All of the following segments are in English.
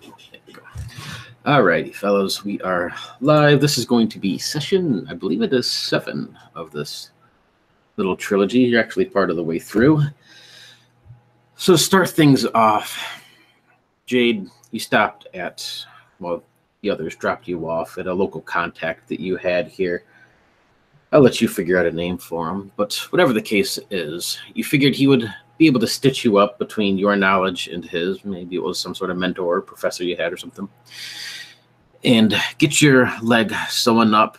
There we go. All righty, fellows, we are live. This is going to be session, I believe it is 7 of this little trilogy. You're actually part of the way through. So to start things off, Jade, you stopped at, well, the others dropped you off at a local contact that you had here. I'll let you figure out a name for him, but whatever the case is, you figured he would be able to stitch you up between your knowledge and his. Maybe it was some sort of mentor or professor you had or something. And get your leg sewn up.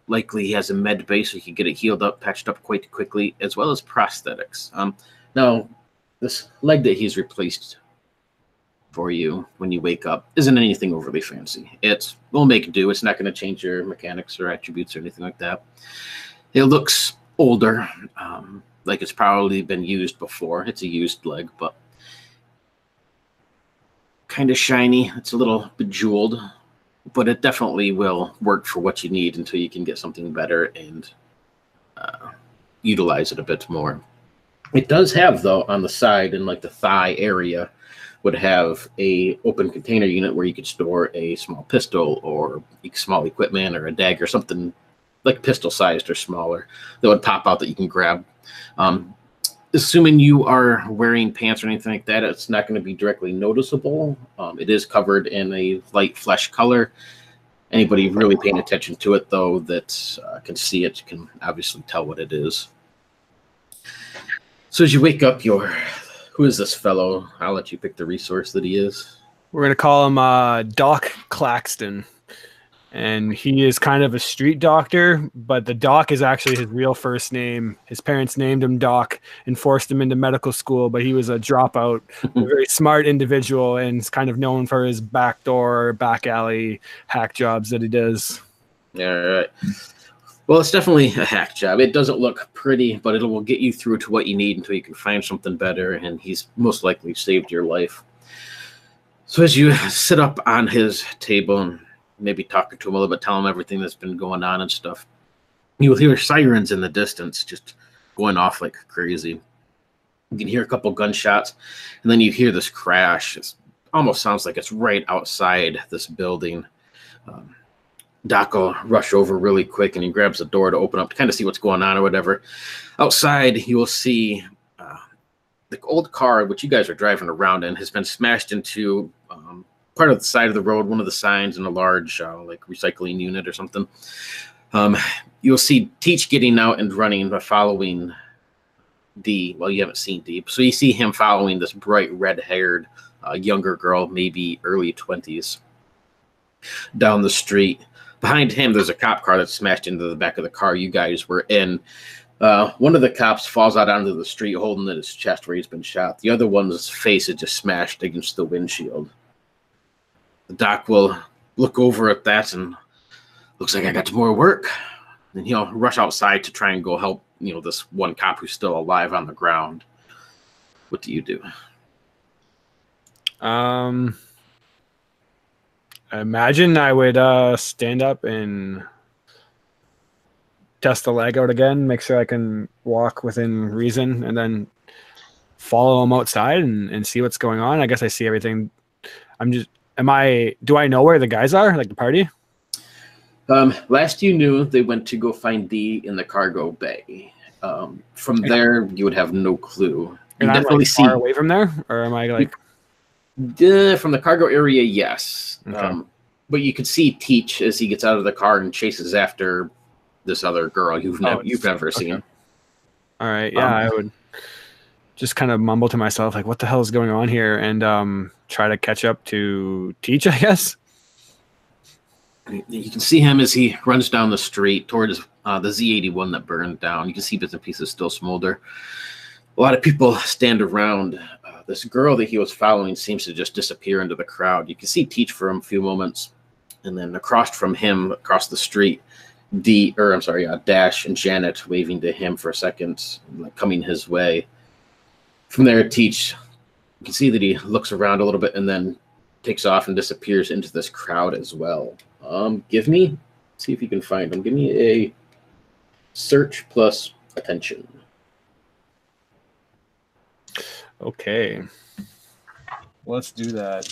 Likely he has a med base, so you can get it healed up, patched up quite quickly, as well as prosthetics. Now, this leg that he's replaced for you when you wake up isn't anything overly fancy. It will make do. It's not going to change your mechanics or attributes or anything like that. It looks older, like it's probably been used before. It's a used leg, but kind of shiny. It's a little bejeweled, but it definitely will work for what you need until you can get something better and utilize it a bit more. It does have, though, on the side in like the thigh area, would have a open container unit where you could store a small pistol or small equipment or a dagger, something like pistol sized or smaller that would pop out that you can grab. Assuming you are wearing pants or anything like that, it's not going to be directly noticeable. It is covered in a light flesh color. Anybody really paying attention to it, though, that can see it can obviously tell what it is. So as you wake up, who is this fellow? I'll let you pick the resource that he is. We're going to call him Doc Claxton. And he is kind of a street doctor, but the Doc is actually his real first name. His parents named him Doc and forced him into medical school, but he was a dropout, a very smart individual, and is kind of known for his backdoor, back alley hack jobs that he does. All right. Well, it's definitely a hack job. It doesn't look pretty, but it will get you through to what you need until you can find something better, and he's most likely saved your life. So as you sit up on his table and maybe talking to him a little bit, tell him everything that's been going on and stuff, you will hear sirens in the distance just going off like crazy. You can hear a couple gunshots, and then you hear this crash. It almost sounds like it's right outside this building. Doc will rush over really quick, and he grabs the door to open up to kind of see what's going on or whatever. Outside, you will see the old car, which you guys are driving around in, has been smashed into part of the side of the road, one of the signs, in a large like recycling unit or something. You'll see Teach getting out and running, but following D. Well, you haven't seen D, so you see him following this bright red-haired younger girl, maybe early 20s, down the street. Behind him, there's a cop car that's smashed into the back of the car you guys were in. One of the cops falls out onto the street holding at his chest where he's been shot. The other one's face is just smashed against the windshield. The Doc will look over at that and looks like I got more work. And he'll rush outside to try and go help, this one cop who's still alive on the ground. What do you do? I imagine I would stand up and test the leg out again, make sure I can walk within reason, and then follow him outside and see what's going on. I guess I see everything. Do I know where the guys are, like the party? Last you knew, they went to go find D in the cargo bay. From there, you would have no clue. And I'm definitely far away from there, or am I like... From the cargo area, yes. Okay. But you could see Teach as he gets out of the car and chases after this other girl you've never seen. All right, yeah, I would just kind of mumble to myself, like, what the hell is going on here? And try to catch up to Teach, I guess. You can see him as he runs down the street towards the Z81 that burned down. You can see bits and pieces still smolder. A lot of people stand around. This girl that he was following seems to just disappear into the crowd. You can see Teach for a few moments, and then across from him, across the street, Dash and Janet waving to him for a second, like coming his way. From there, Teach, you can see that he looks around a little bit and then takes off and disappears into this crowd as well. See if you can find him. Give me a search plus attention. Okay. Let's do that.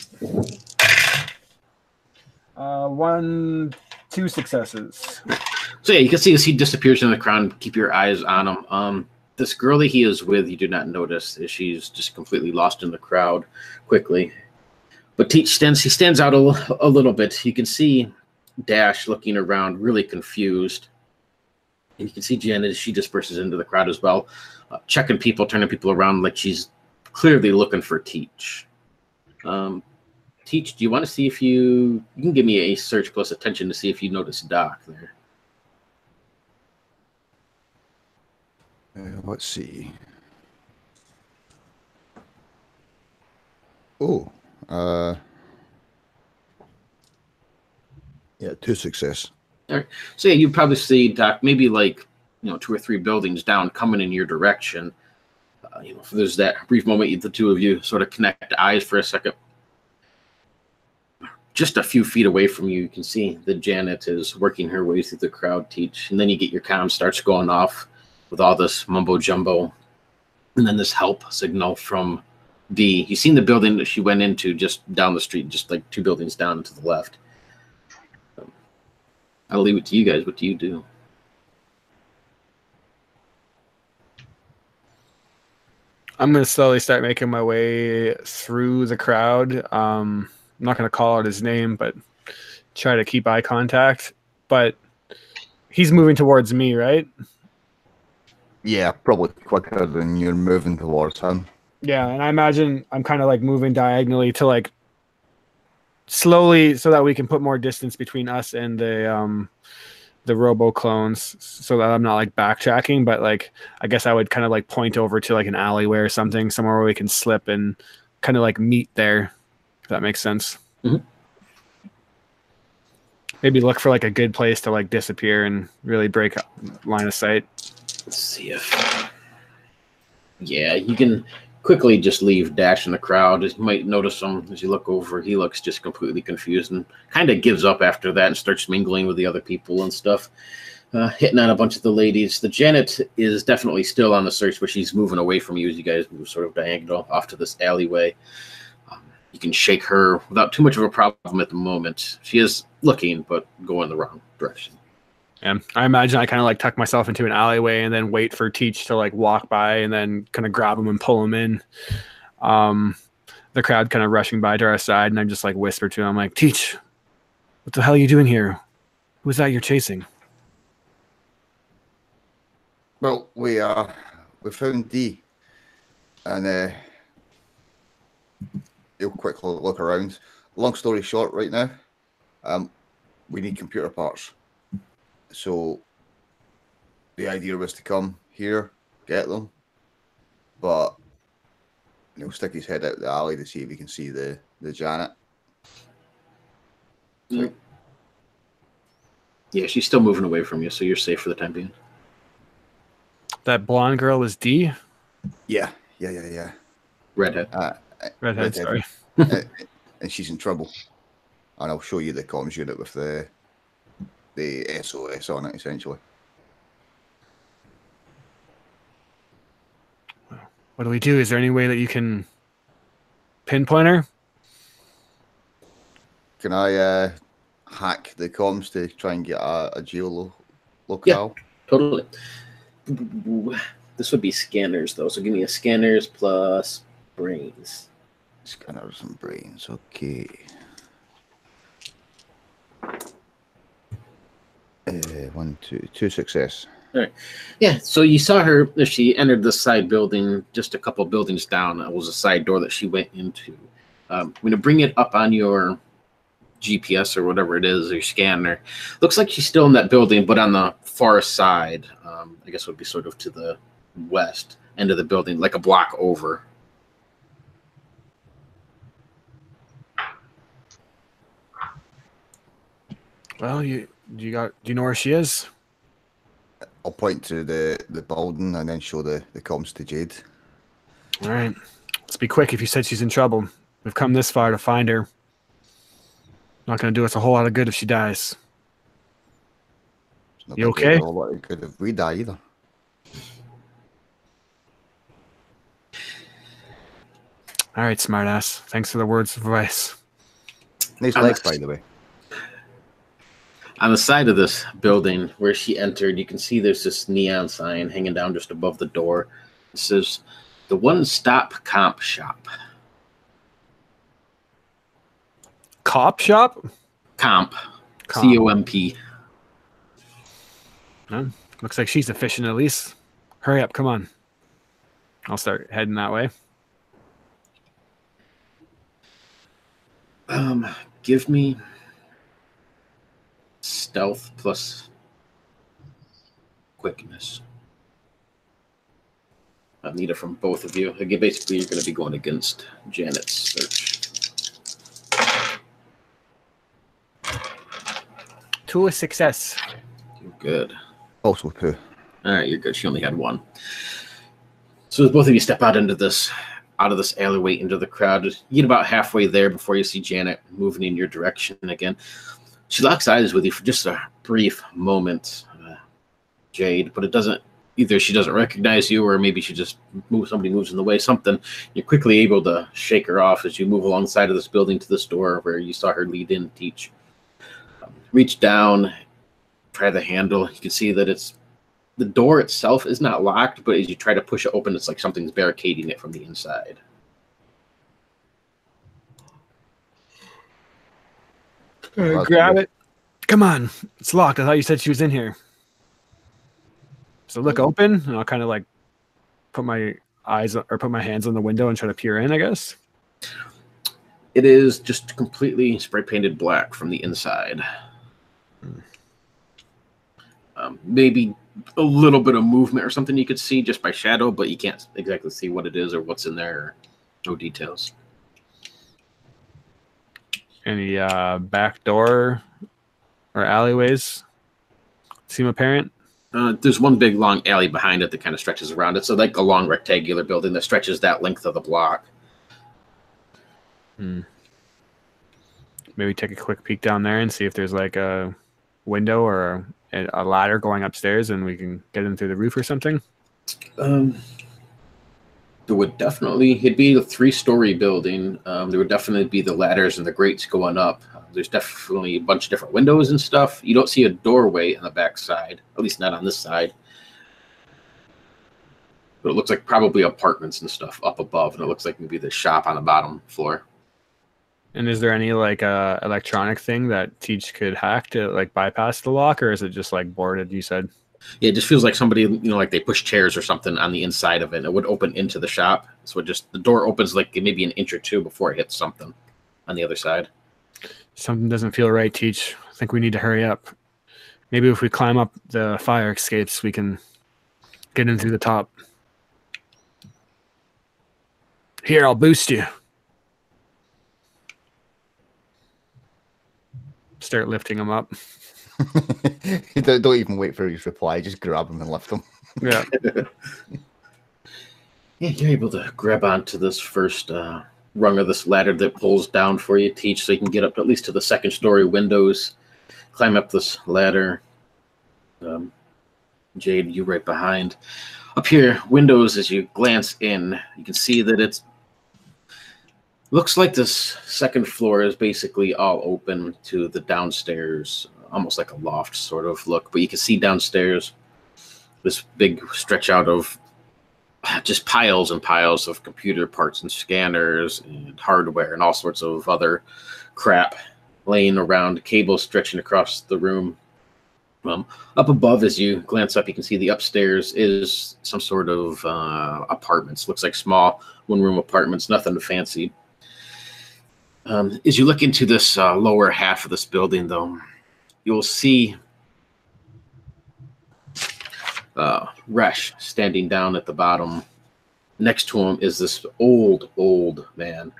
2 successes. So yeah, you can see as he disappears in the crowd. Keep your eyes on him. This girl that he is with, you do not notice. She's just completely lost in the crowd quickly. But Teach stands out a little bit. You can see Dash looking around, really confused. And you can see Janet, she disperses into the crowd as well, checking people, turning people around like she's clearly looking for Teach. Teach, do you want to see if you can give me a search plus attention to see if you notice Doc there? Let's see. Oh, yeah, 2 success. All right. So yeah, you probably see Doc maybe like 2 or 3 buildings down, coming in your direction. There's that brief moment the two of you sort of connect eyes for a second. Just a few feet away from you, you can see that Janet is working her way through the crowd, Teach, and then you get your comm starts going off with all this mumbo jumbo, and then this help signal from V. You've seen the building that she went into just down the street, just like 2 buildings down to the left. I'll leave it to you guys. What do you do? I'm going to slowly start making my way through the crowd. I'm not going to call out his name, but try to keep eye contact. But he's moving towards me, right? Yeah, probably quicker than you're moving towards him. Yeah, and I imagine I'm kind of like moving diagonally to like slowly so that we can put more distance between us and the robo clones so that I'm not like backtracking, but like I guess I would kind of like point over to like an alleyway or something, somewhere where we can slip and kind of like meet there, if that makes sense. Mm-hmm. Maybe look for like a good place to like disappear and really break line of sight. Let's see if... Yeah, you can quickly just leave Dash in the crowd. You might notice him as you look over. He looks just completely confused and kind of gives up after that and starts mingling with the other people and stuff, hitting on a bunch of the ladies. The Janet is definitely still on the search, but she's moving away from you as you guys move sort of diagonal off to this alleyway. You can shake her without too much of a problem at the moment. She is looking, but going the wrong direction. Yeah, I imagine I kind of like tuck myself into an alleyway and then wait for Teach to like walk by and then kind of grab him and pull him in. The crowd kind of rushing by to our side, and I just like whisper to him like, "Teach, what the hell are you doing here? Who's that you're chasing?" Well, we found D, and he'll quickly look around. Long story short, right now, we need computer parts. So the idea was to come here, get them, but stick his head out the alley to see if he can see the Janet. So, yeah, she's still moving away from you, so you're safe for the time being. That blonde girl is D? Yeah. Redhead. Redhead, sorry. And she's in trouble. And I'll show you the comms unit with the SOS on it, essentially. What do we do? Is there any way that you can pinpoint her? Can I hack the comms to try and get a geolocale? Yeah, totally. This would be scanners, though. So give me a scanners plus brains. Scanners and brains, okay. 2 success. All right. Yeah, so you saw her as she entered the side building, just a couple buildings down. It was a side door that she went into. I'm going to bring it up on your GPS or whatever it is, your scanner. Looks like she's still in that building, but on the far side. I guess it would be sort of to the west end of the building, like a block over. Well, do you know where she is? I'll point to the building and then show the comms to Jade. All right. Let's be quick. If you said she's in trouble, we've come this far to find her. Not going to do us a whole lot of good if she dies. You okay? A whole lot of good if we die either. All right, smartass. Thanks for the words of advice. Nice legs, by the way. On the side of this building where she entered, you can see there's this neon sign hanging down just above the door. It says, "The One Stop Comp Shop." Cop shop? Comp. Comp. COMP. No, looks like she's efficient at least. Hurry up, come on. I'll start heading that way. Give me stealth plus quickness. I need it from both of you. Again, basically, you're going to be going against Janet's search. 2 a success. You're good. Also poo. All right, you're good. She only had 1. So as both of you step out this alleyway into the crowd, you get about halfway there before you see Janet moving in your direction again. She locks eyes with you for just a brief moment, Jade, but it doesn't either. She doesn't recognize you, or maybe she just somebody moves in the way. Something. You're quickly able to shake her off as you move alongside of this building to this door where you saw her lead in teach. Reach down, try the handle. You can see that the door itself is not locked, but as you try to push it open, it's like something's barricading it from the inside. Grab it. Come on. It's locked. I thought you said she was in here. So look open, and I'll kind of like put my hands on the window and try to peer in, I guess. It is just completely spray painted black from the inside. Maybe a little bit of movement or something you could see just by shadow, but you can't exactly see what it is or what's in there. No details. Any back door or alleyways seem apparent? There's one big long alley behind it that kind of stretches around. It's like a long rectangular building that stretches that length of the block. Maybe take a quick peek down there and see if there's like a window or a ladder going upstairs and we can get in through the roof or something. There would definitely, it'd be a 3-story building. There would definitely be the ladders and the grates going up. There's definitely a bunch of different windows and stuff. You don't see a doorway on the back side, at least not on this side. But it looks like probably apartments and stuff up above, and it looks like maybe the shop on the bottom floor. And is there any like electronic thing that Teach could hack to like bypass the lock, or is it just like boarded, you said? Yeah, it just feels like somebody, like they push chairs or something on the inside of it, and it would open into the shop. So the door opens like maybe an inch or two before it hits something on the other side. Something doesn't feel right, Teach. I think we need to hurry up. Maybe if we climb up the fire escapes, we can get in through the top. Here, I'll boost you. Start lifting him up. Don't even wait for his reply. Just grab him and lift him. Yeah. Yeah, you're able to grab onto this first rung of this ladder that pulls down for you, Teach, so you can get up at least to the 2nd-story windows. Climb up this ladder. Jade, you right behind. Up here, windows, as you glance in, you can see that it's looks like this 2nd floor is basically all open to the downstairs, almost like a loft sort of look. But you can see downstairs this big stretch out of just piles and piles of computer parts and scanners and hardware and all sorts of other crap laying around, cables stretching across the room. Up above, as you glance up, you can see the upstairs is some sort of apartments. Looks like small one-room apartments, nothing fancy. As you look into this lower half of this building, though, you'll see Resh standing down at the bottom. Next to him is this old man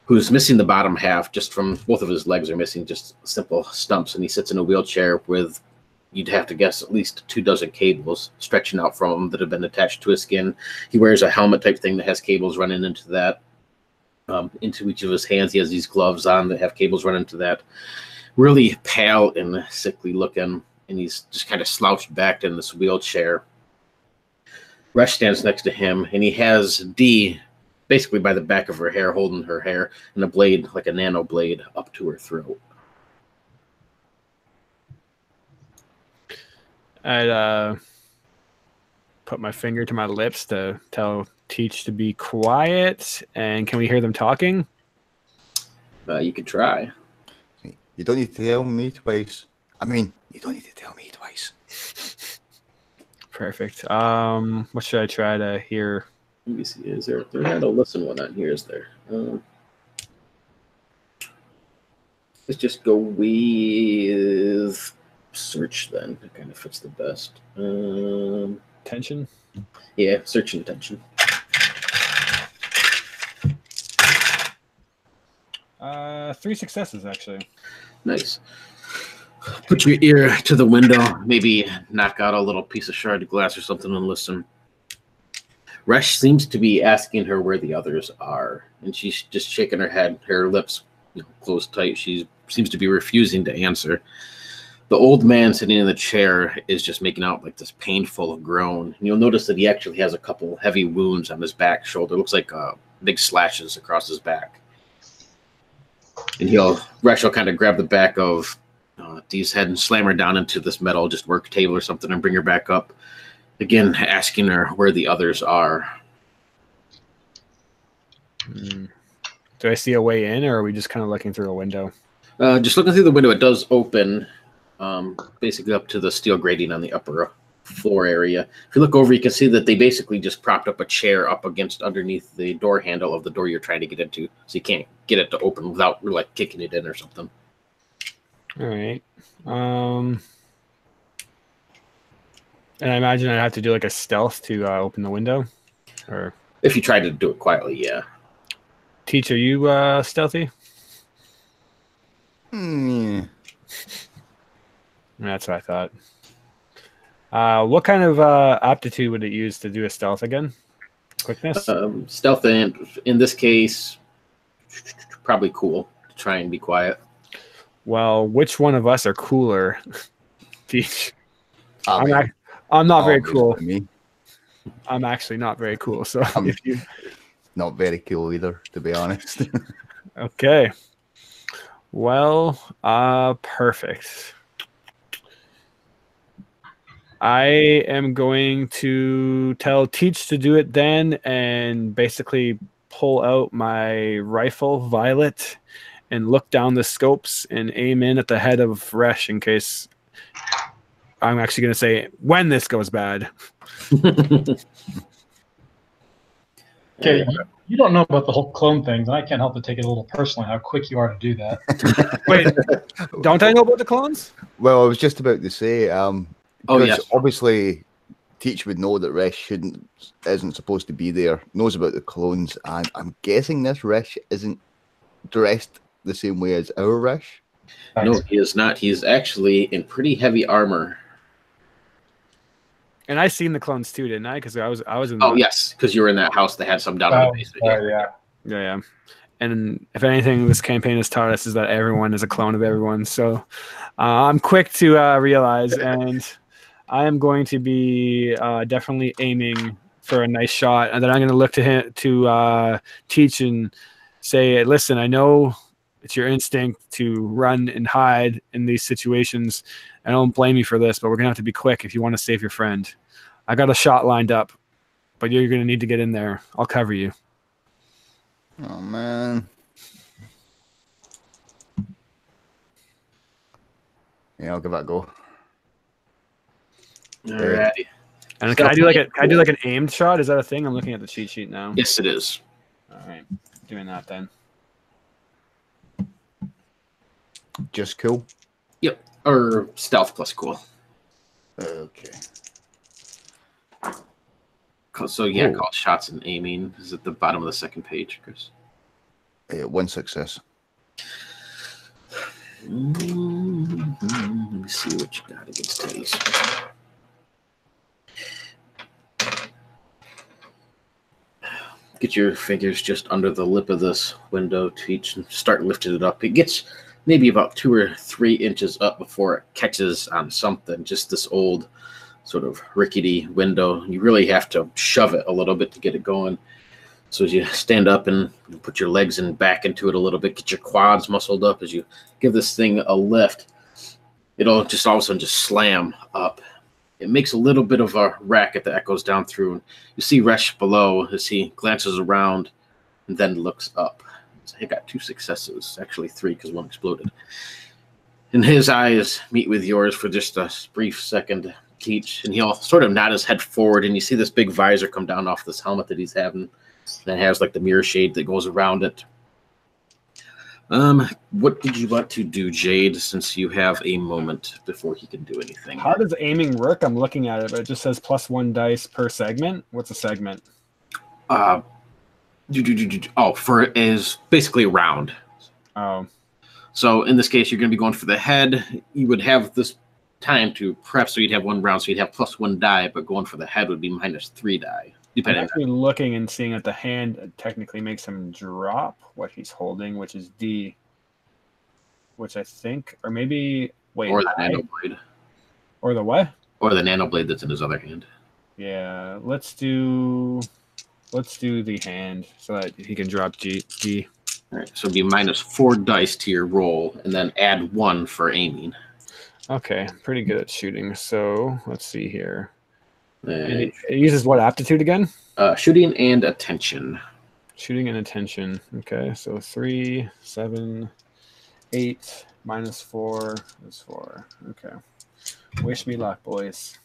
who's missing the bottom half. Just from both of his legs are missing, just simple stumps, and he sits in a wheelchair with, you'd have to guess, at least 24 cables stretching out from him that have been attached to his skin. He wears a helmet type thing that has cables running into that. Into each of his hands, he has these gloves on that have cables running to that. Really pale and sickly looking, and he's just kind of slouched back in this wheelchair. Resh stands next to him, and he has D basically by the back of her hair, holding her hair, and a blade, like a nano blade, up to her throat. I'd put my finger to my lips to tell Teach to be quiet. And can we hear them talking? You could try. You don't need to tell me twice. I mean, you don't need to tell me twice. Perfect. What should I try to hear? Let me see. Is there not a listen one on here? Is there? Let's just go with search then. That kind of fits the best. Tension? Yeah, search and attention. 3 successes, actually. Nice. Put your ear to the window. Maybe knock out a little piece of shard glass or something and listen. Resh seems to be asking her where the others are, and she's just shaking her head, her lips closed tight. She seems to be refusing to answer. The old man sitting in the chair is just making out like this painful groan. And you'll notice that he actually has a couple heavy wounds on his back shoulder. It looks like big slashes across his back. And Resh will kind of grab the back of Dee's head and slam her down into this metal just work table or something and bring her back up. Again, asking her where the others are. Do I see a way in, or are we just kind of looking through a window? Just looking through the window, it does open basically up to the steel grating on the upper floor area. If you look over, you can see that they basically just propped up a chair up against underneath the door handle of the door you're trying to get into, so you can't get it to open without like kicking it in or something. All right. And I imagine I'd have to do like a stealth to open the window, or if you tried to do it quietly, yeah. Teach, are you stealthy? That's what I thought. What kind of aptitude would it use to do a stealth again? Quickness? Stealth, in this case, probably cool to try and be quiet. Well, which one of us are cooler? Teach. I'm not very cool. Me. I'm actually not very cool. So I'm not very cool either, to be honest. Okay. Well, perfect. I am going to tell Teach to do it then and basically pull out my rifle, Violet, and look down the scopes and aim in at the head of Resh in case I'm actually going to say when this goes bad. Okay, you don't know about the whole clone things, and I can't help but take it a little personally how quick you are to do that. Wait, don't I know about the clones? Well, I was just about to say, yes. Obviously, Teach would know that Resh isn't supposed to be there, knows about the clones, and I'm guessing this Resh isn't dressed the same way as our Resh. No, he is not. He's actually in pretty heavy armor. And I seen the clones too, didn't I? Because I was in. Oh yes, because you were in that house that had some down in the basement. Yeah. And if anything, this campaign has taught us is that everyone is a clone of everyone. So I'm quick to realize, and I am going to be definitely aiming for a nice shot, and then I'm going to look to him to Teach and say, "Listen, I know it's your instinct to run and hide in these situations. I don't blame you for this, but we're going to have to be quick if you want to save your friend. I got a shot lined up, but you're going to need to get in there. I'll cover you." Oh, man. Yeah, I'll give that a go. Alrighty. And can I do like an aimed shot? Is that a thing? I'm looking at the cheat sheet now. Yes, it is. All right, doing that then. Just cool. Yep. Or stealth plus cool. Okay. So yeah, call shots and aiming is at the bottom of the second page, Chris. 1 success. Let me see what you got against these. Get your fingers just under the lip of this window to each and start lifting it up. It gets maybe about 2 or 3 inches up before it catches on something. Just this old sort of rickety window. You really have to shove it a little bit to get it going. So as you stand up and put your legs and back into it a little bit, get your quads muscled up as you give this thing a lift, it'll just all of a sudden just slam up. It makes a little bit of a racket that echoes down through. You see Resh below as he glances around and then looks up. So he got 2 successes, actually 3 because 1 exploded. And his eyes meet with yours for just a brief second each, and he'll sort of nod his head forward, and you see this big visor come down off this helmet that he's having that has like the mirror shade that goes around it. What did you want to do, Jade, since you have a moment before he can do anything? How does aiming work? I'm looking at it, but it just says +1 dice per segment. What's a segment? For is basically a round. Oh. So in this case, you're going to be going for the head. You would have this time to prep, so you'd have 1 round, so you'd have +1 die, but going for the head would be -3 die. I'm actually looking and seeing that the hand technically makes him drop what he's holding, which is D, which I think, or maybe, wait. Or the nano blade. Or the what? Or the nano blade that's in his other hand. Yeah, let's do the hand so that he can drop D. All right, so it'd be -4 dice to your roll, and then add 1 for aiming. Okay, pretty good at shooting. So let's see here. It uses what aptitude again? Shooting and attention. Shooting and attention. Okay, so 3, 7, 8, -4 is 4. Okay. Wish me luck, boys.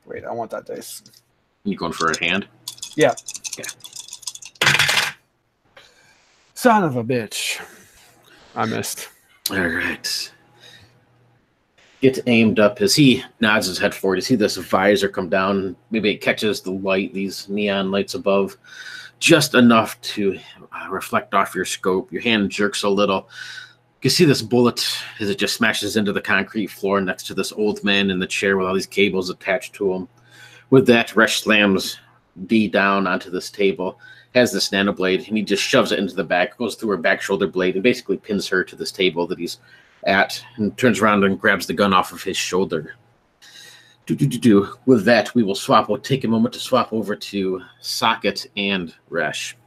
Wait, I want that dice. You going for a hand? Yeah. Yeah. Son of a bitch. I missed. All right. Gets aimed up as he nods his head forward. You see this visor come down. Maybe it catches the light, these neon lights above, just enough to reflect off your scope. Your hand jerks a little. You see this bullet as it just smashes into the concrete floor next to this old man in the chair with all these cables attached to him. With that, Resh slams D down onto this table, has this nano blade, and he just shoves it into the back, goes through her back shoulder blade, and basically pins her to this table that he's at, and turns around and grabs the gun off of his shoulder. With that, we will swap. We'll take a moment to swap over to Socket and Resh.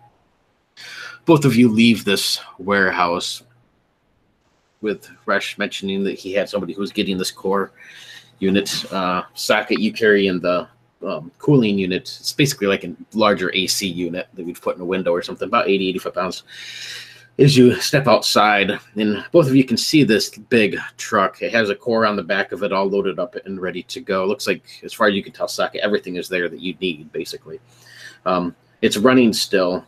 Both of you leave this warehouse, with Resh mentioning that he had somebody who was getting this core unit. Socket, you carry in the cooling unit. It's basically like a larger AC unit that we'd put in a window or something, about 80, 85 pounds. As you step outside, and both of you can see this big truck. It has a core on the back of it, all loaded up and ready to go. It looks like, as far as you can tell, Socket, everything is there that you need, basically. It's running still.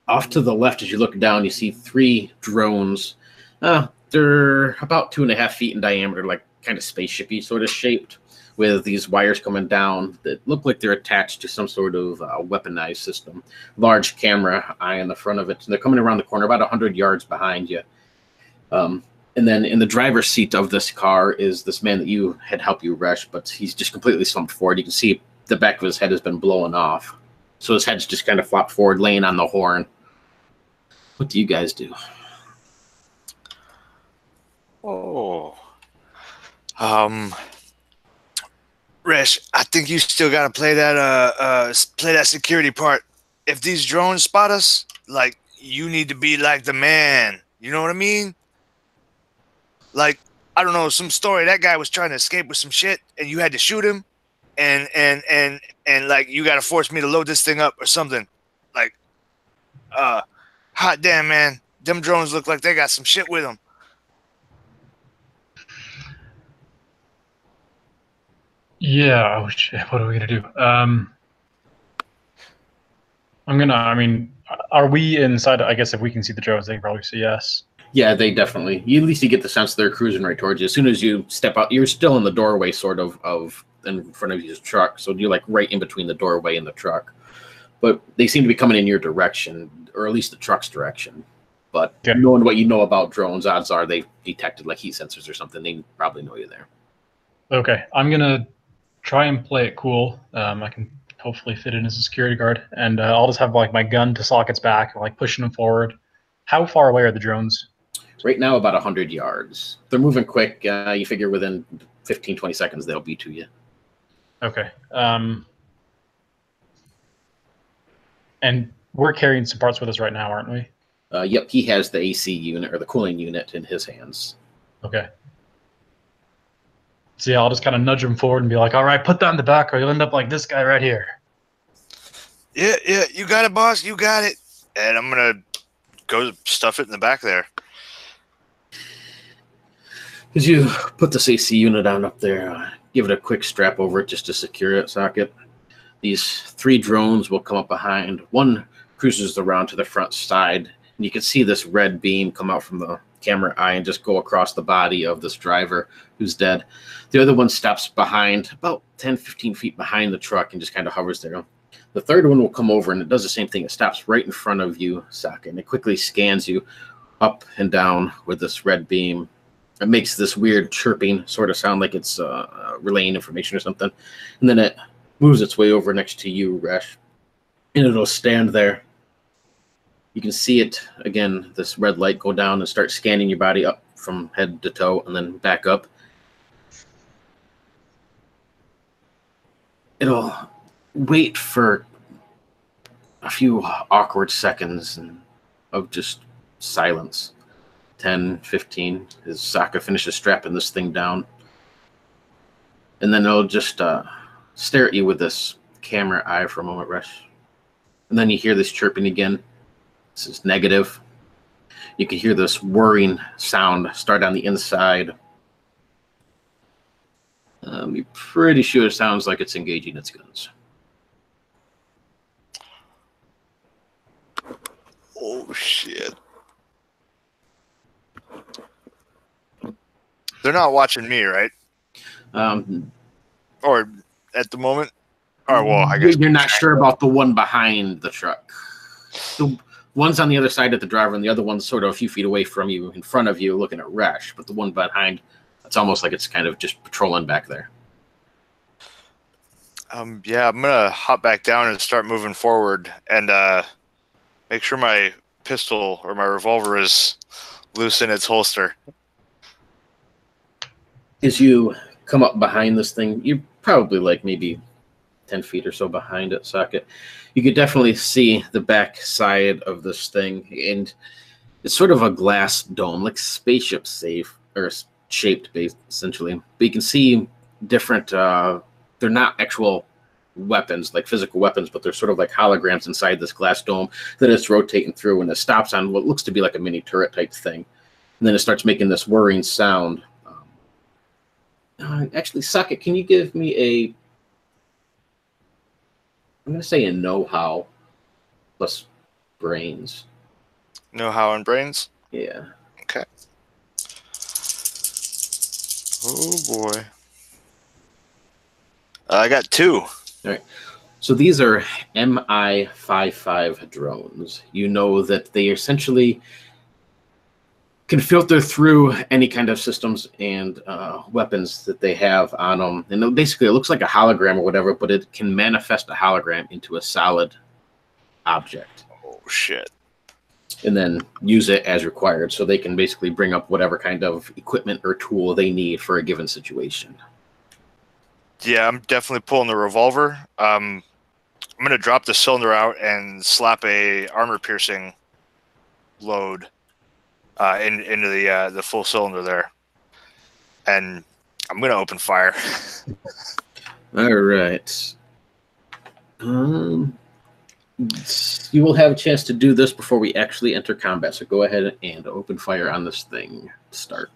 Off to the left, as you look down, you see 3 drones. They're about 2.5 feet in diameter, like kind of spaceshipy sort of shaped, with these wires coming down that look like they're attached to some sort of weaponized system. Large camera eye in the front of it. And they're coming around the corner about 100 yards behind you. And then in the driver's seat of this car is this man that you had helped you rush, but he's just completely slumped forward. You can see the back of his head has been blown off. So his head's just kind of flopped forward, laying on the horn. What do you guys do? Resh, I think you still gotta play that security part. If these drones spot us, like, you need to be like the man. You know what I mean? Like, I don't know, some story that guy was trying to escape with some shit, and you had to shoot him, and like, you gotta force me to load this thing up or something. Like, hot damn, man, them drones look like they got some shit with them. Yeah, oh shit, what are we gonna do? I mean, are we inside? I guess if we can see the drones, they can probably say yes. Yeah, they definitely. At least you get the sense they're cruising right towards you. As soon as you step out, you're still in the doorway, sort of in front of your truck. So you're like right in between the doorway and the truck. But they seem to be coming in your direction, or at least the truck's direction. But knowing what you know about drones, odds are they've detected like heat sensors or something. They probably know you're there. Okay, I'm gonna try and play it cool. I can hopefully fit in as a security guard, and I'll just have like my gun to Socket's back, like pushing him forward. How far away are the drones? Right now, about 100 yards. They're moving quick. You figure within 15, 20 seconds they'll be to you. Okay. And we're carrying some parts with us right now, aren't we? Yep, he has the AC unit or the cooling unit in his hands. Okay. So yeah, I'll just kind of nudge him forward and be like, all right, put that in the back or you'll end up like this guy right here. Yeah, you got it, boss. You got it. And I'm going to go stuff it in the back there. As you put this AC unit on up there, give it a quick strap over it just to secure it, socket. These 3 drones will come up behind. One cruises around to the front side, and you can see this red beam come out from the camera eye and just go across the body of this driver who's dead. The other one stops behind, about 10, 15 feet behind the truck and just kind of hovers there. The third one will come over, and it does the same thing. It stops right in front of you, socket, and it quickly scans you up and down with this red beam. It makes this weird chirping sort of sound like it's relaying information or something. And then it moves its way over next to you, Resh. And it'll stand there. You can see it, again, this red light go down and start scanning your body up from head to toe and then back up. It'll wait for a few awkward seconds of just silence. 10, 15, as Sokka finishes strapping this thing down. And then it'll just stare at you with this camera eye for a moment, Resh. And then you hear this chirping again. This is negative. You can hear this whirring sound start on the inside. You're pretty sure it sounds like it's engaging its guns. Oh, shit. They're not watching me, right? Or at the moment? Or, well, I guess you're not sure about the one behind the truck. The one's on the other side of the driver, and the other one's sort of a few feet away from you, in front of you, looking at Resh. But the one behind, it's almost like it's kind of just patrolling back there. Yeah, I'm gonna hop back down and start moving forward, and make sure my pistol or my revolver is loose in its holster. As you come up behind this thing, you're probably like maybe 10 feet or so behind it, socket. You could definitely see the back side of this thing, and it's sort of a glass dome, like spaceship safe or shaped, essentially. But you can see different. They're not actual weapons, like physical weapons, but they're sort of like holograms inside this glass dome that it's rotating through, and it stops on what looks to be like a mini turret type thing, and then it starts making this whirring sound. Actually, socket, can you give me a? I'm going to say a know-how plus brains. Know-how and brains? Yeah. Okay. Oh, boy. I got 2. All right. So these are MI-55 drones. You know that they essentially can filter through any kind of systems and weapons that they have on them. And basically, it looks like a hologram or whatever, but it can manifest a hologram into a solid object. Oh, shit. And then use it as required. So they can basically bring up whatever kind of equipment or tool they need for a given situation. Yeah, I'm definitely pulling the revolver. I'm going to drop the cylinder out and slap a armor-piercing load into the full cylinder there, and I'm gonna open fire. All right. You will have a chance to do this before we actually enter combat. So go ahead and open fire on this thing. Start.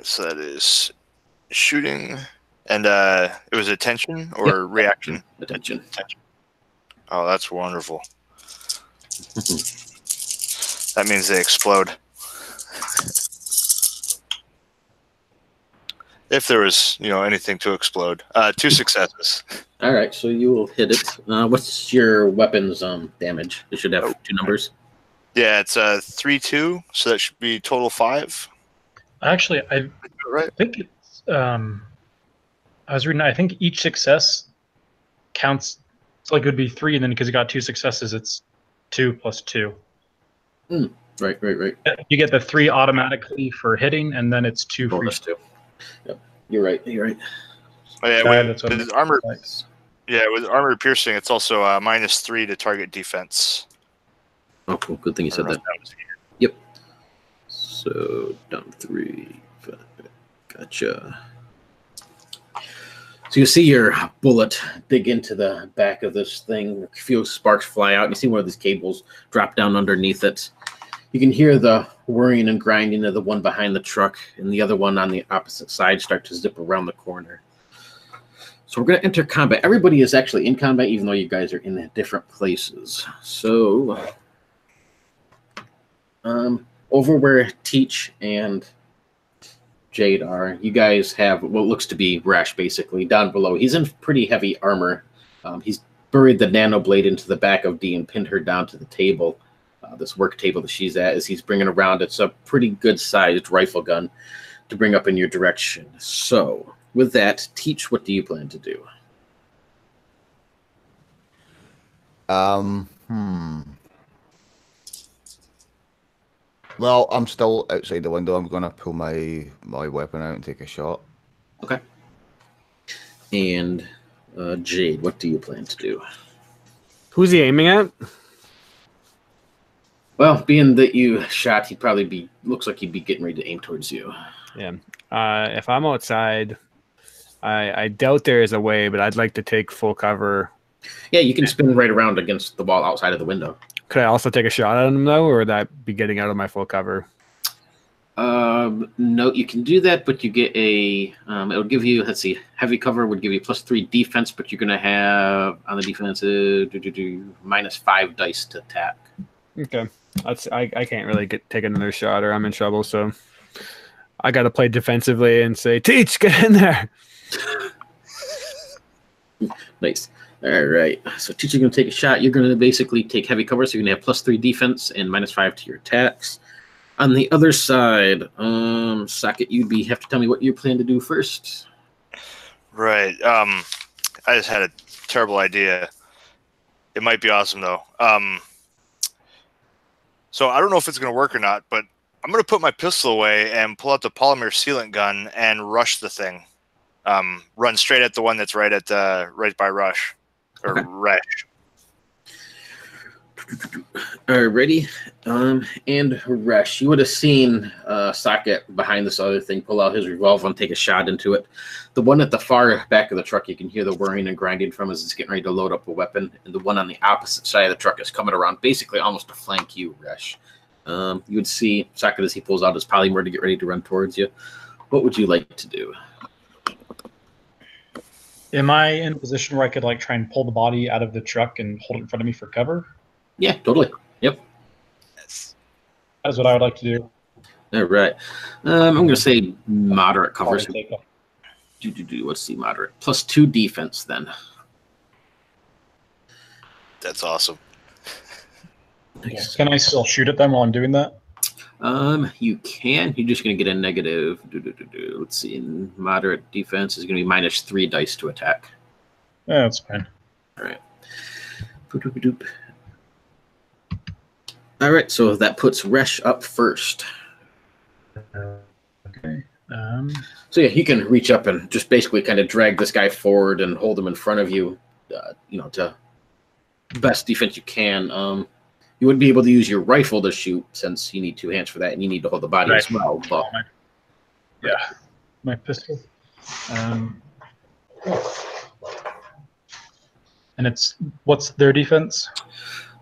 So that is shooting, and it was attention or reaction. Attention. Oh, that's wonderful. That means they explode. If there was, anything to explode. 2 successes. All right, so you will hit it. What's your weapon's damage? It should have 2 numbers. Yeah, it's 3-2, so that should be total 5. Actually, I think it's. I was reading. I think each success counts. It's like it would be 3, and then because you got 2 successes, it's 2 plus 2. Right. You get the 3 automatically for hitting, and then it's 2 bonus free. 2. Yep, you're right. Oh, yeah, That's what the armor. Yeah, with armor piercing, it's also -3 to target defense. Oh, cool. Good thing you I said don't know that. if was here. Yep. So down 3. 5. Gotcha. So you see your bullet dig into the back of this thing. A few sparks fly out. And you see one of these cables drop down underneath it. You can hear the whirring and grinding of the one behind the truck and the other one on the opposite side start to zip around the corner. So we're going to enter combat. Everybody is actually in combat, even though you guys are in different places. So over where Teach and Jade are, you guys have what looks to be Rash, basically, down below. He's in pretty heavy armor. He's buried the nano blade into the back of Dee and pinned her down to the table, this work table that she's at, as he's bringing around. It's a pretty good-sized rifle gun to bring up in your direction. So with that, Teach, what do you plan to do? Well, I'm still outside the window. I'm gonna pull my weapon out and take a shot. Okay. And Jade, what do you plan to do? Who's he aiming at? Well, being that you shot, he'd probably be, looks like he'd be getting ready to aim towards you. Yeah. If I'm outside, I doubt there is a way, but I'd like to take full cover. Yeah, you can spin right around against the wall outside of the window. Could I also take a shot at him, though, or would that be getting out of my full cover? No, you can do that, but you get a, it'll give you, let's see, heavy cover would give you +3 defense, but you're going to have, on the defensive, -5 dice to attack. Okay. I can't really take another shot or I'm in trouble, so I got to play defensively and say, Teach, get in there. Nice. All right. So Teach is going to take a shot. You're going to basically take heavy cover, so you're going to have +3 defense and -5 to your attacks. On the other side, Socket, you'd have to tell me what you plan to do first. Right. I just had a terrible idea. It might be awesome though. So I don't know if it's going to work or not, but I'm going to put my pistol away and pull out the polymer sealant gun and rush the thing. Run straight at the one that's right by Rush or Okay. Resh. Alrighty. And Resh, you would have seen Socket behind this other thing pull out his revolver and take a shot into it. The one at the far back of the truck, you can hear the whirring and grinding from as it's getting ready to load up a weapon. And the one on the opposite side of the truck is coming around, basically almost to flank you, Resh. You would see Socket as he pulls out his polymer to get ready to run towards you. What would you like to do? Am I in a position where I could like try and pull the body out of the truck and hold it in front of me for cover? Yeah, totally. Yep. Yes. That is what I would like to do. All right. I'm going to say moderate cover. Probably take off. Let's see, moderate. +2 defense then. That's awesome. Nice. Can I still shoot at them while I'm doing that? You can. You're just going to get a negative. Let's see. Moderate defense is going to be -3 dice to attack. Yeah, that's fine. All right. All right. So that puts Resh up first. Okay. So yeah, you can reach up and just basically kind of drag this guy forward and hold him in front of you. To best defense you can. You wouldn't be able to use your rifle to shoot since you need 2 hands for that, and you need to hold the body as well. But My pistol. And it's what's their defense?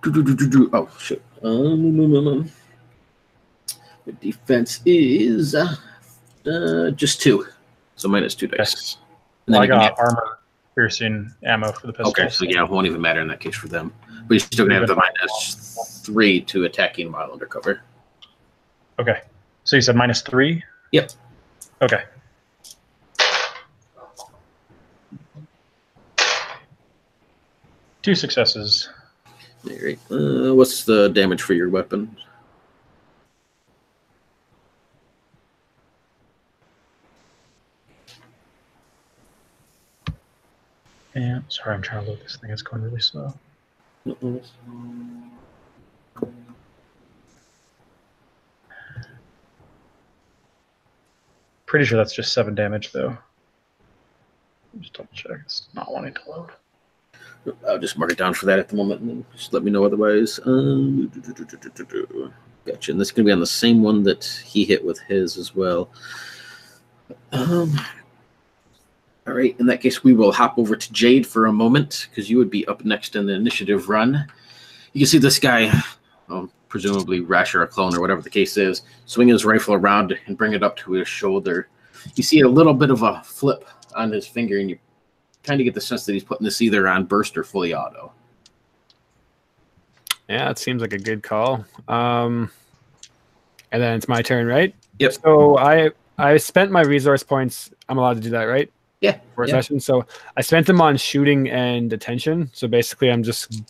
oh shit. The defense is just 2, so -2 dice. And Well, I you can got have- armor piercing ammo for the pistol. Okay, so yeah, it won't even matter in that case for them. But you're still gonna have the -3 to attacking while undercover. Okay. So you said -3? Yep. Okay. Two successes. All right. What's the damage for your weapon? And sorry, I'm trying to load this thing. It's going really slow. Pretty sure that's just 7 damage, though. Just double check. It's not wanting to load. I'll just mark it down for that at the moment, and then just let me know otherwise. Gotcha. And this is going to be on the same one that he hit with his as well. All right. In that case, we will hop over to Jade for a moment because you would be up next in the initiative run. You can see this guy, presumably Rash or a clone or whatever the case is, swing his rifle around and bring it up to his shoulder. You see a little bit of a flip on his finger, and you kind of get the sense that he's putting this either on burst or fully auto. Yeah, it seems like a good call. And then it's my turn, right? Yep. So I spent my resource points. I'm allowed to do that, right? Yeah. For a session. So I spent them on shooting and attention. So basically, I'm just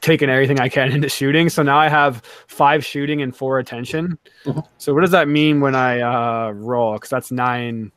taking everything I can into shooting. So now I have 5 shooting and 4 attention. Mm-hmm. So what does that mean when I roll? Because that's 9.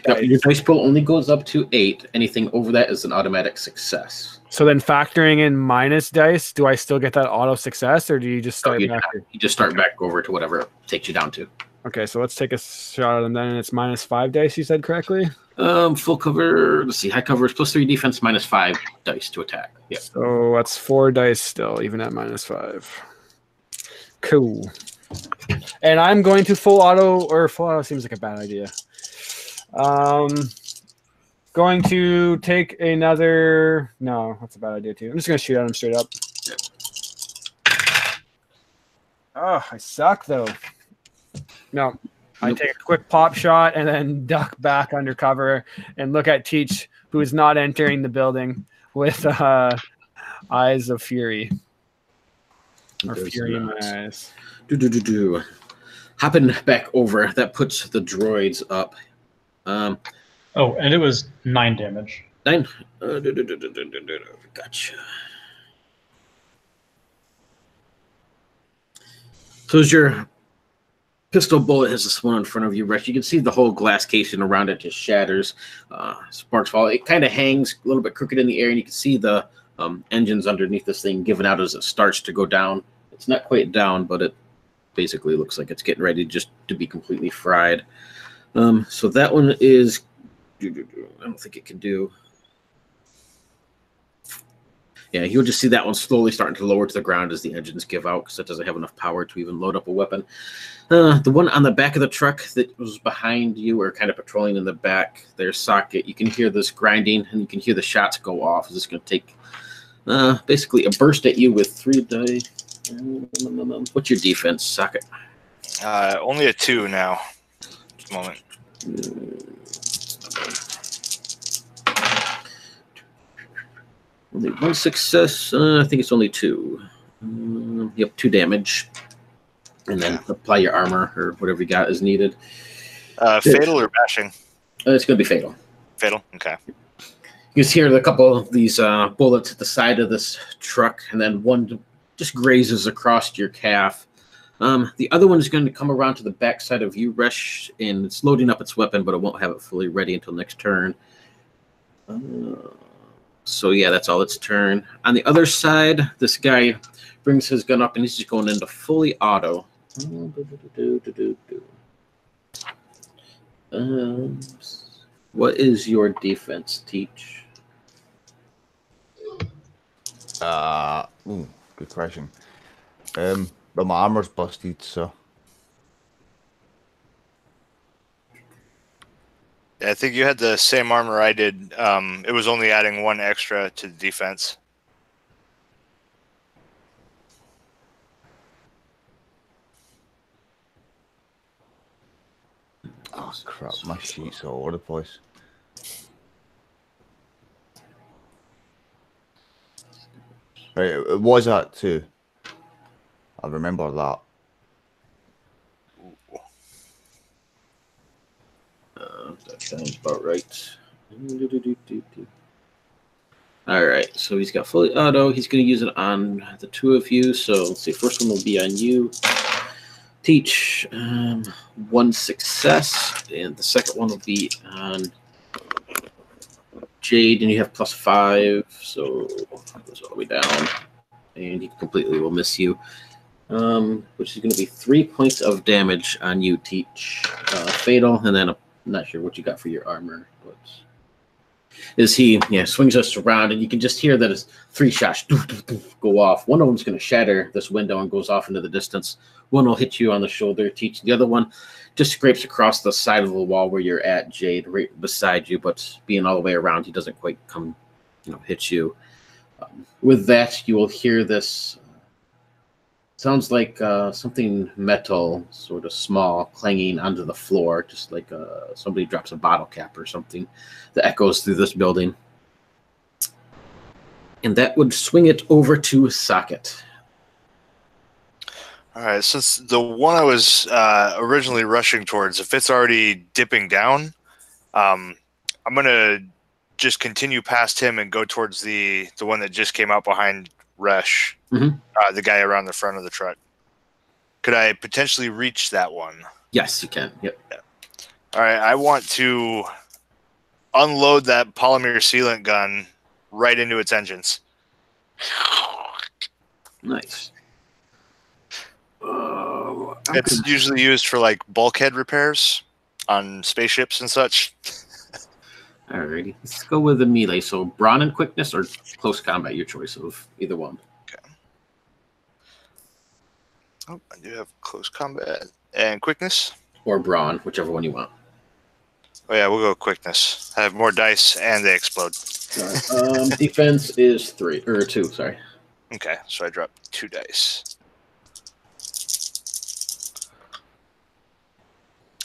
Yep, your dice pool only goes up to 8. Anything over that is an automatic success. So then factoring in minus dice, do I still get that auto success, or do you just start back? You just start back over to whatever it takes you down to. Okay, so let's take a shot at them then. And it's minus 5 dice, you said correctly? Full cover. Let's see. High cover is +3 defense, -5 dice to attack. Yeah. So that's 4 dice still, even at -5. Cool. And I'm going to full auto seems like a bad idea. Going to take another. No, that's a bad idea too. I'm just gonna shoot at him straight up. Oh, I suck though. No, I take a quick pop shot and then duck back under cover and look at Teach, who is not entering the building, with eyes of fury. Or fury in my eyes. Hopping back over, that puts the droids up. And it was 9 damage. 9. Gotcha. So as your pistol bullet hits this one in front of you, Rex, you can see the whole glass casing around it just shatters. Sparks fall. It kind of hangs a little bit crooked in the air, and you can see the engines underneath this thing giving out as it starts to go down. It's not quite down, but it basically looks like it's getting ready just to be completely fried. So that one is... I don't think it can do... Yeah, you'll just see that one slowly starting to lower to the ground as the engines give out because it doesn't have enough power to even load up a weapon. The one on the back of the truck that was behind you or kind of patrolling in the back, their socket, you can hear this grinding and you can hear the shots go off. Is this going to take basically a burst at you with 3 die? What's your defense, socket? Only a 2 now. Just a moment. Only 1 success. I think it's only 2. Yep, 2 damage. And then apply your armor or whatever you got is needed. Fatal or bashing? It's going to be fatal. Fatal? Okay. You just hear a couple of these bullets at the side of this truck, and then one just grazes across your calf. The other one is going to come around to the back side of you, Resh, and it's loading up its weapon, but it won't have it fully ready until next turn. So yeah, that's all its turn. On the other side, this guy brings his gun up and he's just going into fully auto. What is your defense, Teach? Good question. But my armor's busted, so. I think you had the same armor I did. It was only adding 1 extra to the defense. Oh crap, my sheet's all over the place. Right, it was at 2. I remember that. That sounds about right. All right, so he's got fully auto. He's going to use it on the 2 of you. So let's see. First one will be on you, Teach. 1 success, and the second one will be on Jade, and you have +5. So it goes all the way down, and he completely will miss you. Which is going to be 3 points of damage on you, Teach. Fatal, and then I'm not sure what you got for your armor, but As he swings us around, and you can just hear that his 3 shots go off. One of them's going to shatter this window and goes off into the distance. One will hit you on the shoulder, teach. The other one just scrapes across the side of the wall where you're at, Jade, right beside you, but being all the way around, he doesn't quite come, hit you. With that, you will hear this. Sounds like something metal, sort of small, clanging onto the floor, just like somebody drops a bottle cap or something that echoes through this building. And that would swing it over to Socket. All right, since the one I was originally rushing towards, if it's already dipping down, I'm going to just continue past him and go towards the one that just came out behind Resh, the guy around the front of the truck. Could I potentially reach that one? Yes, you can. Yep. Yeah. All right, I want to unload that polymer sealant gun right into its engines. Nice. It's usually used for like bulkhead repairs on spaceships and such. Alrighty, let's go with the melee. So brawn and quickness or close combat, your choice of either one. Okay. Oh, I do have close combat and quickness. Or brawn, whichever one you want. Oh yeah, we'll go quickness. I have more dice and they explode. Right. Defense is 2. Sorry. Okay, so I dropped 2 dice.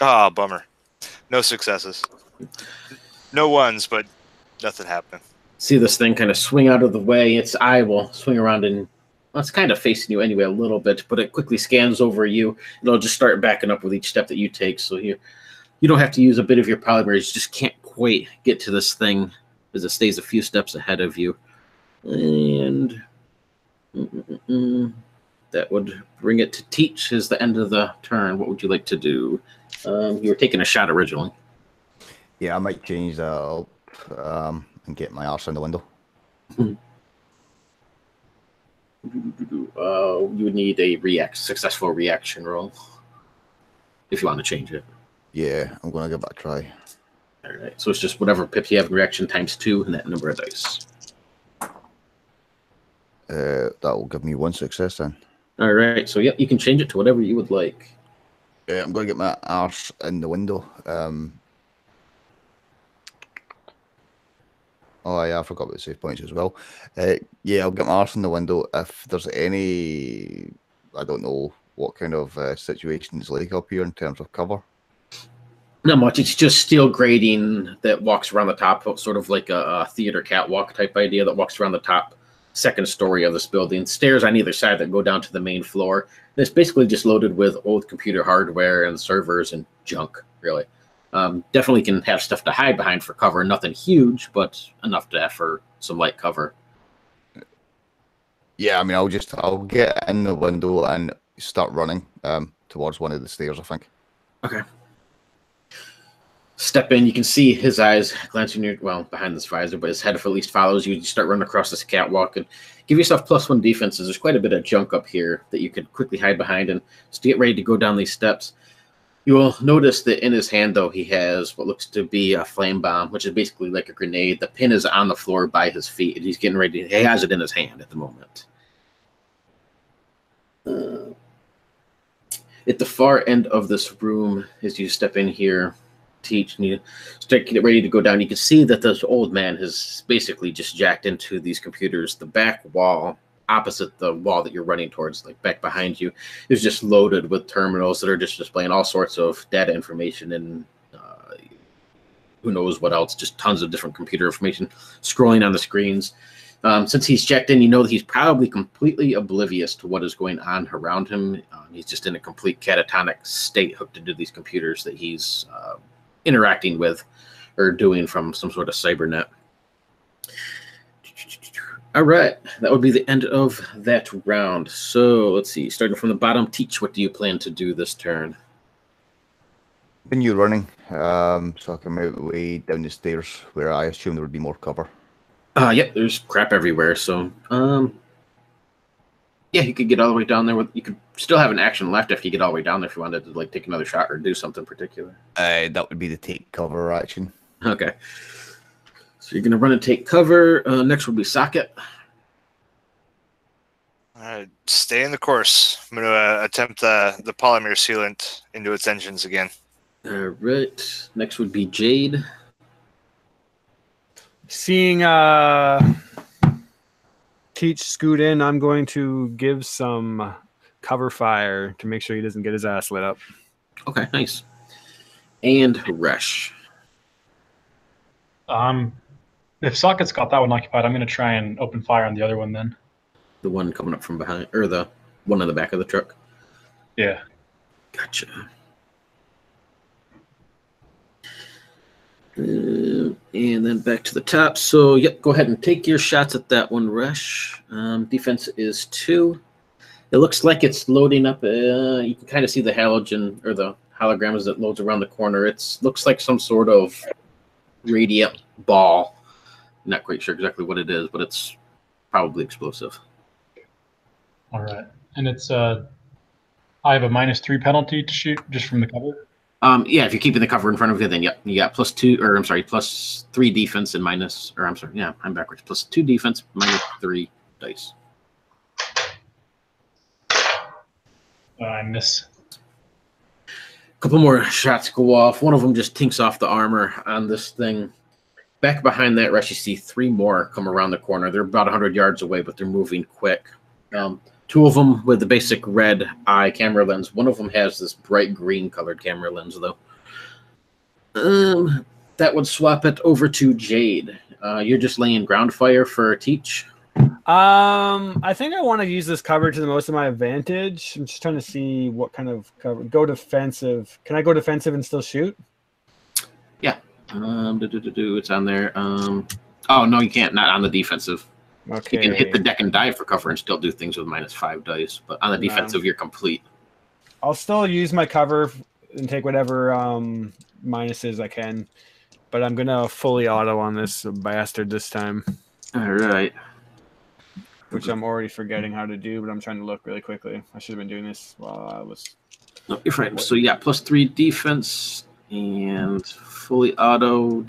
Ah, bummer. No successes. No ones, but nothing happened. See this thing kind of swing out of the way. Its eye will swing around and it's kind of facing you anyway a little bit, but it quickly scans over you. It'll just start backing up with each step that you take. So you don't have to use a bit of your polymers. You just can't quite get to this thing as it stays a few steps ahead of you. And that would bring it to Teach as the end of the turn. What would you like to do? You were taking a shot originally. Yeah, I might change that up and get my arse in the window. You would need a successful reaction roll if you want to change it. Yeah, I'm going to give that a try. All right, so it's just whatever pips you have in reaction times 2 and that number of dice. That will give me 1 success then. All right, so yeah, you can change it to whatever you would like. Yeah, I'm going to get my arse in the window. Oh, yeah, I forgot about save points as well. Yeah, I'll get my arse in the window. If there's any, I don't know what kind of situations like up here in terms of cover. Not much. It's just steel grating that walks around the top, sort of like a theater catwalk type idea that walks around the top second story of this building. Stairs on either side that go down to the main floor. And it's basically just loaded with old computer hardware and servers and junk, really. Definitely can have stuff to hide behind for cover. Nothing huge, but enough to have for some light cover. Yeah, I mean, I'll get in the window and start running towards one of the stairs, I think. Okay. Step in. You can see his eyes glancing behind this visor, but his head at least follows you. You start running across this catwalk and give yourself +1 defenses. There's quite a bit of junk up here that you could quickly hide behind. And just to get ready to go down these steps, you will notice that in his hand, though, he has what looks to be a flame bomb, which is basically like a grenade. The pin is on the floor by his feet, and he's getting ready. He has it in his hand at the moment. At the far end of this room, as you step in here, Teach, and you start getting ready to go down, you can see that this old man has basically just jacked into these computers. The back wall, opposite the wall that you're running towards, like back behind you, is just loaded with terminals that are just displaying all sorts of data information and who knows what else, just tons of different computer information scrolling on the screens. Since he's checked in, you know that he's probably completely oblivious to what is going on around him. He's just in a complete catatonic state hooked into these computers that he's interacting with or doing from some sort of cybernet. All right, that would be the end of that round. So let's see, starting from the bottom, Teach, what do you plan to do this turn? Continue running, so I can make my way down the stairs where I assume there would be more cover. Yep, there's crap everywhere. So, yeah, you could get all the way down there. You could still have an action left if you get all the way down there if you wanted to like take another shot or do something particular. That would be the take cover action. Okay. So So you're going to run and take cover. Next will be Socket. Stay in the course. I'm going to attempt the polymer sealant into its engines again. All right. Next would be Jade. Seeing Teach scoot in, I'm going to give some cover fire to make sure he doesn't get his ass lit up. Okay, nice. And Resh. If Socket's got that one occupied, I'm going to try and open fire on the other one then. The one coming up from behind, or the one on the back of the truck. Yeah. Gotcha. And then back to the top. So, yep, go ahead and take your shots at that one, Resh. Defense is 2. It looks like it's loading up. You can kind of see the halogen or the hologram as it loads around the corner. It looks like some sort of radiant ball. Not quite sure exactly what it is, but it's probably explosive. All right. And it's I have a -3 penalty to shoot just from the cover. Yeah, if you're keeping the cover in front of you, then yep, you got +3 defense and I'm backwards. +2 defense, -3 dice. I miss. A couple more shots go off. One of them just tinks off the armor on this thing. Back behind that rush, you see 3 more come around the corner. They're about 100 yards away, but they're moving quick. 2 of them with the basic red eye camera lens. One of them has this bright green colored camera lens, though. That would swap it over to Jade. You're just laying ground fire for Teach. I think I want to use this cover to the most of my advantage. I'm just trying to see what kind of cover. Go defensive. Can I go defensive and still shoot? Yeah. It's on there. Oh, no, you can't. Not on the defensive. Okay. You can hit the deck and dive for cover and still do things with -5 dice. But on the defensive, you're complete. I'll still use my cover and take whatever minuses I can. But I'm going to fully auto on this bastard this time. All right. Which I'm already forgetting how to do, but I'm trying to look really quickly. I should have been doing this while I was... No, you're fine. So, yeah, +3 defense and fully auto.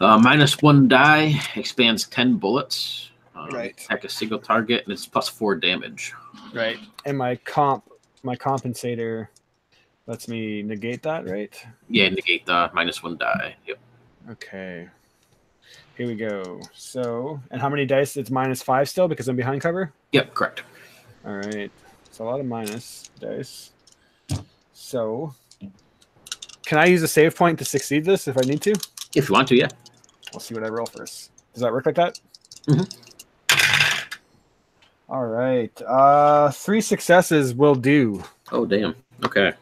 -1 die expands 10 bullets. Right. Attack a single target, and it's +4 damage. Right. And my compensator lets me negate that, right? Yeah, negate the -1 die. Yep. Okay. Here we go. So, and how many dice? It's -5 still because I'm behind cover? Yep, correct. All right. It's a lot of minus dice. So, can I use a save point to succeed this if I need to? If you want to, yeah. I'll see what I roll first. Does that work like that? Mm-hmm. All right. 3 successes will do. Oh, damn. Okay.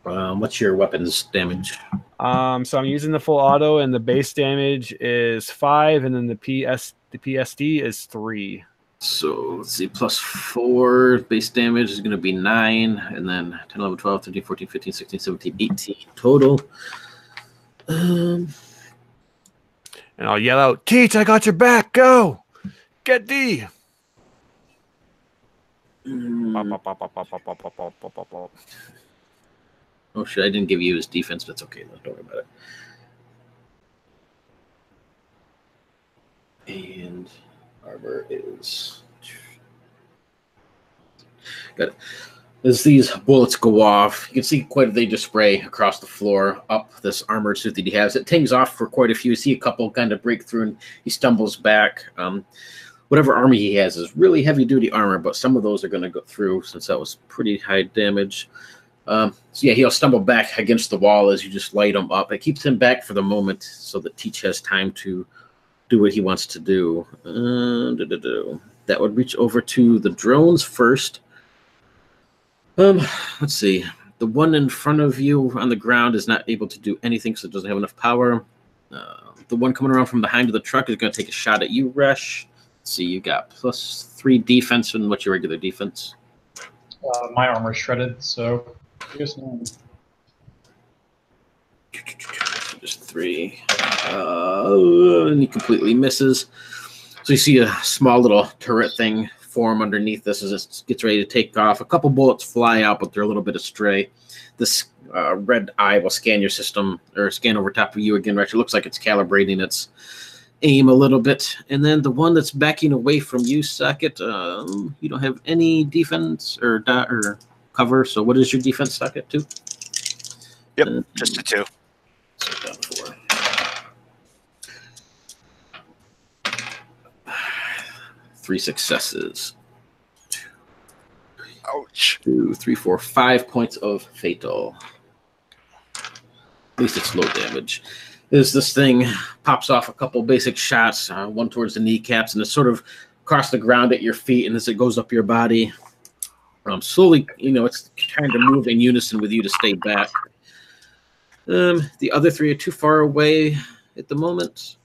What's your weapons damage? So I'm using the full auto, and the base damage is 5, and then the PSD is 3. So let's see, +4 base damage is going to be 9, and then 10, 11, 12, 13, 14, 15, 16, 17, 18 total. And I'll yell out, Teach, I got your back. Go. Get D. Oh, shit, I didn't give you his defense, but it's okay. Don't worry about it. And armor is... Got it. As these bullets go off, you can see they just spray across the floor up this armored suit that he has. It tings off for quite a few. You see a couple kind of break through, and he stumbles back. Whatever armor he has is really heavy-duty armor, but some of those are going to go through since that was pretty high damage. So yeah, he'll stumble back against the wall as you just light him up. It keeps him back for the moment so that Teach has time to do what he wants to do. That would reach over to the drones first. Let's see. The one in front of you on the ground is not able to do anything because it doesn't have enough power. The one coming around from behind of the truck is going to take a shot at you, Resh. Let's see, you got +3 defense, and what's your regular defense? My armor's shredded, so I guess no. Just 3. And he completely misses. So you see a small little turret thing form underneath this as it gets ready to take off. A couple bullets fly out, but they're a little bit astray. red eye will scan your system or scan over top of you again. Right, it looks like it's calibrating its aim a little bit. And then the one that's backing away from you, Socket, you don't have any defense or cover. So what is your defense, Socket? 2? Yep, just a 2. So down 4. 3 successes. Ouch. 2, 3, 4, 5 points of fatal. At least it's low damage. As this thing pops off a couple basic shots, one towards the kneecaps, and it's sort of across the ground at your feet, and as it goes up your body, slowly, it's trying to move in unison with you to stay back. The other 3 are too far away at the moment.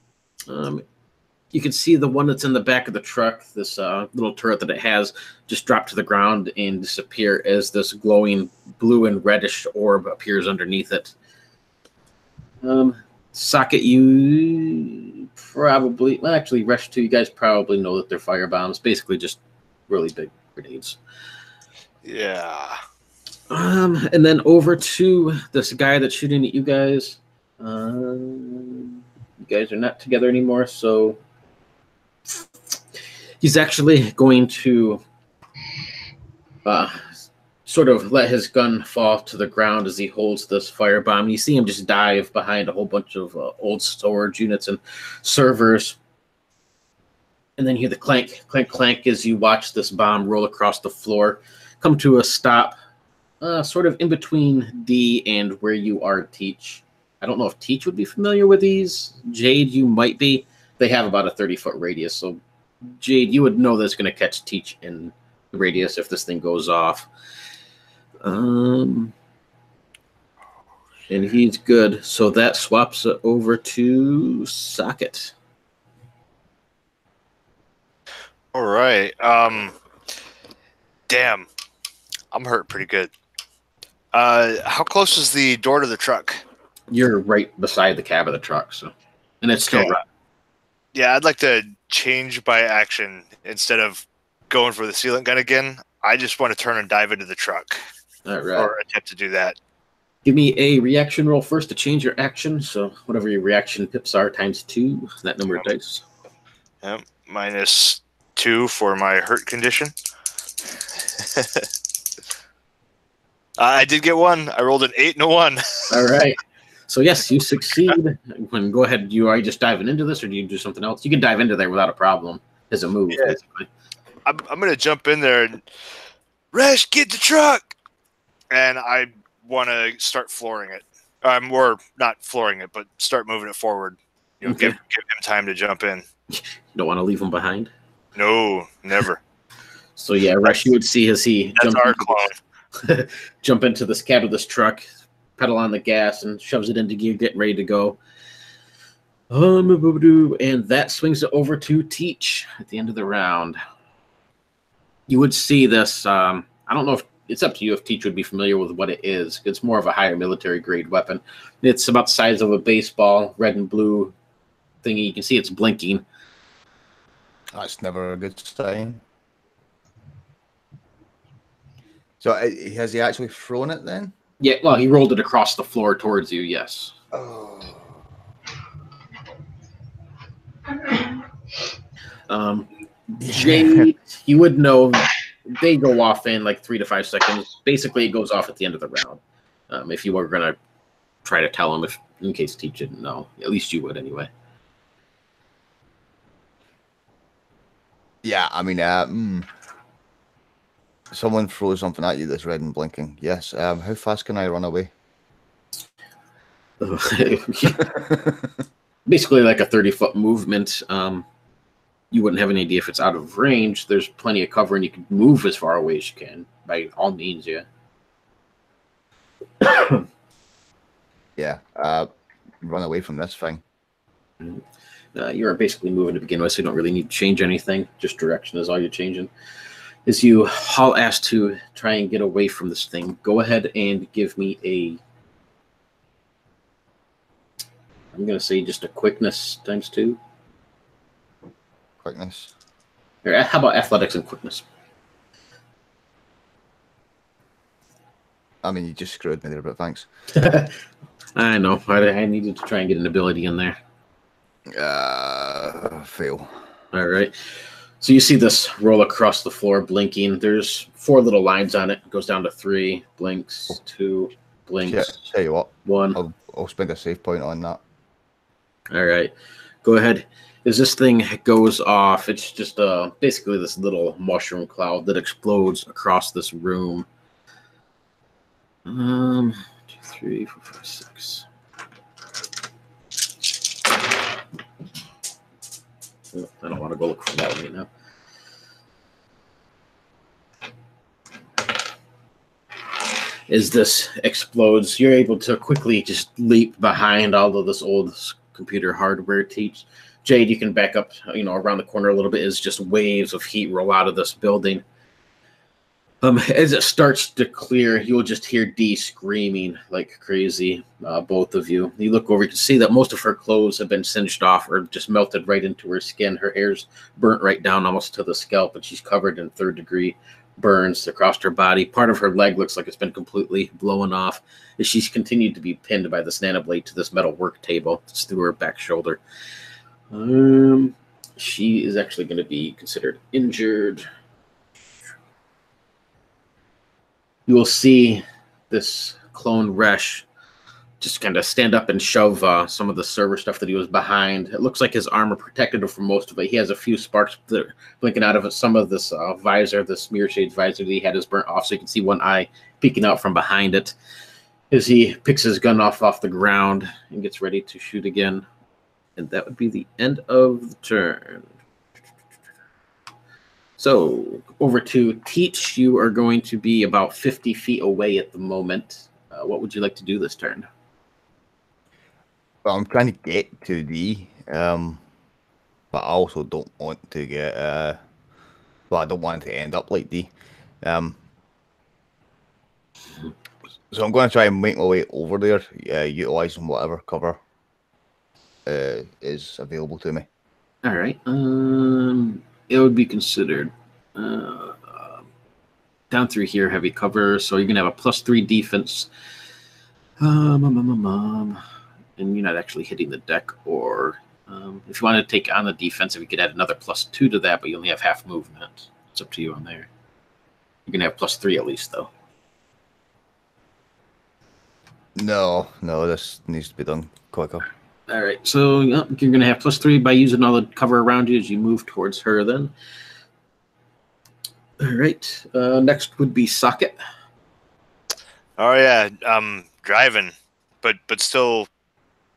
You can see the one that's in the back of the truck, this little turret that it has, just drop to the ground and disappear as this glowing blue and reddish orb appears underneath it. Socket, you probably, well, actually, Rush 2, you guys probably know that they're firebombs, basically just really big grenades. Yeah. And then over to this guy that's shooting at you guys. You guys are not together anymore, so he's actually going to sort of let his gun fall to the ground as he holds this firebomb. You see him just dive behind a whole bunch of old storage units and servers. And then you hear the clank, clank, clank as you watch this bomb roll across the floor, come to a stop, sort of in between D and where you are, Teach. I don't know if Teach would be familiar with these. Jade, you might be. They have about a 30-foot radius, so Jade, you would know that it's going to catch Teach in the radius if this thing goes off. And he's good, so that swaps it over to Socket. All right. Damn, I'm hurt pretty good. How close is the door to the truck? You're right beside the cab of the truck, so, and it's still right. Yeah, I'd like to change by action instead of going for the sealant gun again. I just want to turn and dive into the truck. All right. Or attempt to do that. Give me a reaction roll first to change your action. So whatever your reaction pips are times 2, that number of dice. Yep. -2 for my hurt condition. I did get 1. I rolled an 8 and a 1. All right. So yes, you succeed. Go ahead. Are you just diving into this, or do you do something else? You can dive into there without a problem as a move. Yeah. Basically. I'm going to jump in there and Resh, get the truck. And I want to start flooring it. Or not flooring it, but start moving it forward. Okay. Give him time to jump in. Don't want to leave him behind. No, never. So yeah, Rush, you would see as he jump into this cab of this truck, pedal on the gas, and shoves it into gear, getting ready to go. And that swings it over to Teach at the end of the round. You would see this. I don't know if it's up to you if Teach would be familiar with what it is. It's more of a higher military grade weapon. It's about the size of a baseball, red and blue thingy. You can see it's blinking. That's never a good sign. So has he actually thrown it then? Yeah, well, he rolled it across the floor towards you, yes. Oh. Jade, you would know they go off in like 3 to 5 seconds. Basically, it goes off at the end of the round. If you were going to try to tell him, in case Teach didn't know. At least you would anyway. Yeah, I mean, someone throws something at you that's red and blinking. Yes. How fast can I run away? Basically, like a 30-foot movement. You wouldn't have any idea if it's out of range. There's plenty of cover, and you can move as far away as you can. By all means, yeah. Yeah. Run away from this thing. You're basically moving to begin with, so you don't really need to change anything. Just direction is all you're changing. As you haul ass to try and get away from this thing, go ahead and give me a... I'm going to say just a quickness times 2. Quickness. Or how about athletics and quickness? I mean, you just screwed me there, but thanks. I know. I needed to try and get an ability in there. Fail. All right. So you see this roll across the floor, blinking. There's 4 little lines on it. It goes down to 3, blinks, 2, blinks, Tell you what, 1. I'll spend a save point on that. All right. Go ahead. As this thing goes off, it's just basically this little mushroom cloud that explodes across this room. 2, 3, 4, 5, 6. Oh, I don't want to go look for that right now. As this explodes, you're able to quickly just leap behind all of this old computer hardware. Jade, you can back up, around the corner a little bit as just waves of heat roll out of this building. As it starts to clear, you'll just hear Dee screaming like crazy, both of you. You look over, you can see that most of her clothes have been singed off or just melted right into her skin. Her hair's burnt right down almost to the scalp, and she's covered in 3rd-degree burns across her body. Part of her leg looks like it's been completely blown off as she's continued to be pinned by this nanoblade to this metal work table. It's through her back shoulder. She is actually going to be considered injured. You will see this clone Resh just kind of stand up and shove some of the server stuff that he was behind. It looks like his armor protected him from most of it. He has a few sparks that are blinking out of it. Some of this visor, this mirror shades visor that he had is burnt off, so you can see one eye peeking out from behind it as he picks his gun off the ground and gets ready to shoot again. And that would be the end of the turn. So over to Teach. You are going to be about 50 feet away at the moment. What would you like to do this turn? Well, I'm trying to get to D, but I also don't want to get. I don't want it to end up like D. So I'm going to try and make my way over there, utilizing whatever cover is available to me. All right. It would be considered down through here, heavy cover. So you're gonna have a +3 defense. And you're not actually hitting the deck, or if you want to take on the defensive, you could add another +2 to that, but you only have half movement. It's up to you on there. You're gonna have +3 at least, though. No, this needs to be done quicker. All right, so you're gonna have +3 by using all the cover around you as you move towards her. Then. All right. Next would be Socket. Oh yeah, driving, but still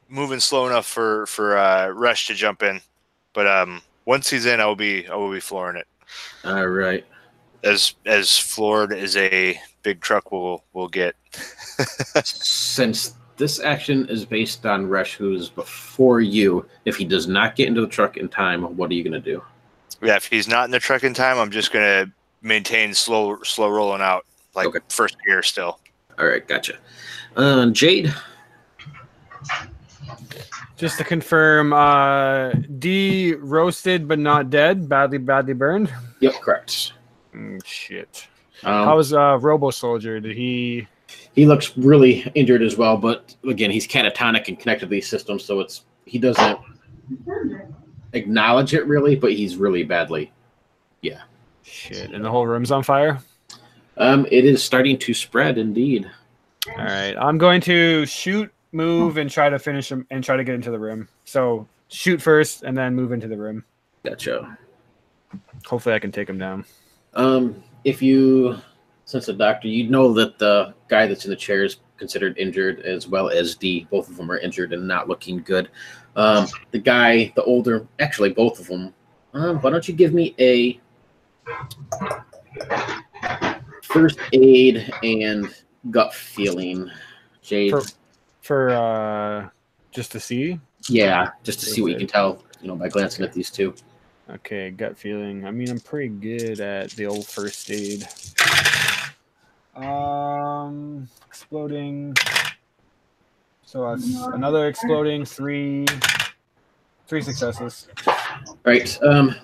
moving slow enough for Rush to jump in. But once he's in, I will be flooring it. All right. As floored as a big truck will get. Since this action is based on Rush, who's before you, if he does not get into the truck in time, what are you going to do? Yeah, if he's not in the truck in time, I'm just going to maintain slow rolling out, like okay. First gear still. All right, gotcha. Jade? Just to confirm, D roasted but not dead, badly burned? Yep, correct. Shit. How was Robo Soldier? Did he... He looks really injured as well, but again, he's catatonic and connected to these systems, so he doesn't acknowledge it really, but he's really badly. Yeah. Shit. And the whole room's on fire? It is starting to spread indeed. All right. I'm going to shoot, move, and try to finish him and try to get into the room. So shoot first and then move into the room. Gotcha. Hopefully I can take him down. If you, since a doctor, you know that the guy that's in the chair is considered injured as well as D. Both of them are injured and not looking good. The guy, the older, actually both of them. Why don't you give me a first aid and gut feeling, Jade? For just to see? Yeah, just to see what you can tell, by glancing at these two. Okay, gut feeling. I mean, I'm pretty good at the old first aid. Exploding. So another exploding, three successes. Right.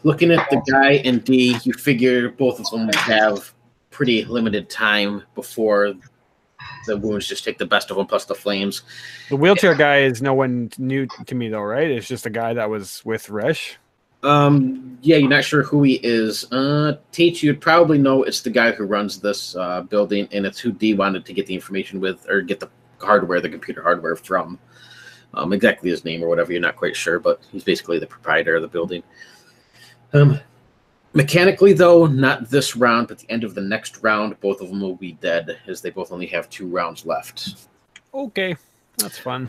Looking at the guy and D, you figure both of them have pretty limited time before the wounds just take the best of them, plus the flames. The wheelchair guy is no one new to me, though, right? It's just a guy that was with Resh. Yeah, you're not sure who he is. Teach, you'd probably know it's the guy who runs this building, and it's who D wanted to get the information with, or get the hardware, the computer hardware from. Exactly his name or whatever, you're not quite sure, but he's basically the proprietor of the building. Mechanically, though, not this round, but the end of the next round, both of them will be dead, as they both only have 2 rounds left. Okay, that's fun.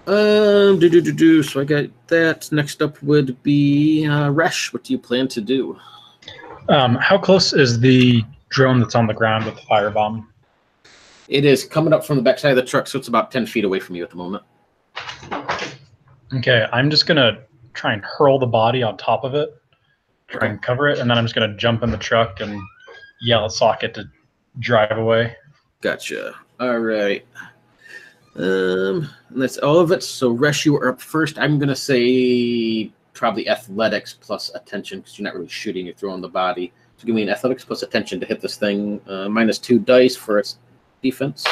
So I got that. Next up would be Resh. What do you plan to do? How close is the drone that's on the ground with the firebomb? It is coming up from the backside of the truck, so it's about 10 feet away from you at the moment. Okay, I'm just gonna try and hurl the body on top of it, try and cover it, and then I'm just gonna jump in the truck and yell at Socket to drive away. Gotcha. All right. And that's all of it. So Resh, you are up first. I'm gonna say probably athletics plus attention, because you're not really shooting, you're throwing the body. So give me an athletics plus attention to hit this thing. -2 dice for its defense.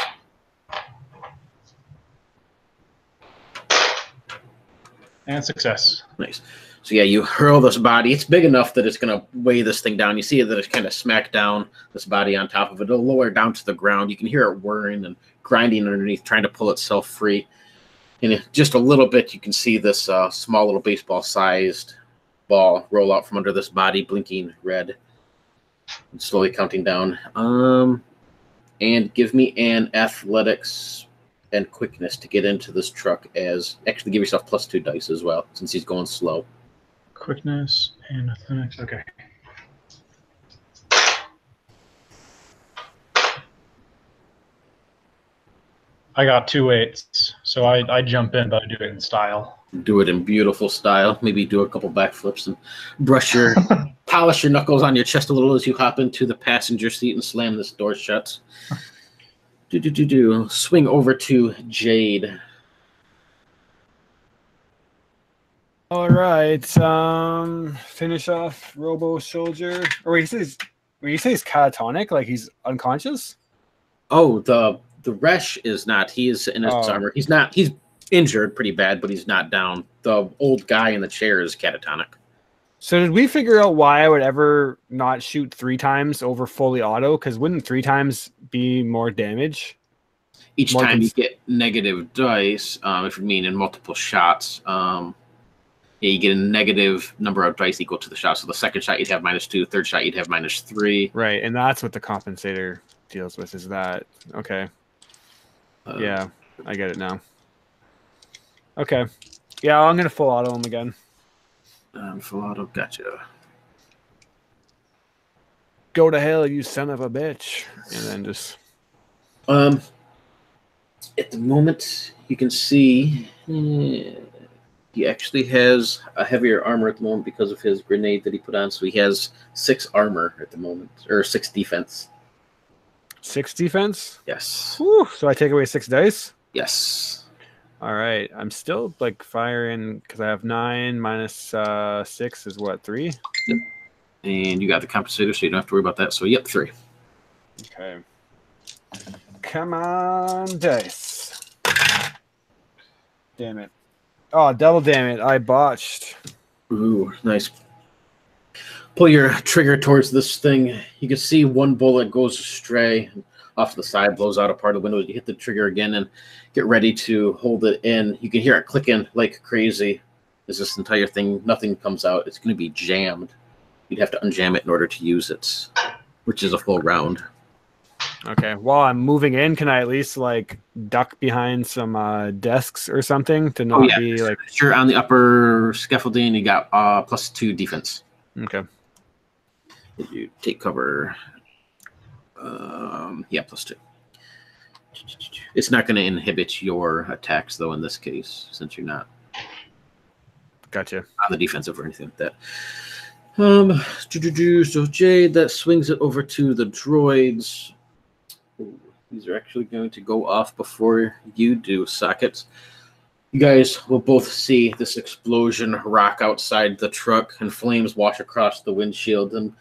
And success. Nice. So yeah, you hurl this body. It's big enough that it's going to weigh this thing down. You see that it's kind of smacked down, this body on top of it. It'll lower down to the ground. You can hear it whirring and grinding underneath, trying to pull itself free. And in just a little bit, you can see this small little baseball-sized ball roll out from under this body, blinking red, and slowly counting down. And give me an athletics and quickness to get into this truck. As actually, give yourself +2 dice as well, since he's going slow. Quickness and athletics. Okay. I got 2 8s, so I jump in, but I do it in style. Do it in beautiful style. Maybe do a couple backflips and polish your knuckles on your chest a little as you hop into the passenger seat and slam this door shut. Swing over to Jade. All right. Finish off Robo Soldier. Or wait, when you say he's catatonic, like he's unconscious? Oh, the Resh is not. He is in his armor. He's not. He's injured pretty bad, but he's not down. The old guy in the chair is catatonic. So did we figure out why I would ever not shoot 3 times over fully auto? Because wouldn't 3 times be more damage? Each time you get negative dice, if you mean in multiple shots, you get a negative number of dice equal to the shot. So the second shot you'd have -2, third shot you'd have -3. Right, and that's what the compensator deals with, is that. Okay. Yeah, I get it now. Okay. Yeah, I'm going to full auto him again. Full auto, gotcha. Go to hell, you son of a bitch. And then just... At the moment, you can see he actually has a heavier armor at the moment because of his grenade that he put on. So he has 6 armor at the moment, or 6 defense. 6 defense? Yes. Whew, so I take away 6 dice? Yes. All right. I'm still like firing because I have 9 minus 6 is what, 3? Yep. And you got the compensator, so you don't have to worry about that. So, yep, 3. Okay. Come on, dice. Damn it. Oh, double damn it. I botched. Ooh, nice. Pull your trigger towards this thing. You can see one bullet goes astray, off to the side, blows out a part of the window. You hit the trigger again and get ready to hold it in. You can hear it clicking like crazy. As this entire thing, nothing comes out. It's going to be jammed. You'd have to unjam it in order to use it, which is a full round. Okay. While I'm moving in, can I at least like duck behind some desks or something to not be like? You're on the upper scaffolding. You got +2 defense. Okay. You take cover. Yeah, +2. It's not going to inhibit your attacks though in this case, since you're not. Gotcha. On the defensive or anything like that. So Jade, that swings it over to the droids. Ooh, these are actually going to go off before you do, Sockets. You guys will both see this explosion rock outside the truck and flames wash across the windshield. And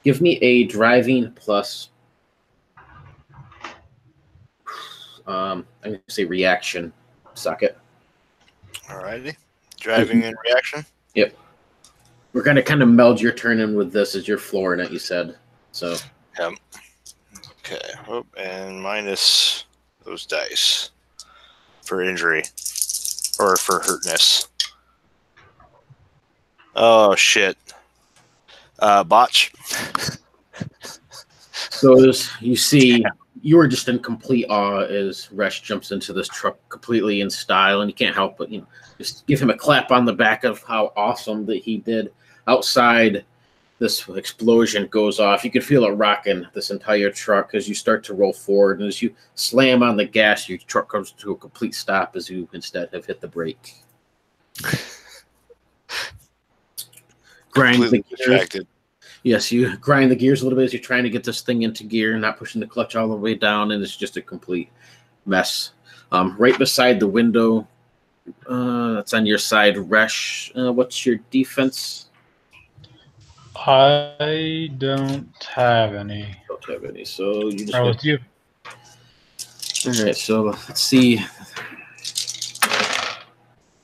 give me a driving plus. I'm going to say reaction socket. Alrighty. Driving and reaction. Yep. We're going to kind of meld your turn in with this as you're flooring it, you said. So. Yep. Okay. Oh, and minus those dice for injury or for hurtness. Oh shit. Botch. So as you see, you are just in complete awe as Resh jumps into this truck completely in style, and you can't help but just give him a clap on the back of how awesome that he did. Outside, this explosion goes off. You can feel it rocking this entire truck as you start to roll forward, and as you slam on the gas, your truck comes to a complete stop as you instead have hit the brake. Grind the gears. Yes, you grind the gears a little bit as you're trying to get this thing into gear, not pushing the clutch all the way down, and it's just a complete mess. Right beside the window, that's on your side, Resh. What's your defense? I don't have any. Don't have any, so you just. Oh, it's you. All right, so let's see.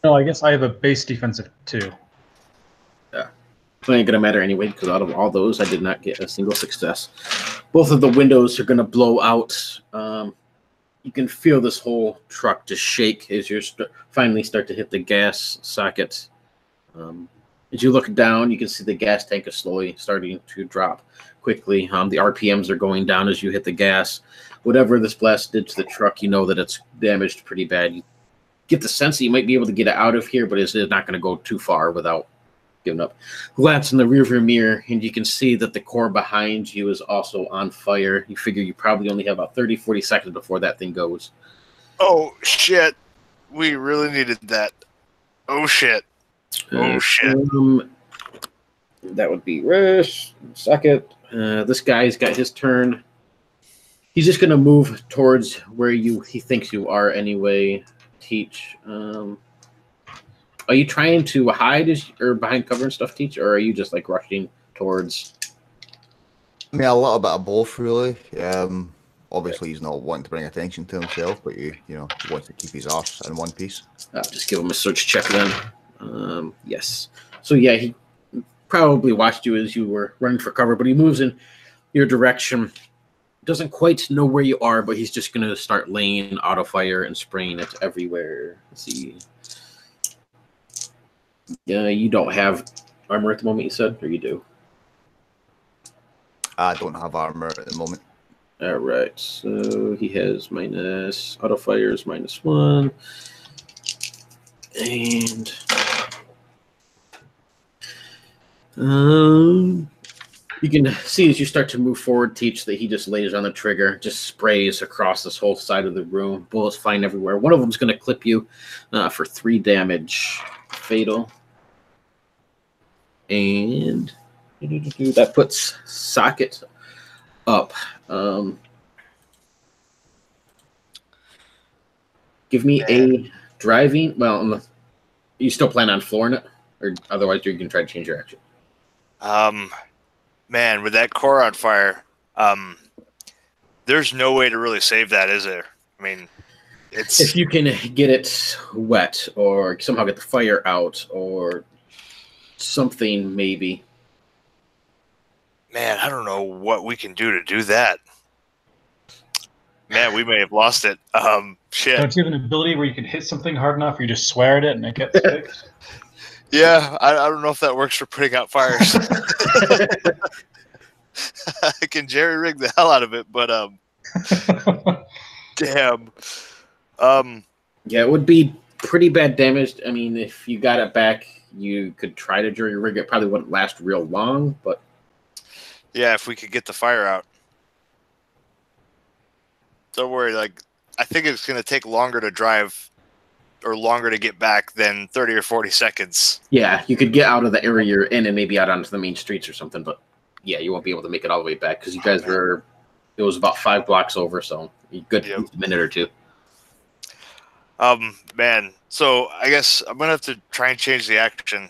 No, I guess I have a base defensive 2. It ain't gonna matter anyway because out of all those, I did not get a single success. Both of the windows are gonna blow out. You can feel this whole truck just shake as you finally start to hit the gas socket. As you look down, you can see the gas tank is slowly starting to drop quickly. The RPMs are going down as you hit the gas. Whatever this blast did to the truck, you know that it's damaged pretty bad. You get the sense that you might be able to get it out of here, but it's not going to go too far without giving up. Glance in the rearview mirror, and you can see that the core behind you is also on fire. You figure you probably only have about 30, 40 seconds before that thing goes. Oh, shit. We really needed that. Oh, shit. Oh, shit. That would be Rish. Second. This guy's got his turn. He's just going to move towards where he thinks you are anyway. Teach. Are you trying to hide or behind cover and stuff, Teach, or are you just like rushing towards? I mean, a little bit of both, really. Obviously, he's not wanting to bring attention to himself, but he wants to keep his arse in one piece. Just give him a search check then. Yes. So yeah, he probably watched you as you were running for cover, but he moves in your direction. Doesn't quite know where you are, but he's just going to start laying auto fire and spraying it everywhere. Let's see. Yeah, you don't have armor at the moment, you said, or you do? I don't have armor at the moment. All right, so he has minus auto fire is -1, and you can see as you start to move forward, Teach, that he just lays on the trigger, just sprays across this whole side of the room. Bullets flying everywhere. One of them's going to clip you for 3 damage. Fatal. And that puts socket up. Give me a driving. Well, you still plan on flooring it, or otherwise you can try to change your action. Man, with that core on fire, there's no way to really save that, is there? I mean, it's if you can get it wet or somehow get the fire out or something, maybe. Man, I don't know what we can do to do that. Man, we may have lost it. Shit. Don't you have an ability where you can hit something hard enough, where you just swear at it and it gets fixed? Yeah, I don't know if that works for putting out fires. I can jerry rig the hell out of it, but damn. Yeah, it would be pretty bad damage. I mean, if you got it back, you could try to jury rig it. Probably wouldn't last real long, but yeah, if we could get the fire out. Don't worry. Like, I think it's going to take longer to drive or longer to get back than 30 or 40 seconds. Yeah, you could get out of the area you're in and maybe out onto the main streets or something, but yeah, you won't be able to make it all the way back because you guys were. It was about 5 blocks over, so you good minute or two. Man. So I guess I'm gonna have to try and change the action.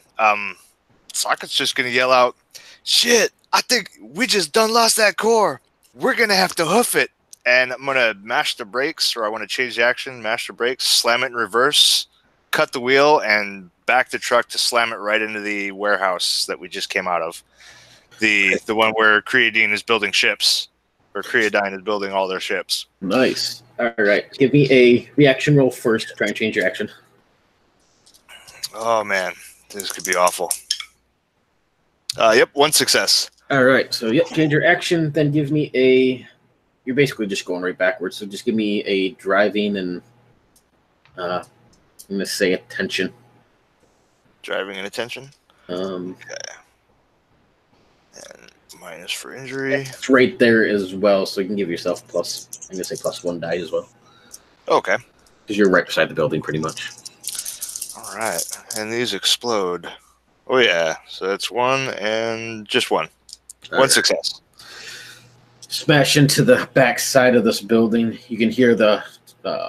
Socket's just gonna yell out, "Shit! I think we just done lost that core. We're gonna have to hoof it." and I'm going to mash the brakes, or I want to change the action, mash the brakes, slam it in reverse, cut the wheel, and back the truck to slam it right into the warehouse that we just came out of. The one where Creodine is building ships, or Creodine is building all their ships. Nice. All right. Give me a reaction roll first to try and change your action. Oh, man. This could be awful. Yep, 1 success. All right. So, yep, change your action. Then give me a... You're basically just going right backwards. So just give me a driving and... I'm going to say attention. Driving and attention? Okay. And minus for injury. It's right there as well, so you can give yourself plus... I'm going to say +1 die as well. Okay. Because you're right beside the building, pretty much. All right. And these explode. Oh, yeah. So that's 1 and just 1. One success. Smash into the back side of this building. You can hear the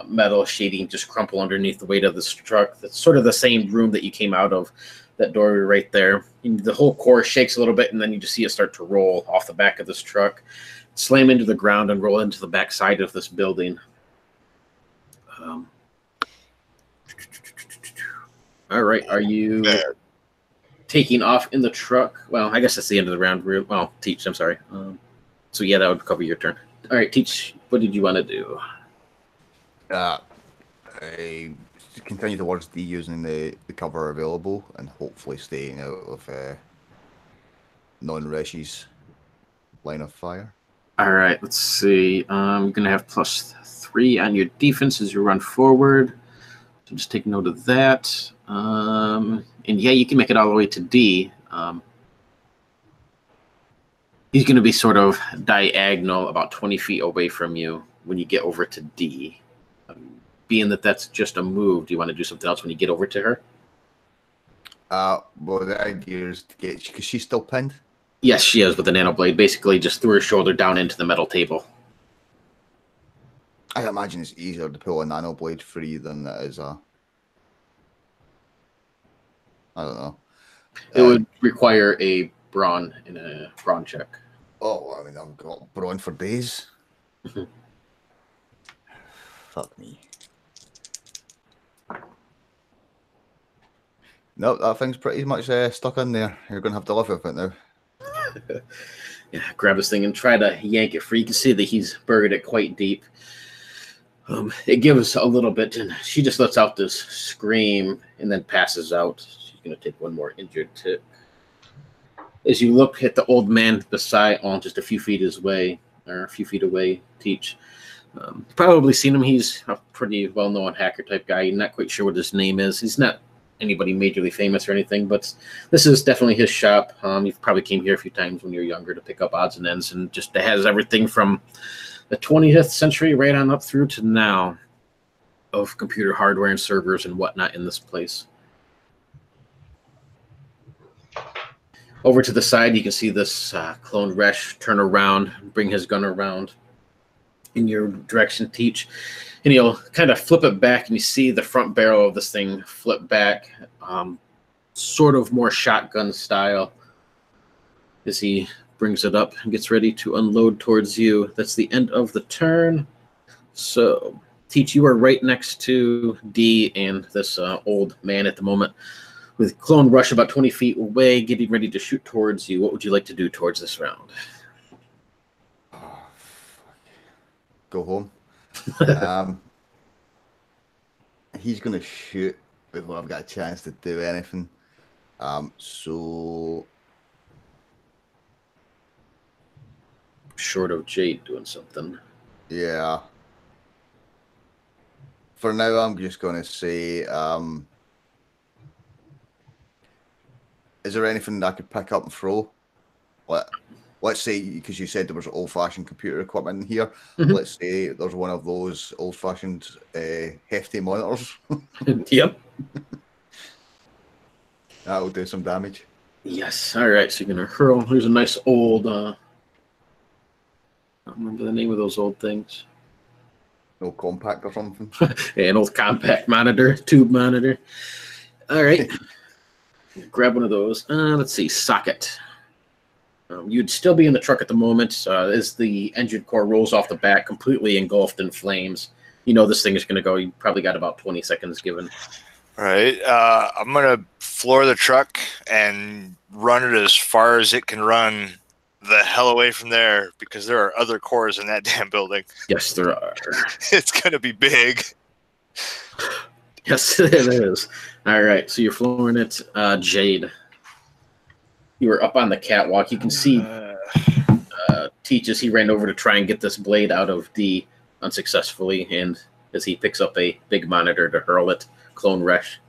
metal sheeting just crumple underneath the weight of this truck. That's sort of the same room that you came out of. That door right there. And the whole core shakes a little bit, and then you just see it start to roll off the back of this truck, slam into the ground, and roll into the back side of this building. All right. Are you taking off in the truck? Well, I guess that's the end of the round. Well, Teach, I'm sorry. So, yeah, that would cover your turn. All right, Teach, what did you want to do? I continue towards D using the cover available and hopefully staying out of non-Reshi's line of fire. All right, let's see. I'm going to have +3 on your defense as you run forward. So just take note of that. And yeah, you can make it all the way to D. He's going to be sort of diagonal about 20 feet away from you when you get over to D. Being that that's just a move, do you want to do something else when you get over to her? Well, the idea is to get, because she's still pinned? Yes, she is, with the nano blade. Basically, just threw her shoulder down into the metal table. I imagine it's easier to pull a nano blade free than it is a... I don't know. It would require a brawn in a brawn check. Oh, I mean, I've got brawn for days. Fuck me. Nope, that thing's pretty much stuck in there. You're going to have to live with it now. Yeah, grab this thing and try to yank it free. You can see that he's buried it quite deep. It gives a little bit, and she just lets out this scream and then passes out. She's going to take one more injured tick. As you look at the old man beside, just a few feet away, Teach. Probably seen him. He's a pretty well-known hacker type guy. You're not quite sure what his name is. He's not anybody majorly famous or anything, but this is definitely his shop. He probably came here a few times when you were younger to pick up odds and ends, and just has everything from the 20th century right on up through to now of computer hardware and servers and whatnot in this place. Over to the side, you can see this clone Resh turn around, bring his gun around in your direction, Teach. And he'll kind of flip it back, and you see the front barrel of this thing flip back, sort of more shotgun style, as he brings it up and gets ready to unload towards you. That's the end of the turn. So, Teach, you are right next to D and this old man at the moment, with Clone Rush about 20 feet away, getting ready to shoot towards you. What would you like to do towards this round? Oh, go home. He's going to shoot before I've got a chance to do anything. So... Short of Jade doing something. Yeah. For now, I'm just going to say... is there anything that I could pick up and throw? Let's say, because you said there was old-fashioned computer equipment in here. Mm-hmm. Let's say there's one of those old-fashioned hefty monitors. Yep. That'll do some damage. Yes. All right. So you're going to hurl. Here's a nice old... I don't remember the name of those old things. No compact or something? Yeah, an old compact monitor, tube monitor. All right. Grab one of those. Let's see. Socket. You'd still be in the truck at the moment as the engine core rolls off the back, completely engulfed in flames. You know this thing is going to go. You probably got about 20 seconds given. All right. I'm going to floor the truck and run it as far as it can run the hell away from there, because there are other cores in that damn building. Yes, there are. It's going to be big. Yes, it is. All right, so you're flooring it. Jade, you were up on the catwalk. You can see Teach as he ran over to try and get this blade out of D unsuccessfully, and as he picks up a big monitor to hurl it, clone Resh.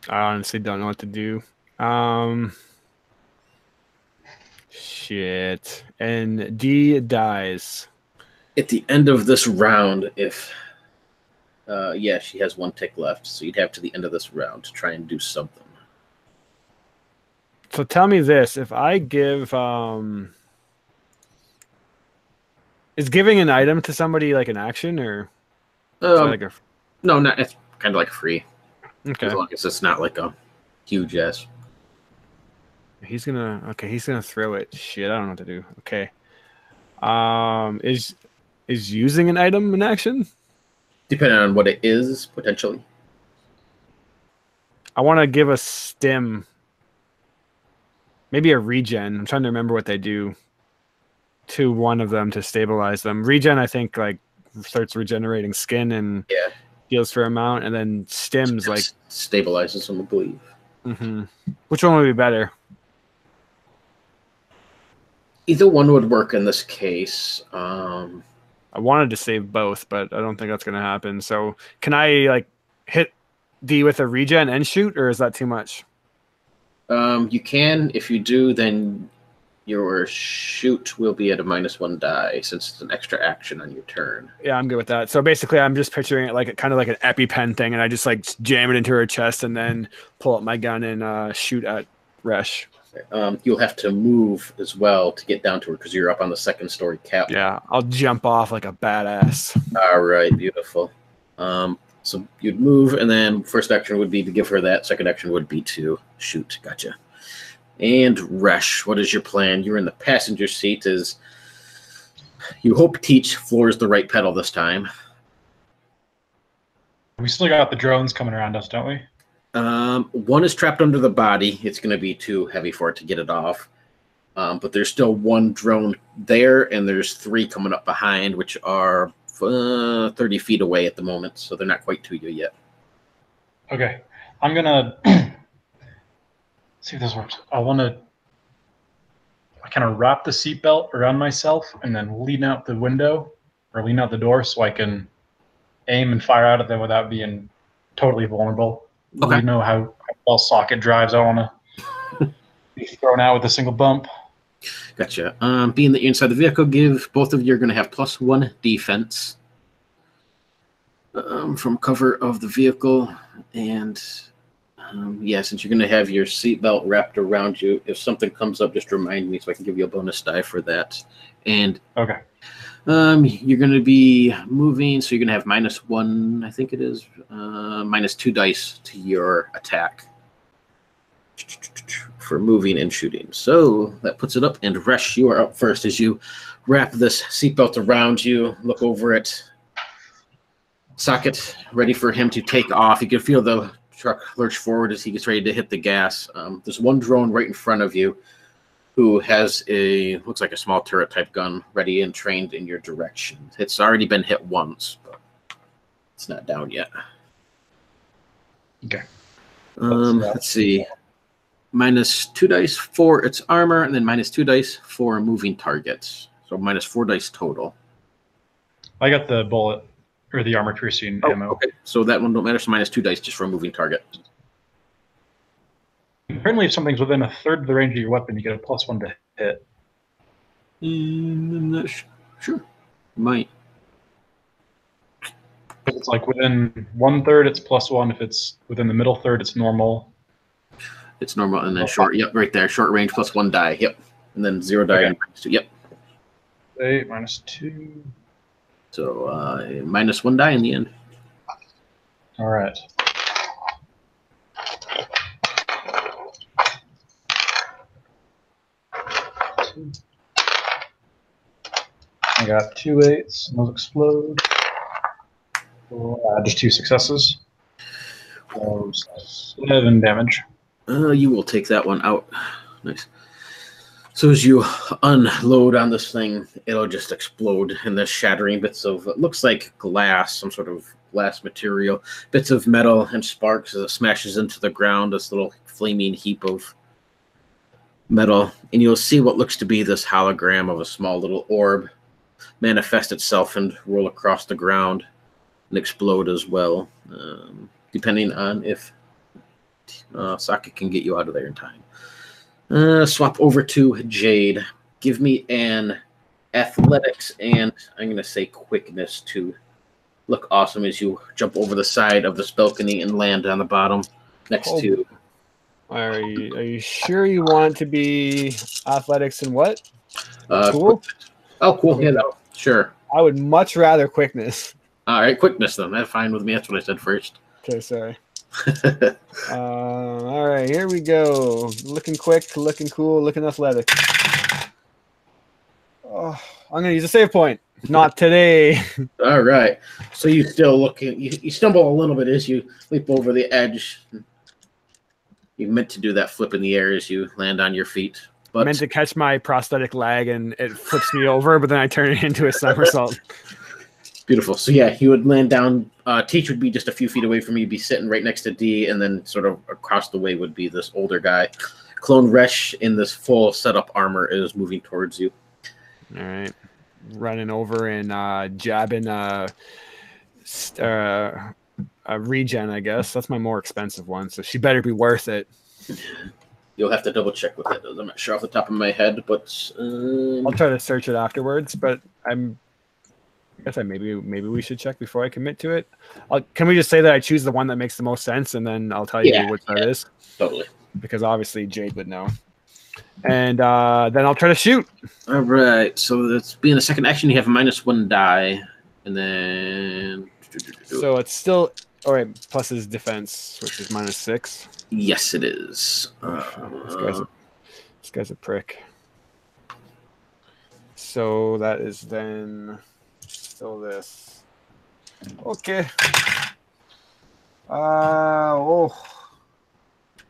I honestly don't know what to do. Shit. And D dies. At the end of this round, if yeah, she has 1 tick left, so you'd have to the end of this round to try and do something. So tell me this: if I give, is giving an item to somebody like an action, or like a... No, not. It's kind of like free. Okay. As long as it's not like a huge ass. He's gonna throw it. Shit, I don't know what to do. Okay. Is using an item an action? Depending on what it is, potentially. I want to give a stim. Maybe a regen. I'm trying to remember what they do to one of them to stabilize them. Regen, I think, like starts regenerating skin and heals for amount, and then stims like stabilizes them, I believe. Mm-hmm. Which one would be better? Either one would work in this case. I wanted to save both, but I don't think that's going to happen. So can I like hit D with a regen and shoot, or is that too much? You can. If you do, then your shoot will be at a -1 die since it's an extra action on your turn. Yeah, I'm good with that. So basically, I'm just picturing it like kind of like an EpiPen thing, and I just like jam it into her chest and then pull up my gun and shoot at Resh. You'll have to move as well to get down to her because you're up on the 2nd story cap. Yeah, I'll jump off like a badass. All right, beautiful. So you'd move, and then first action would be to give her that. Second action would be to shoot. Gotcha. And Resh, what is your plan? You're in the passenger seat. As you hope Teach floors the right pedal this time. We still got the drones coming around us, don't we? One is trapped under the body. It's going to be too heavy for it to get it off. But there's still 1 drone there, and there's 3 coming up behind, which are 30 feet away at the moment, so they're not quite to you yet. Okay. I'm going to see if this works. I kind of wrap the seatbelt around myself and then lean out the window or lean out the door so I can aim and fire out of them without being totally vulnerable. Okay. We know how well socket drives. I want to be thrown out with a single bump. Gotcha. Being that you're inside the vehicle, give both of you are going to have +1 defense from cover of the vehicle. And yeah, since you're going to have your seatbelt wrapped around you, if something comes up, just remind me so I can give you a bonus die for that. And okay. You're going to be moving, so you're going to have -1, I think it is, -2 dice to your attack for moving and shooting. So that puts it up, and Resh, you are up first as you wrap this seatbelt around you, look over at Socket, ready for him to take off. You can feel the truck lurch forward as he gets ready to hit the gas. There's 1 drone right in front of you who has looks like a small turret type gun ready and trained in your direction. It's already been hit once, but it's not down yet. Okay. Let's see. -2 dice for its armor, and then -2 dice for moving targets. So -4 dice total. I got the bullet or the armor piercing ammo. Okay. So that one don't matter. So -2 dice just for a moving target. Apparently, if something's within a third of the range of your weapon, you get a +1 to hit. I'm not sure. Might. If it's like within 1/3, it's +1. If it's within the middle third, it's normal. It's normal, and then short. Yep, right there. Short range +1 die. Yep, and then 0 die and -2. Yep. 8 -2. So -1 die in the end. All right. I got 2 8s. Those explode. Just 2 successes. 7 damage. You will take that one out. Nice. So as you unload on this thing, it'll just explode in the shattering bits of it looks like glass, some sort of glass material, bits of metal and sparks as it smashes into the ground, this little flaming heap of metal. And you'll see what looks to be this hologram of a small little orb manifest itself and roll across the ground and explode as well, depending on if Socket can get you out of there in time. Swap over to Jade. Give me an athletics and I'm going to say quickness to look awesome as you jump over the side of this balcony and land on the bottom next to. Are you sure you want it to be athletics and what? Cool. Oh, cool. Yeah, sure. I would much rather quickness. All right, quickness then. That's fine with me. That's what I said first. Okay, sorry. All right, here we go. Looking quick, looking cool, looking athletic. Oh, I'm gonna use a save point. Not today. All right. So you still looking? You stumble a little bit as you leap over the edge. You meant to do that flip in the air as you land on your feet. But I meant to catch my prosthetic leg and it flips me over, but then I turn it into a somersault. Beautiful. So yeah, he would land down. Teach would be just a few feet away from you, be sitting right next to D, and then sort of across the way would be this older guy. Clone Resh in this full setup armor is moving towards you. All right. Running over and jabbing a regen, I guess. That's my more expensive one, so she better be worth it. You'll have to double check with it. I'm not sure off the top of my head, but I'll try to search it afterwards. But I guess maybe we should check before I commit to it. Can we just say that I choose the one that makes the most sense, and then I'll tell you which that is? Totally. Because obviously Jade would know. And then I'll try to shoot. All right. So that's being a second action. You have a -1 die, and then. So it's still all right. Plus his defense, which is -6. Yes, it is. This guy's a prick. So that is then still this. Okay.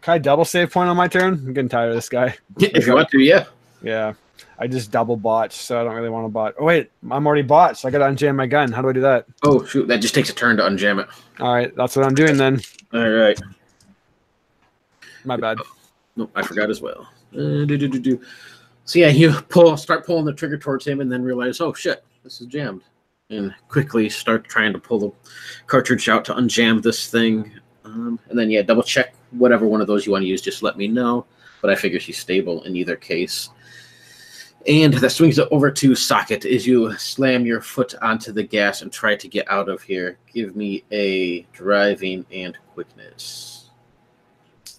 Can I double save point on my turn? I'm getting tired of this guy. If you want to, yeah. Yeah. I just double botch, so I don't really want to botch. Oh, wait. I'm already botched. So I got to unjam my gun. How do I do that? Oh, shoot. That just takes a turn to unjam it. All right. That's what I'm doing then. All right. My bad. Nope, I forgot as well. So yeah, you start pulling the trigger towards him and then realize, oh, shit, this is jammed. And quickly start trying to pull the cartridge out to unjam this thing. And then, yeah, double check whatever one of those you want to use. Just let me know. But I figure she's stable in either case. And that swings it over to Socket as you slam your foot onto the gas and try to get out of here. Give me a driving and quickness.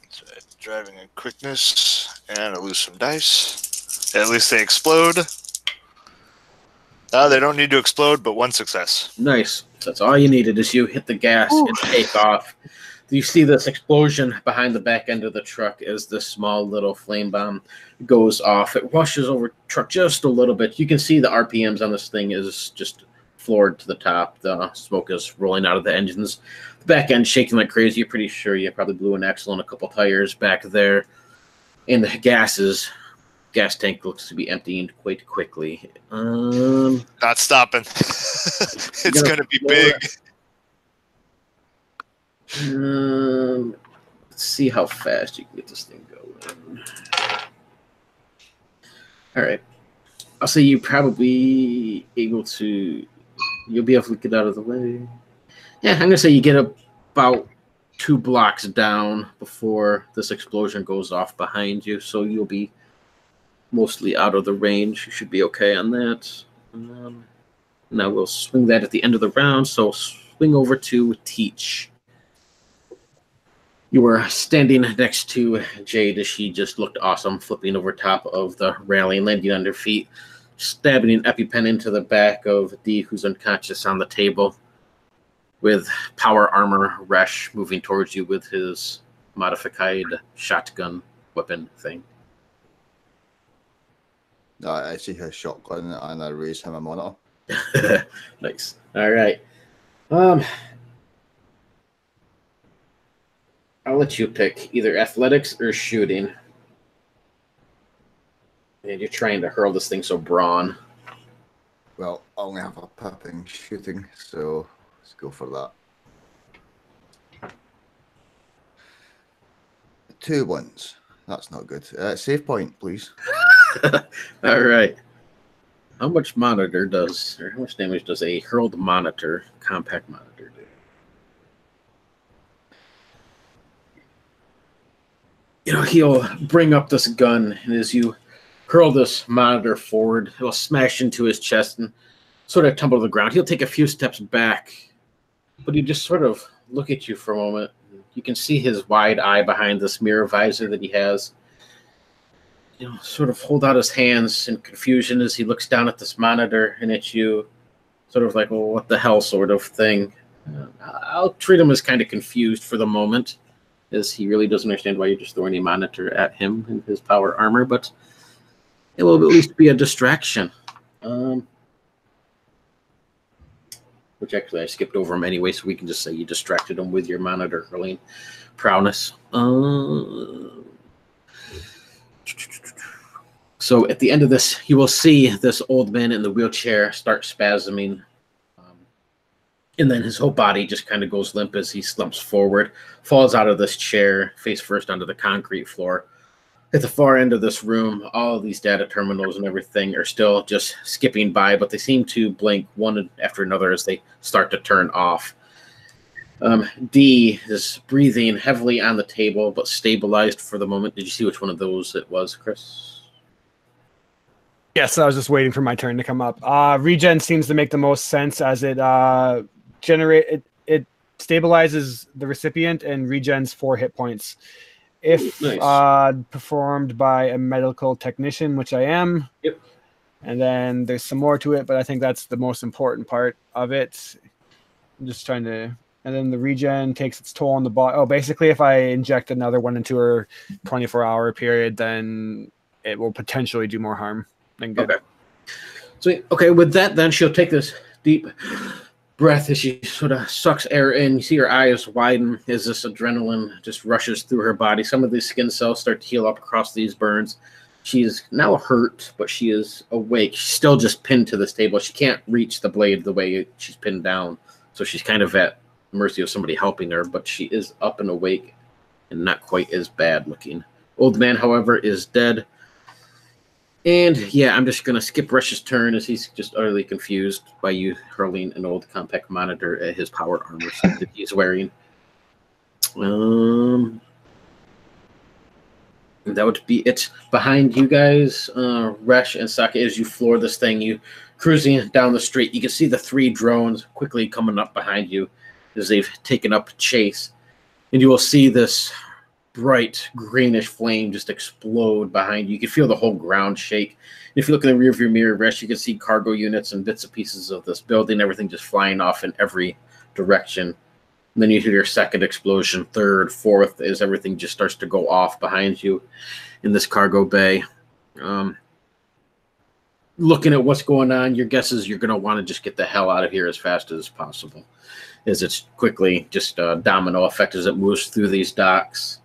So driving and quickness, and I lose some dice. At least they explode. They don't need to explode, but 1 success. Nice. That's all you needed as you hit the gas and take off. You see this explosion behind the back end of the truck as this small little flame bomb goes off. It rushes over the truck just a little bit. You can see the RPMs on this thing is just floored to the top. The smoke is rolling out of the engines. The back end shaking like crazy. You're pretty sure you probably blew an axle and a couple tires back there. And the gas tank looks to be emptying quite quickly. Not stopping. It's going to be big. Let's see how fast you can get this thing going. All right. I'll say you'll be able to get out of the way. Yeah, I'm going to say you get about 2 blocks down before this explosion goes off behind you, so you'll be mostly out of the range. You should be okay on that. Now we'll swing that at the end of the round, so swing over to Teach. You were standing next to Jade as she just looked awesome, flipping over top of the railing, landing on her feet, stabbing an EpiPen into the back of D, who's unconscious on the table, with power armor Resh moving towards you with his modified shotgun weapon thing. I see his shotgun and I raise him a monitor. Nice. All right. I'll let you pick either athletics or shooting. And you're trying to hurl this thing so brawn. Well, I only have a pip in shooting, so let's go for that. 2 wins. That's not good. Save point, please. All right. How much monitor does, or how much damage does a hurled monitor, compact monitor do? You know, he'll bring up this gun, and as you hurl this monitor forward, it'll smash into his chest and sort of tumble to the ground. He'll take a few steps back, but he just sort of look at you for a moment. You can see his wide eye behind this mirror visor that he has. You know, sort of hold out his hands in confusion as he looks down at this monitor and at you, sort of like, well, what the hell sort of thing. I'll treat him as kind of confused for the moment, as he really doesn't understand why you're just throwing a monitor at him in his power armor, but it will at least be a distraction. Which actually I skipped over him anyway, so we can just say you distracted him with your monitor hurling prowess. So at the end of this, you will see this old man in the wheelchair start spasming. And then his whole body just kind of goes limp as he slumps forward, falls out of this chair, face first onto the concrete floor. At the far end of this room, all of these data terminals and everything are still just skipping by, but they seem to blink one after another as they start to turn off. D is breathing heavily on the table, but stabilized for the moment. Did you see which one of those it was, Chris? Yes, I was just waiting for my turn to come up. Regen seems to make the most sense as it it stabilizes the recipient and regens 4 hit points. If Nice. Performed by a medical technician, which I am. Yep. And then there's some more to it, but I think that's the most important part of it. I'm just trying to... And then the regen takes its toll on the body. Oh, basically, if I inject another one into her 24-hour period, then it will potentially do more harm than good. Okay. So, okay, with that, then she'll take this deep breath as she sort of sucks air in. You see her eyes widen as this adrenaline just rushes through her body. Some of these skin cells start to heal up across these burns. She is now hurt, but she is awake. She's still just pinned to this table. She can't reach the blade the way she's pinned down, so she's kind of at mercy of somebody helping her, but she is up and awake and not quite as bad looking. Old man, however, is dead. And yeah, I'm just going to skip Rush's turn as he's just utterly confused by you hurling an old compact monitor at his power armor suit that he's wearing. And that would be it. Behind you guys, Resh and Sake, as you floor this thing, you cruising down the street, you can see the 3 drones quickly coming up behind you as they've taken up chase. And you will see this bright greenish flame just explode behind you. You can feel the whole ground shake. And if you look in the rearview mirror, Resh, you can see cargo units and bits and pieces of this building, everything just flying off in every direction. And then you hear your second explosion, third, fourth, as everything just starts to go off behind you in this cargo bay. Looking at what's going on, your guess is you're going to want to just get the hell out of here as fast as possible, as it's quickly just a domino effect as it moves through these docks.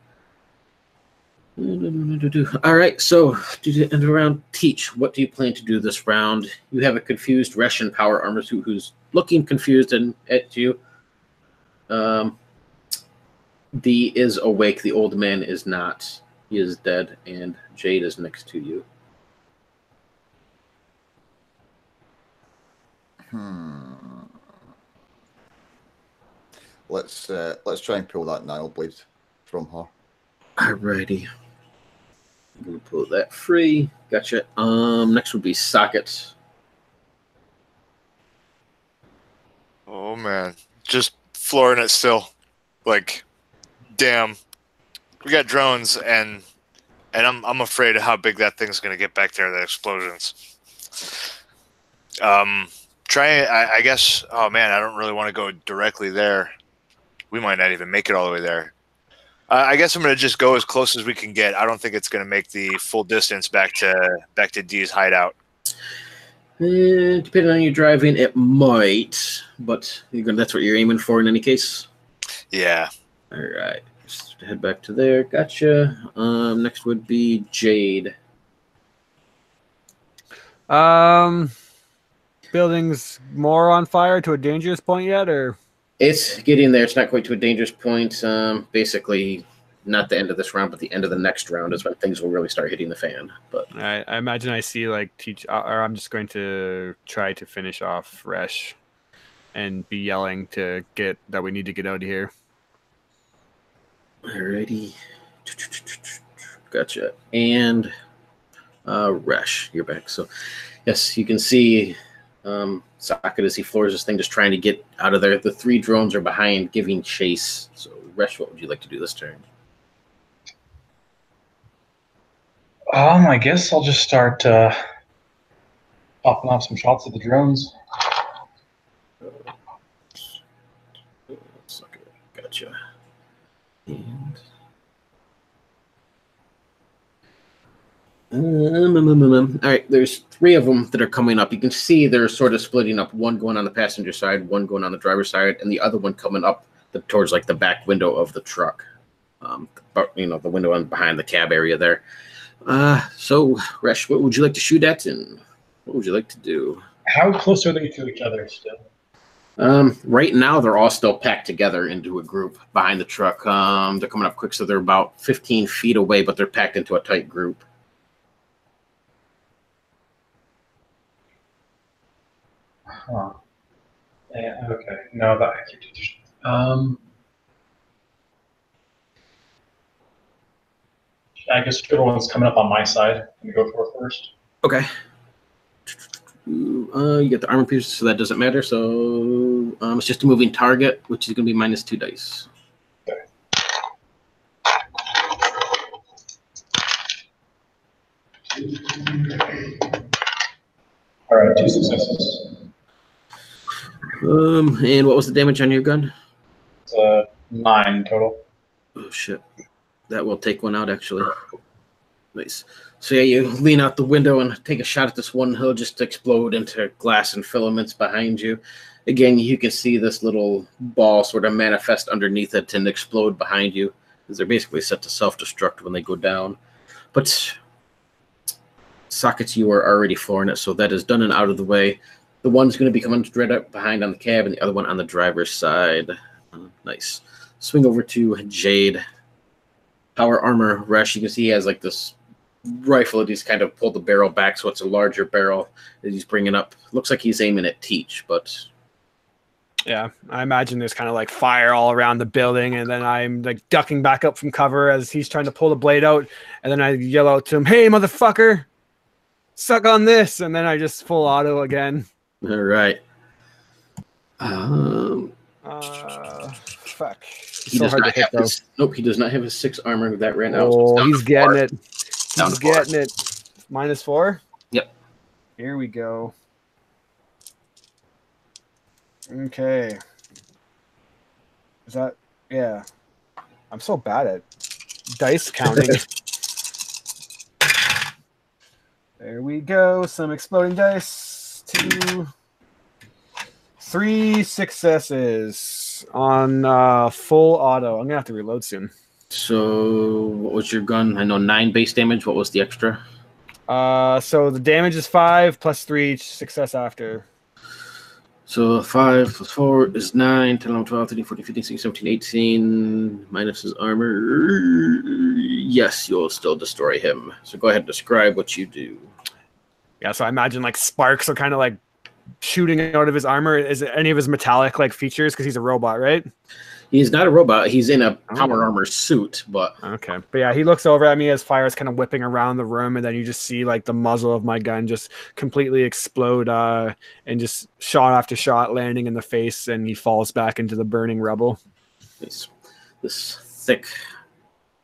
All right, so to end around, Teach, what do you plan to do this round? You have a confused Russian power armor suit who's looking confused at you. D is awake. The old man is not. He is dead, and Jade is next to you. Let's try and pull that Nile blade from her. Alrighty. I'm gonna pull that free. Gotcha. Next would be Socket. Oh man, just flooring it still. Like, damn, we got drones, and I'm afraid of how big that thing's gonna get back there. The explosions. I guess. Oh man, I don't really want to go directly there. We might not even make it all the way there. I guess I'm gonna just go as close as we can get. I don't think it's gonna make the full distance back to D's hideout. Depending on your driving, it might, but that's what you're aiming for in any case. Yeah. All right, just head back to there. Gotcha. Next would be Jade. Buildings more on fire to a dangerous point yet, or? It's getting there. It's not quite to a dangerous point. Basically, not the end of this round, but the end of the next round is when things will really start hitting the fan. But I imagine I see like or I'm just going to try to finish off Resh and be yelling to get that we need to get out of here. Alrighty. Gotcha. And Resh, you're back. So yes, you can see Socket as he floors this thing, just trying to get out of there. The 3 drones are behind, giving chase. So Resh, what would you like to do this turn? I guess I'll just start popping off some shots at the drones. Gotcha. And all right, there's 3 of them that are coming up. You can see they're sort of splitting up. One going on the passenger side, one going on the driver's side, and the other one coming up towards like the back window of the truck. But the window on behind the cab area there. So Resh, what would you like to shoot at, and what would you like to do? How close are they to each other still? Right now they're all still packed together into a group behind the truck. They're coming up quick, so they're about 15 feet away, but they're packed into a tight group. Huh. Yeah, okay. No, that I guess whichever one's coming up on my side, I'm gonna go for it first. Okay. You get the armor piece, so that doesn't matter. So it's just a moving target, which is going to be -2 dice. Okay. All right, 2 successes. And what was the damage on your gun? It's 9 total. Oh shit, that will take one out actually. Nice. So yeah, you lean out the window and take a shot at this one. He'll just explode into glass and filaments behind you. Again, you can see this little ball sort of manifest underneath it and explode behind you, because they're basically set to self-destruct when they go down. But Sockets, you are already flooring it, so that is done and out of the way. The one's going to be coming straight up behind on the cab, and the other one on the driver's side. Nice. Swing over to Jade. Power armor Resh. You can see he has like this rifle that he's kind of pulled the barrel back, so it's a larger barrel that he's bringing up. Looks like he's aiming at Teach, but yeah, I imagine there's kind of like fire all around the building, and then I'm like ducking back up from cover as he's trying to pull the blade out, and then I yell out to him, "Hey, motherfucker, suck on this!" And then I just full auto again. All right. Fuck. He does not have his, nope, he does not have his 6 armor. That ran out. Oh, he's getting it. He's getting it. -4? Yep. Here we go. Okay. Is that... Yeah. I'm so bad at dice counting. There we go. Some exploding dice. 2, 3 successes on full auto. I'm going to have to reload soon. So what was your gun? I know 9 base damage. What was the extra? So the damage is 5 plus 3 each success after. So 5 plus 4 is 9, 10, 11, 12, 13, 14, 15, 16, 17, 18, minus his armor. Yes, you'll still destroy him. So go ahead and describe what you do. Yeah, so I imagine like sparks are kind of like shooting out of his armor. Is it any of his metallic like features? Because he's a robot, right? He's not a robot. He's in a power armor suit, but... Okay. But yeah, he looks over at me as fire is kind of whipping around the room, and then you just see like the muzzle of my gun just completely explode and just shot after shot landing in the face, and he falls back into the burning rubble. This thick,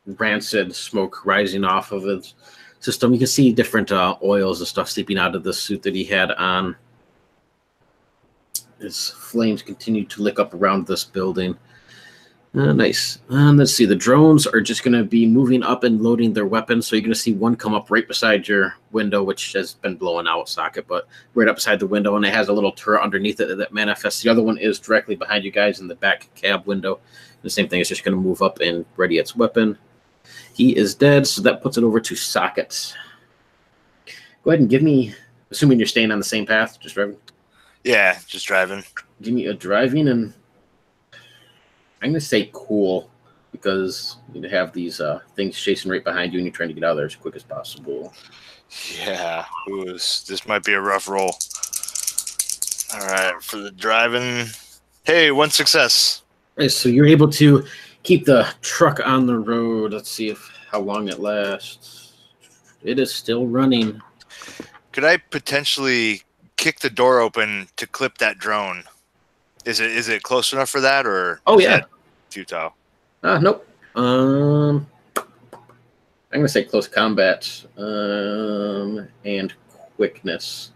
rancid smoke rising off of his system. You can see different oils and stuff seeping out of the suit that he had on. His flames continue to lick up around this building. Nice. Let's see. The drones are just going to be moving up and loading their weapons. So you're going to see one come up right beside your window, which has been blown out socket, but right up beside the window, and it has a little turret underneath it that manifests. The other one is directly behind you guys in the back cab window. The same thing is just going to move up and ready its weapon. He is dead, so that puts it over to socket. Go ahead and give me, assuming you're staying on the same path, just driving. Yeah, just driving. Give me a driving, and I'm going to say cool, because you have these things chasing right behind you and you're trying to get out of there as quick as possible. Yeah, this might be a rough roll. All right, for the driving. Hey, 1 success. Right, so you're able to keep the truck on the road. Let's see how long it lasts. It is still running. Could I potentially kick the door open to clip that drone? Is it close enough for that, or oh is yeah, that futile? Nope. I'm gonna say close combat and quickness.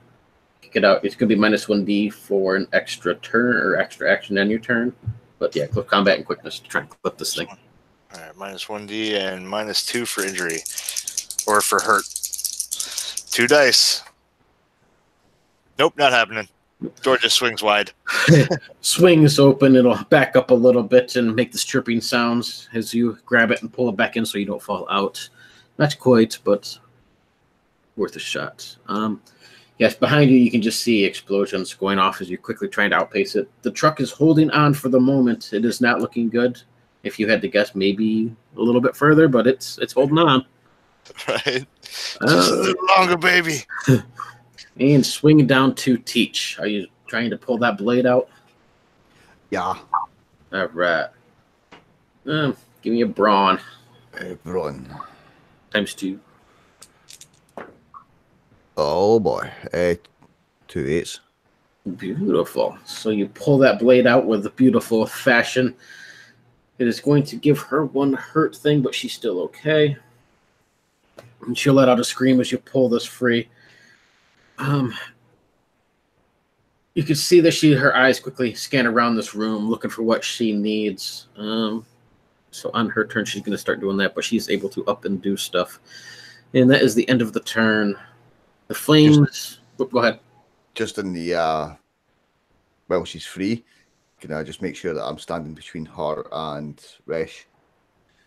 Kick it out. It's gonna be -1d for an extra turn or extra action on your turn. But yeah, close combat and quickness to try and clip this thing. All right, -1d and -2 for injury or for hurt. 2 dice. Nope, not happening. Door just swings wide. Swings open. It'll back up a little bit and make this chirping sounds as you grab it and pull it back in so you don't fall out. Not quite, but worth a shot. Yes, behind you, you can just see explosions going off as you're quickly trying to outpace it. The truck is holding on for the moment. It is not looking good. If you had to guess, maybe a little bit further, but it's holding on. Right. Just a little longer, baby. And swing down to Teach. Are you trying to pull that blade out? Yeah. All right. Give me a brawn. Brawn. ×2. Oh boy. 2 8s. Beautiful. So you pull that blade out with a beautiful fashion. It is going to give her 1 hurt thing, but she's still okay. And she'll let out a scream as you pull this free. You can see that her eyes quickly scan around this room looking for what she needs. So on her turn, she's going to start doing that, but she's able to up and do stuff. And that is the end of the turn. The flames... go ahead. Just in the... well, she's free. Can I just make sure that I'm standing between her and Resh?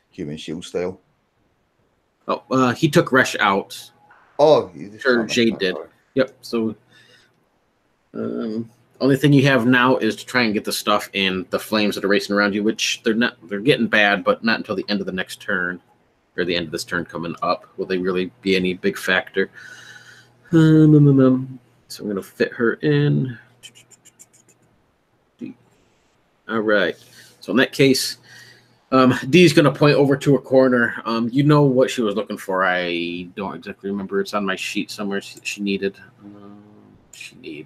Human shield style. Oh, he took Resh out. Oh, Or Jade did. Yep. So, only thing you have now is to try and get the stuff in the flames that are racing around you, which they're getting bad, but not until the end of the next turn, or the end of this turn coming up. Will they really be any big factor? So I'm going to fit her in. All right. So in that case, Dee's going to point over to a corner. You know what she was looking for. I don't exactly remember. It's on my sheet somewhere. She needed. She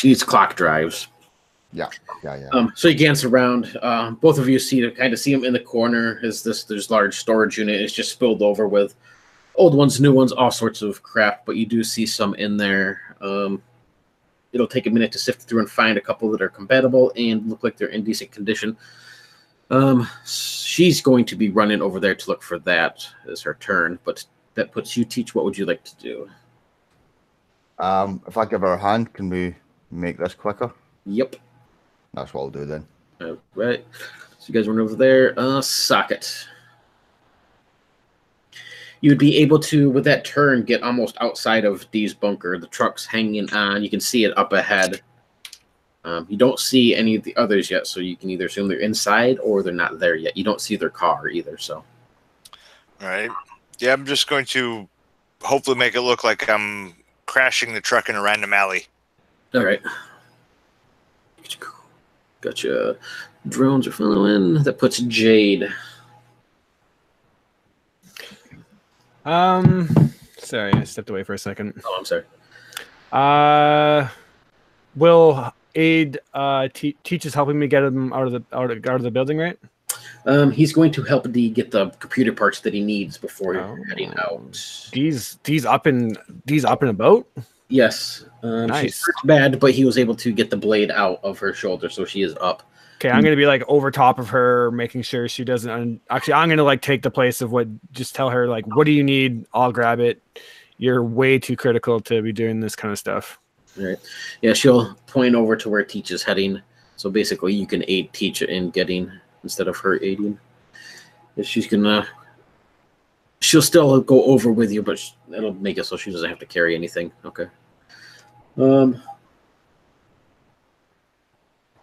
needs clock drives. Yeah. So he gets around. Both of you see him in the corner. There's large storage unit. It's just spilled over with old ones, new ones, all sorts of crap. But you do see some in there. It'll take a minute to sift through and find a couple that are compatible and look like they're in decent condition. She's going to be running over there to look for that as her turn, but that puts you, Teach. What would you like to do? If I give her a hand, can we make this quicker? Yep. That's what I'll do then. All right. So you guys run over there. Socket. You'd be able to, with that turn, get almost outside of Dee's bunker. The truck's hanging on. You can see it up ahead. You don't see any of the others yet, so you can either assume they're inside or they're not there yet. You don't see their car either, so. All right. Yeah, I'm just going to hopefully make it look like I'm crashing the truck in a random alley. All right. Gotcha. Drones are following. That puts Jade. Sorry, I stepped away for a second. Oh, I'm sorry. Will aid Teach is helping me get him out of the building, right? He's going to help Dee get the computer parts that he needs before heading out. These up and about. Yes. Nice. She's hurt bad, but he was able to get the blade out of her shoulder, so she is up. Okay, I'm gonna be like over top of her, making sure she doesn't. Actually, I'm gonna like take the place of what. Just tell her like, what do you need? I'll grab it. You're way too critical to be doing this kind of stuff. All right. Yeah, she'll point over to where Teach is heading. So basically, you can aid Teach in getting instead of her aiding. She's gonna. She'll still go over with you, but it'll make it so she doesn't have to carry anything. Okay.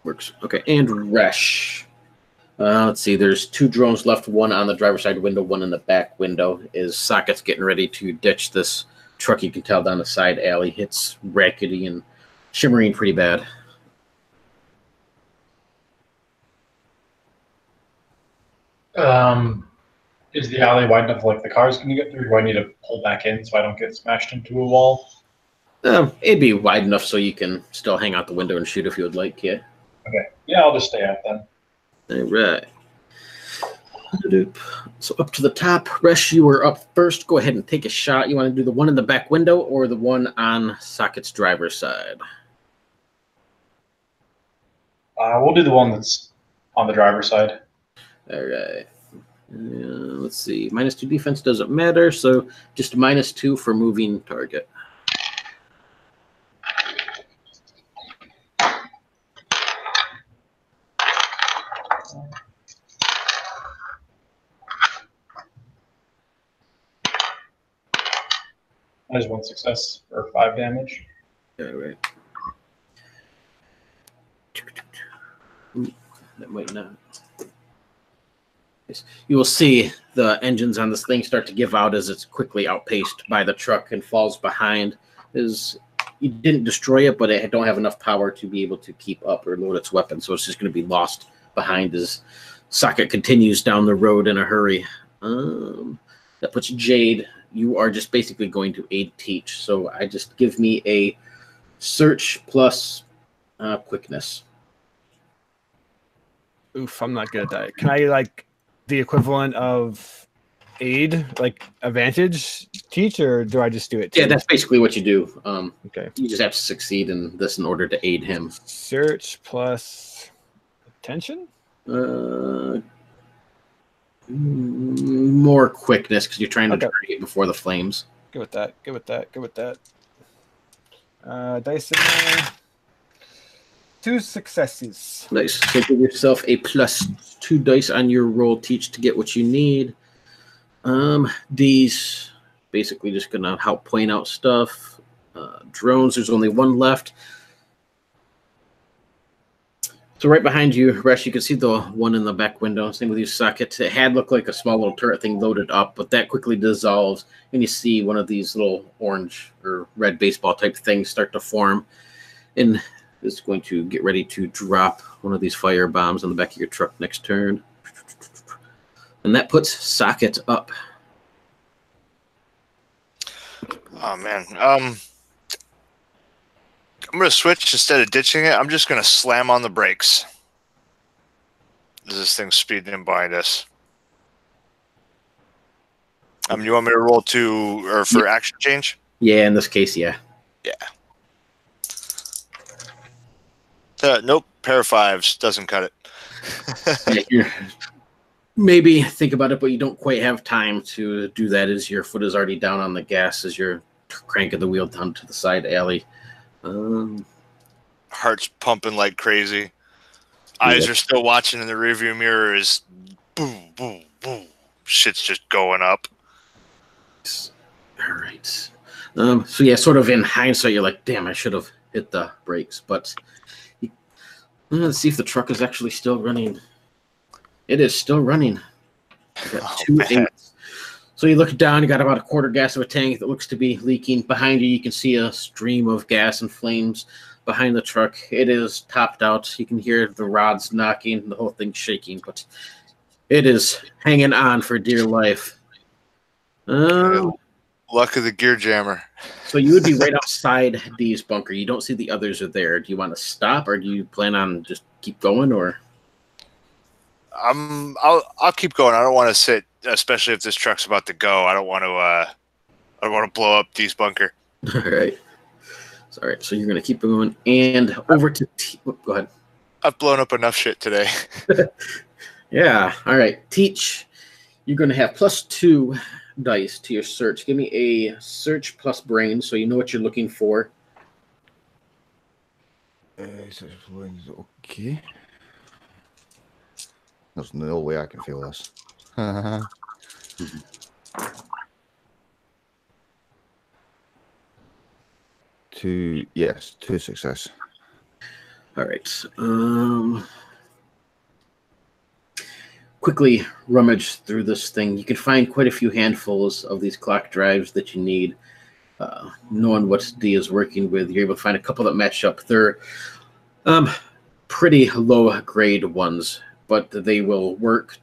Works. Okay, and Resh. Let's see. There's 2 drones left. One on the driver's side window, one in the back window. Is Socket's getting ready to ditch this truck? You can tell down the side alley. It's rackety and shimmering pretty bad. Is the alley wide enough like the cars can get through? Do I need to pull back in so I don't get smashed into a wall? It'd be wide enough so you can still hang out the window and shoot if you would like. Yeah. Okay. Yeah, I'll just stay out then. All right. So up to the top. Resh, you were up first. Go ahead and take a shot. You want to do the one in the back window or the one on Socket's driver's side? We'll do the one that's on the driver's side. All right. Let's see. -2 defense doesn't matter, so just -2 for moving target. There's 1 success for 5 damage. All right. Ooh, that might not. You will see the engines on this thing start to give out as it's quickly outpaced by the truck and falls behind. You didn't destroy it, but it don't have enough power to be able to keep up or load its weapon, so it's just going to be lost behind as Socket continues down the road in a hurry. That puts Jade. You are just basically going to aid Teach, so I just give me a search plus quickness. Oof, I'm not good at that. Can I like the equivalent of aid, like advantage Teach, or do I just do it? Yeah, that's basically what you do. Okay. You just have to succeed in this in order to aid him. Search plus attention? More quickness because you're trying to target before the flames. Good with that. Good with that. Good with that. Dice in there. 2 successes. Nice. So give yourself a +2 dice on your roll, Teach, to get what you need. These basically just gonna help point out stuff. Drones, there's only 1 left. So right behind you, Resh, you can see the one in the back window. Same with you, Socket. It had looked like a small little turret thing loaded up, but that quickly dissolves, and you see one of these little orange or red baseball type things start to form, and it's going to get ready to drop one of these fire bombs on the back of your truck next turn. And that puts Socket up. Oh, man. I'm going to switch instead of ditching it. I'm just going to slam on the brakes. This thing's speeding in behind us. You want me to roll for action change? Yeah, in this case, yeah. Yeah. Nope, pair of 5s doesn't cut it. Maybe think about it, but you don't quite have time to do that as your foot is already down on the gas as you're cranking the wheel down to the side alley. Heart's pumping like crazy. Eyes are still watching in the rearview mirror as boom, boom, boom. Shit's just going up. All right. So yeah, sort of in hindsight, you're like, damn, I should have hit the brakes. But let's see if the truck is actually still running. It is still running. Got 2 8s. So you look down, you got about a quarter gas of a tank that looks to be leaking. Behind you, you can see a stream of gas and flames behind the truck. It is topped out. You can hear the rods knocking, the whole thing shaking, but it is hanging on for dear life. Luck of the gear jammer. So you would be right outside D's bunker. You don't see the others are there. Do you want to stop, or do you plan on just keep going, or? I'll keep going. I don't want to sit, especially if this truck's about to go. I don't want to blow up D's bunker. All right. All right, so you're going to keep going. And over to... go ahead. I've blown up enough shit today. Yeah, all right. Teach. You're going to have +2 dice to your search. Give me a search plus brain so you know what you're looking for. Okay. There's no way I can feel this. Two success. All right. Quickly rummage through this thing. You can find quite a few handfuls of these clock drives that you need. Knowing what D is working with, you're able to find a couple that match up. They're pretty low grade ones, but they will work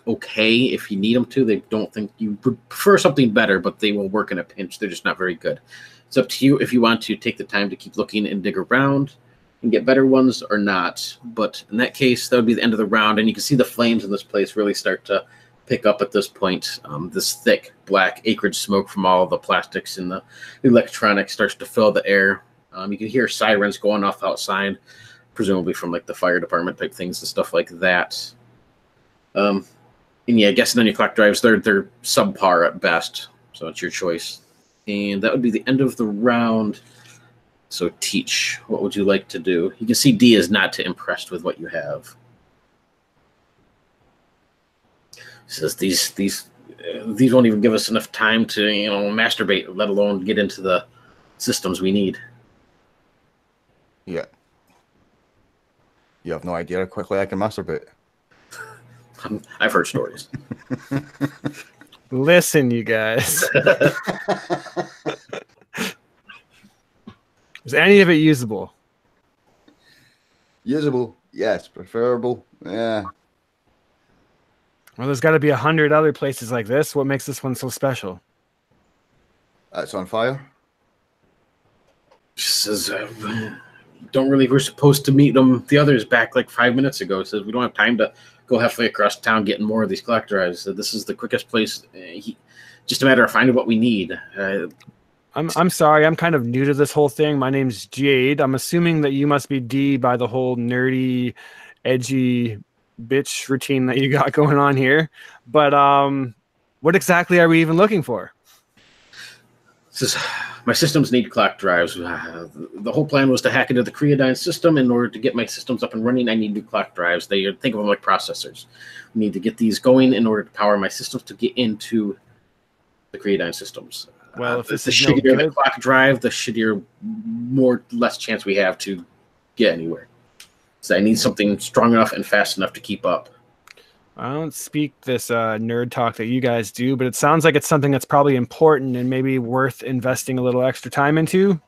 okay if you need them to. They don't think you would prefer something better, but they will work in a pinch. They're just not very good. It's up to you if you want to take the time to keep looking and dig around and get better ones or not. But in that case, that would be the end of the round, and you can see the flames in this place really start to pick up at this point. This thick black acreage smoke from all the plastics and the electronics starts to fill the air. You can hear sirens going off outside, presumably from like the fire department type things and stuff like that. And yeah, guessing on your clock drives, they're subpar at best, so it's your choice. And that would be the end of the round. So Teach, what would you like to do? You can see D is not too impressed with what you have. He says these won't even give us enough time to masturbate, let alone get into the systems we need. Yeah. You have no idea how quickly I can masturbate. I've heard stories. Listen, you guys. Is any of it usable? Usable, yes. Preferable, yeah. Well, there's got to be 100 other places like this. What makes this one so special? It's on fire. She says, we're supposed to meet them. The others back like 5 minutes ago. Says we don't have time to go halfway across town getting more of these clock drives. So this is the quickest place. Just a matter of finding what we need. I'm sorry. I'm kind of new to this whole thing. My name's Jade. I'm assuming that you must be D by the whole nerdy, edgy bitch routine that you got going on here. But what exactly are we even looking for? My systems need clock drives. The whole plan was to hack into the Creodyne system. In order to get my systems up and running, I need new clock drives. Think of them like processors. We need to get these going in order to power my systems to get into the Creodyne systems. Well, if the this is shittier no the good, clock drive, the shittier, less chance we have to get anywhere. So I need something strong enough and fast enough to keep up. I don't speak this nerd talk that you guys do, but it sounds like it's something that's probably important and maybe worth investing a little extra time into.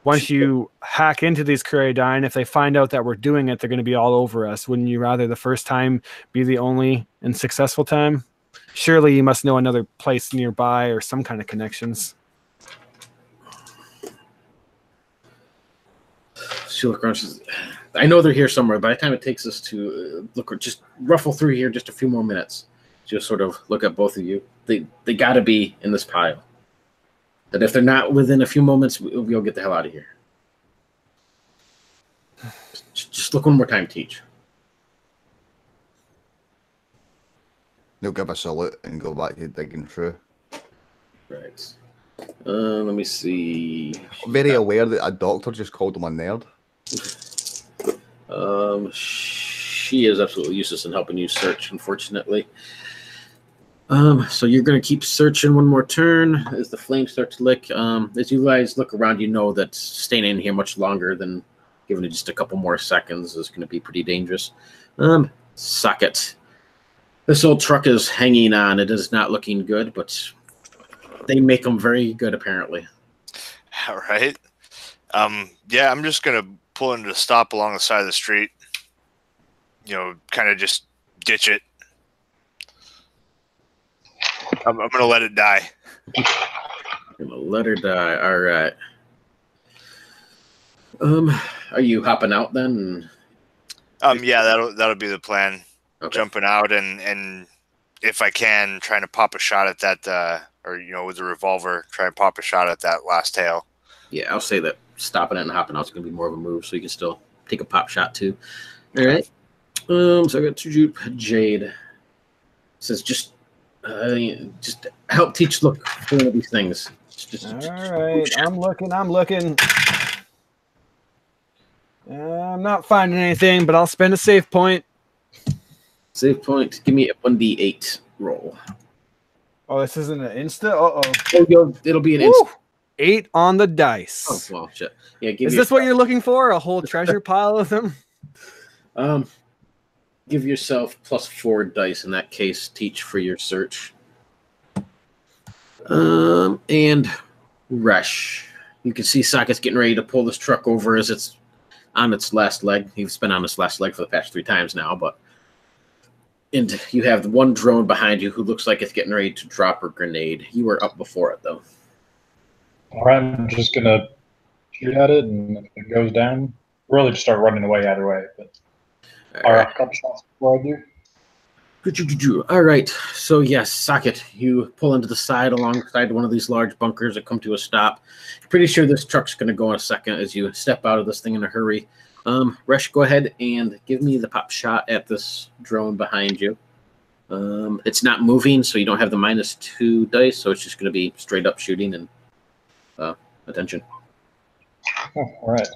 Once you hack into these Creodyne, if they find out that we're doing it, they're going to be all over us. Wouldn't you rather the first time be the only and successful time? Surely you must know another place nearby or some kind of connections. She look around. Says, I know they're here somewhere. By the time it takes us to just ruffle through here just a few more minutes. Just sort of look at both of you. They got to be in this pile. That if they're not within a few moments, we'll get the hell out of here. Just look one more time, Teach. They'll give a salute and go back to digging through. Right. Let me see. I'm very aware that a doctor just called him a nerd. She is absolutely useless in helping you search, unfortunately. So you're going to keep searching one more turn as the flames start to lick. As you guys look around, you know that staying in here much longer than giving it just a couple more seconds is going to be pretty dangerous. Suck it. This old truck is hanging on. It is not looking good, but they make them very good, apparently. All right. Yeah, I'm just going to pull into a stop along the side of the street. Kind of just ditch it. I'm going to let it die. I'm going to let her die. All right. Are you hopping out then? Yeah, that'll be the plan. Okay. Jumping out and if I can, trying to pop a shot at that or with a revolver, try and pop a shot at that last tail. Yeah, I'll say that stopping it and hopping out is going to be more of a move, so you can still take a pop shot too. All right. So I got two Jupe. Jade. It says just help teach look for one of these things. All right, I'm looking. I'm not finding anything, but I'll spend a save point. Save point. Give me a 1d8 roll. Oh, this isn't an insta? Uh-oh. Oh, it'll be an instant. 8 on the dice. Oh, well, shit. Yeah, is this what you're looking for? A whole treasure pile of them? Give yourself +4 dice in that case. Teach for your search. And Resh. You can see Socket's getting ready to pull this truck over as it's on its last leg. He's been on its last leg for the past 3 times now, and you have the one drone behind you who looks like it's getting ready to drop a grenade. You were up before it, though. All right, I'm just going to shoot at it, and if it goes down, really just start running away either way. But all right, a couple shots before I do. All right, so yes, Socket, you pull into the side alongside one of these large bunkers that come to a stop. Pretty sure this truck's going to go in a second as you step out of this thing in a hurry. Resh, go ahead and give me the pop shot at this drone behind you. It's not moving, so you don't have the -2 dice, so it's just going to be straight up shooting and attention. Oh, all right.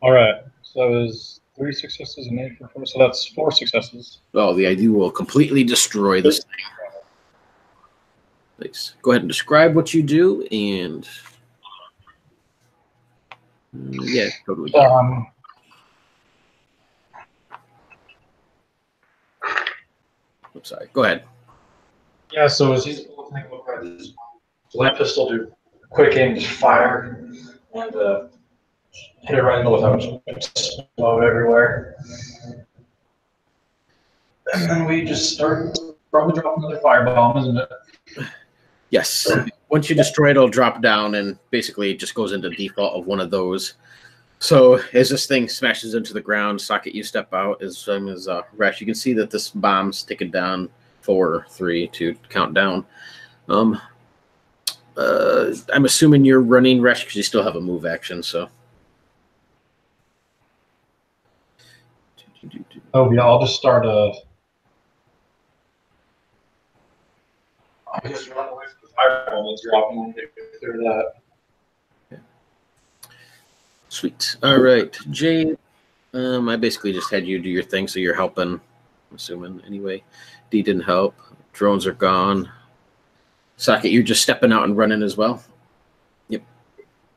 All right, so that was 3 successes and 8 for 4, so that's 4 successes. Oh, the idea will completely destroy this thing. Nice. Go ahead and describe what you do, and yeah, totally. I'm sorry. Go ahead. Yeah, so as he's looking at this lamp pistol, do quick aim, just fire, and hit it right in the without explode everywhere. And then we just start probably drop another firebomb, isn't it? Yes. Once you destroy it, it'll drop down and basically it just goes into default of one of those. So as this thing smashes into the ground, Socket, you step out as Resh. You can see that this bomb's ticking down 4, 3, 2, count down. I'm assuming you're running, Resh, because you still have a move action. So. Oh yeah, I'll just start I'll just run away from the fireball that's dropping and get through that. Okay. Sweet. All right, Jade. I basically just had you do your thing, so you're helping. I'm assuming anyway. D didn't help. Drones are gone. Socket, you're just stepping out and running as well. Yep.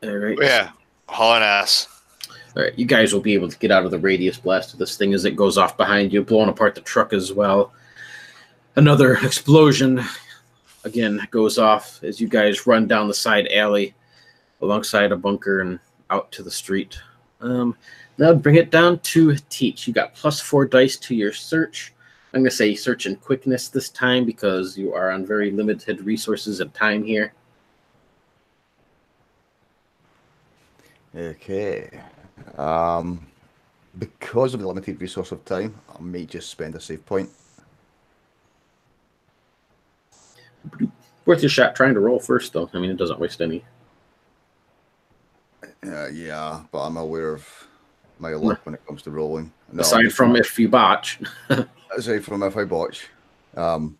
All right. Yeah, hauling ass. All right, you guys will be able to get out of the radius blast of this thing as it goes off behind you, blowing apart the truck as well. Another explosion, again, goes off as you guys run down the side alley alongside a bunker and out to the street. Now bring it down to Teach. You got +4 dice to your search. I'm going to say search and quickness this time because you are on very limited resources and time here. Okay. Because of the limited resource of time, I may just spend a save point. Worth your shot trying to roll first, though. I mean, it doesn't waste any. Yeah, but I'm aware of my luck when it comes to rolling. No, aside from if you botch. Aside from if I botch. No,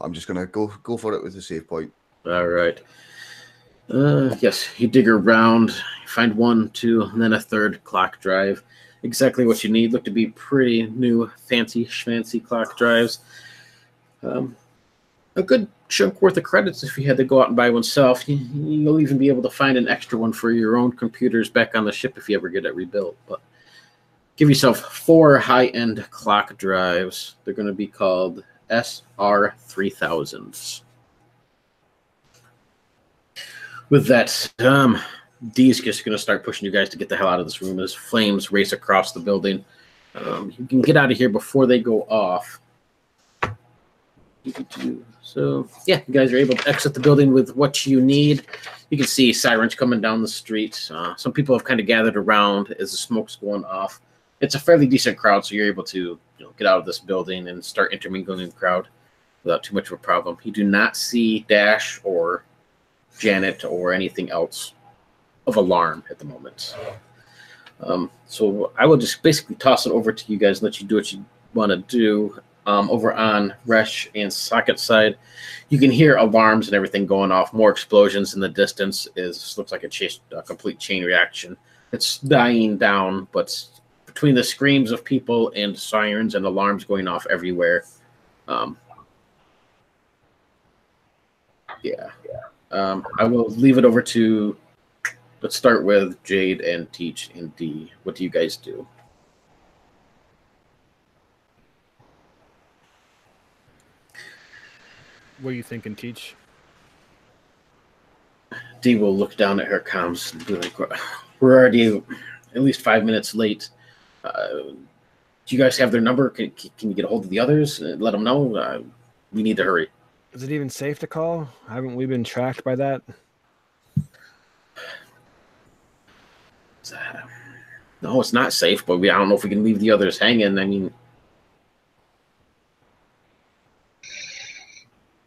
I'm just going to go for it with the save point. All right. Yes, you dig around, you find 1, 2, and then a third clock drive. Exactly what you need. Look to be pretty new, fancy clock drives. A good chunk worth of credits if you had to go out and buy one self. You'll even be able to find an extra one for your own computers back on the ship if you ever get it rebuilt. But give yourself 4 high-end clock drives. They're going to be called SR3000s. With that, D's just going to start pushing you guys to get the hell out of this room as flames race across the building. You can get out of here before they go off. So, yeah, you guys are able to exit the building with what you need. You can see sirens coming down the street. Some people have kind of gathered around as the smoke's going off. it's a fairly decent crowd, so you're able to get out of this building and start intermingling in the crowd without too much of a problem. You do not see Dash or Janet or anything else of alarm at the moment. So I will just basically toss it over to you guys and let you do what you want to do. Over on Resh and Socket's side, you can hear alarms and everything going off. More explosions in the distance. Looks like a complete chain reaction. It's dying down, but between the screams of people and sirens and alarms going off everywhere, I will leave it over to. Let's start with Jade and Teach and D. What do you guys do? What are you thinking, Teach? D will look down at her comms and be like, we're already at least 5 minutes late. Do you guys have their number? Can you get a hold of the others and let them know? We need to hurry. Is it even safe to call? Haven't we been tracked by that? No, it's not safe, but I don't know if we can leave the others hanging. I mean,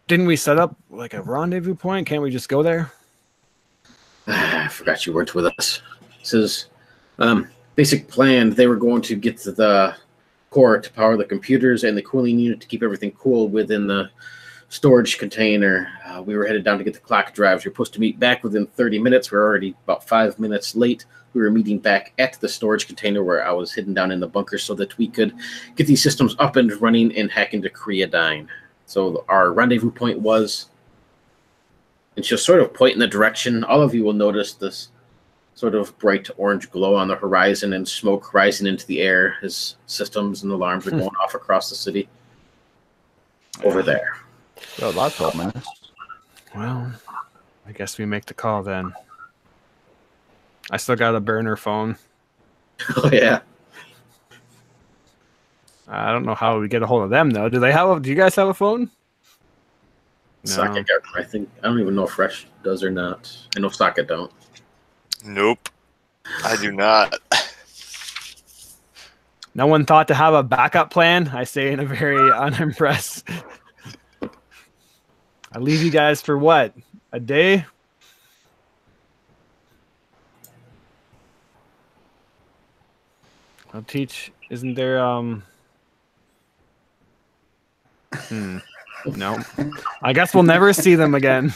didn't we set up like a rendezvous point? Can't we just go there? I forgot you weren't with us. This is basic plan. They were going to get to the core to power the computers and the cooling unit to keep everything cool within the storage container. We were headed down to get the clock drives. We were supposed to meet back within 30 minutes. We're already about 5 minutes late. We were meeting back at the storage container where I was hidden down in the bunker so that we could get these systems up and running and hack into Creodyne. So our rendezvous point was, and she'll sort of point in the direction. All of you will notice this sort of bright orange glow on the horizon and smoke rising into the air as systems and alarms are going off across the city. Over there. Well, that's all, man. Well, I guess we make the call then. I still got a burner phone. Oh, yeah. I don't know how we get a hold of them though. Do you guys have a phone? No. Socket, I think. I don't even know if Fresh does or not. I know Socket don't. Nope. I do not. No one thought to have a backup plan? I say in a very unimpressed. I leave you guys for what? A day? I'll teach. Isn't there no. I guess we'll never see them again.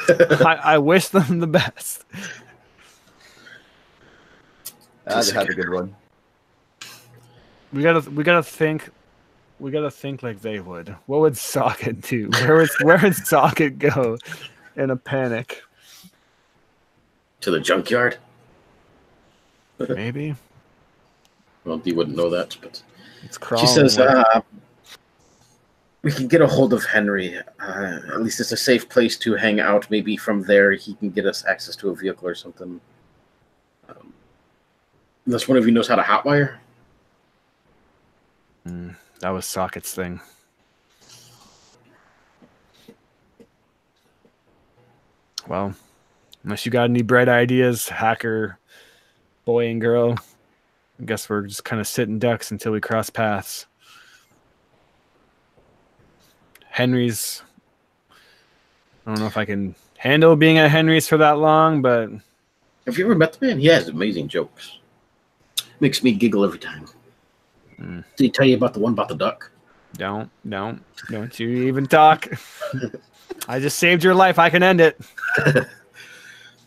I wish them the best. They had a good run. We gotta think like they would. What would Socket do? Where would Socket go in a panic? To the junkyard? Maybe. Well, you wouldn't know that, but It's crawling. she says we can get a hold of Henry. At least it's a safe place to hang out. Maybe from there he can get us access to a vehicle or something. Unless one of you knows how to hotwire. That was Socket's thing. Well, unless you got any bright ideas, hacker, boy and girl, I guess we're just kind of sitting ducks until we cross paths. Henry's, I don't know if I can handle being at Henry's for that long, but... Have you ever met the man? He has amazing jokes. Makes me giggle every time. Did he tell you about the one about the duck? Don't you even talk. I just saved your life. I can end it.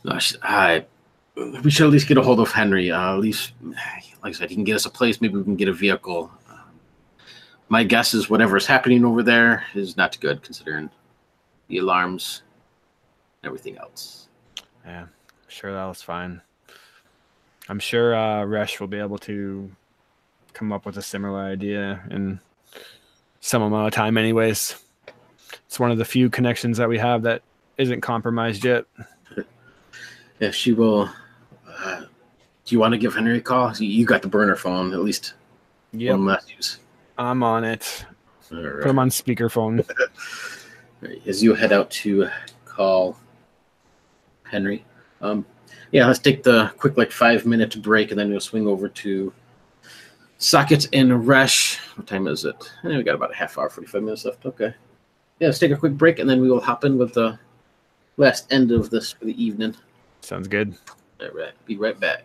We should at least get a hold of Henry. At least, like I said, he can get us a place. Maybe we can get a vehicle. My guess is whatever is happening over there is not good, considering the alarms and everything else. Yeah, sure, that was fine. I'm sure Resh will be able to come up with a similar idea in some amount of time anyways. It's one of the few connections that we have that isn't compromised yet. Yeah, she will. Do you want to give Henry a call? You got the burner phone, at least. Yep. One last use. I'm on it. All right. Put him on speakerphone. As you head out to call Henry, let's take the quick 5-minute break, and then we'll swing over to Sockets and Resh. What time is it? We got about a half hour, 45 minutes left. Okay. Yeah, let's take a quick break, and then we will hop in with the last end of this for the evening. Sounds good. All right. Be right back.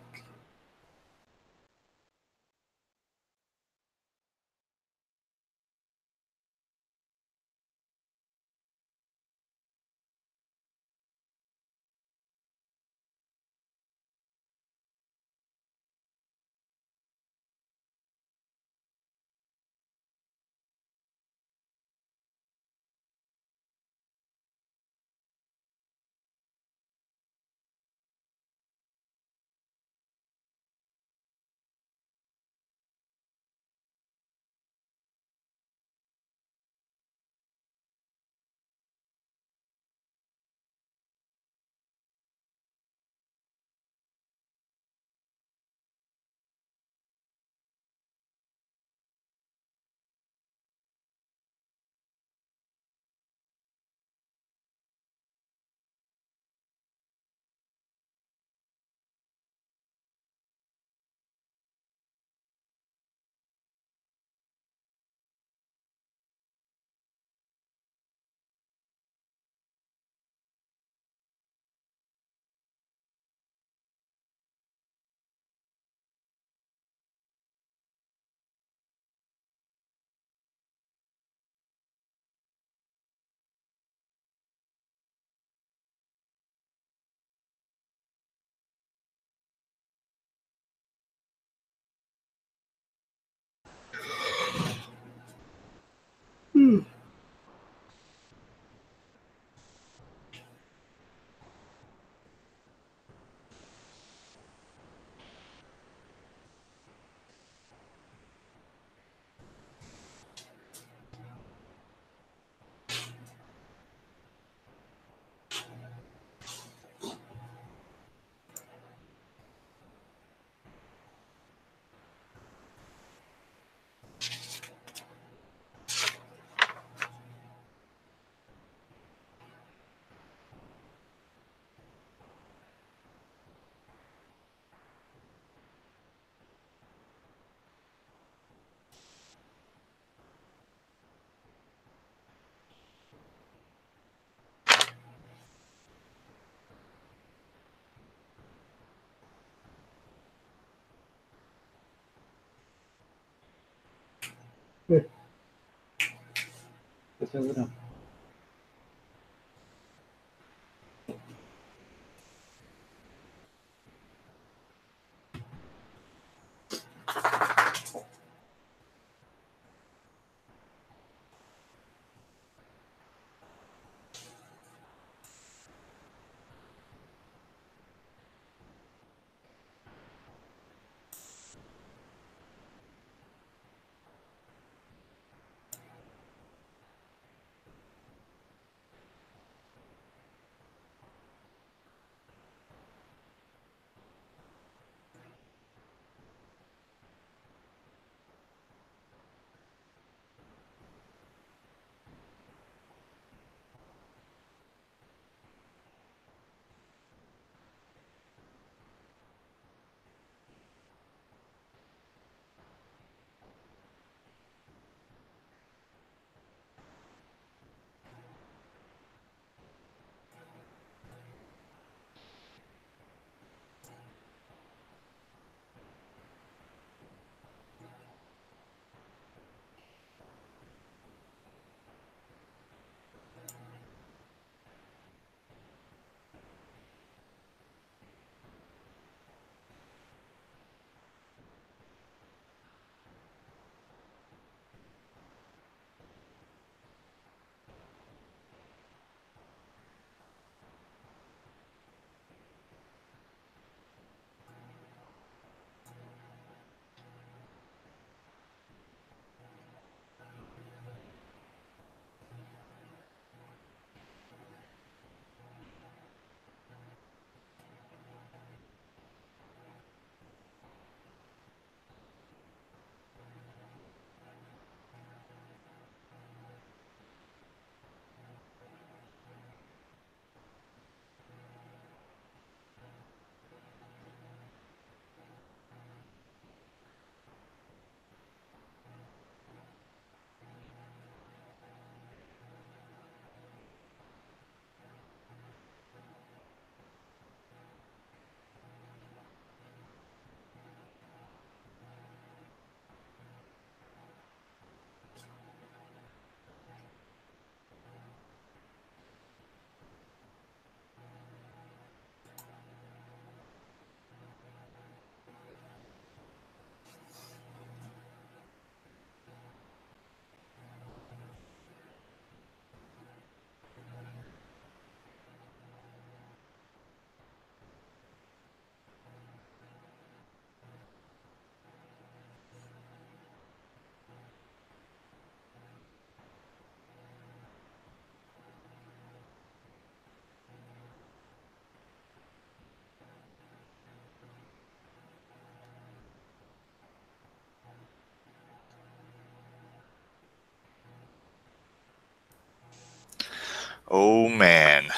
Oh man.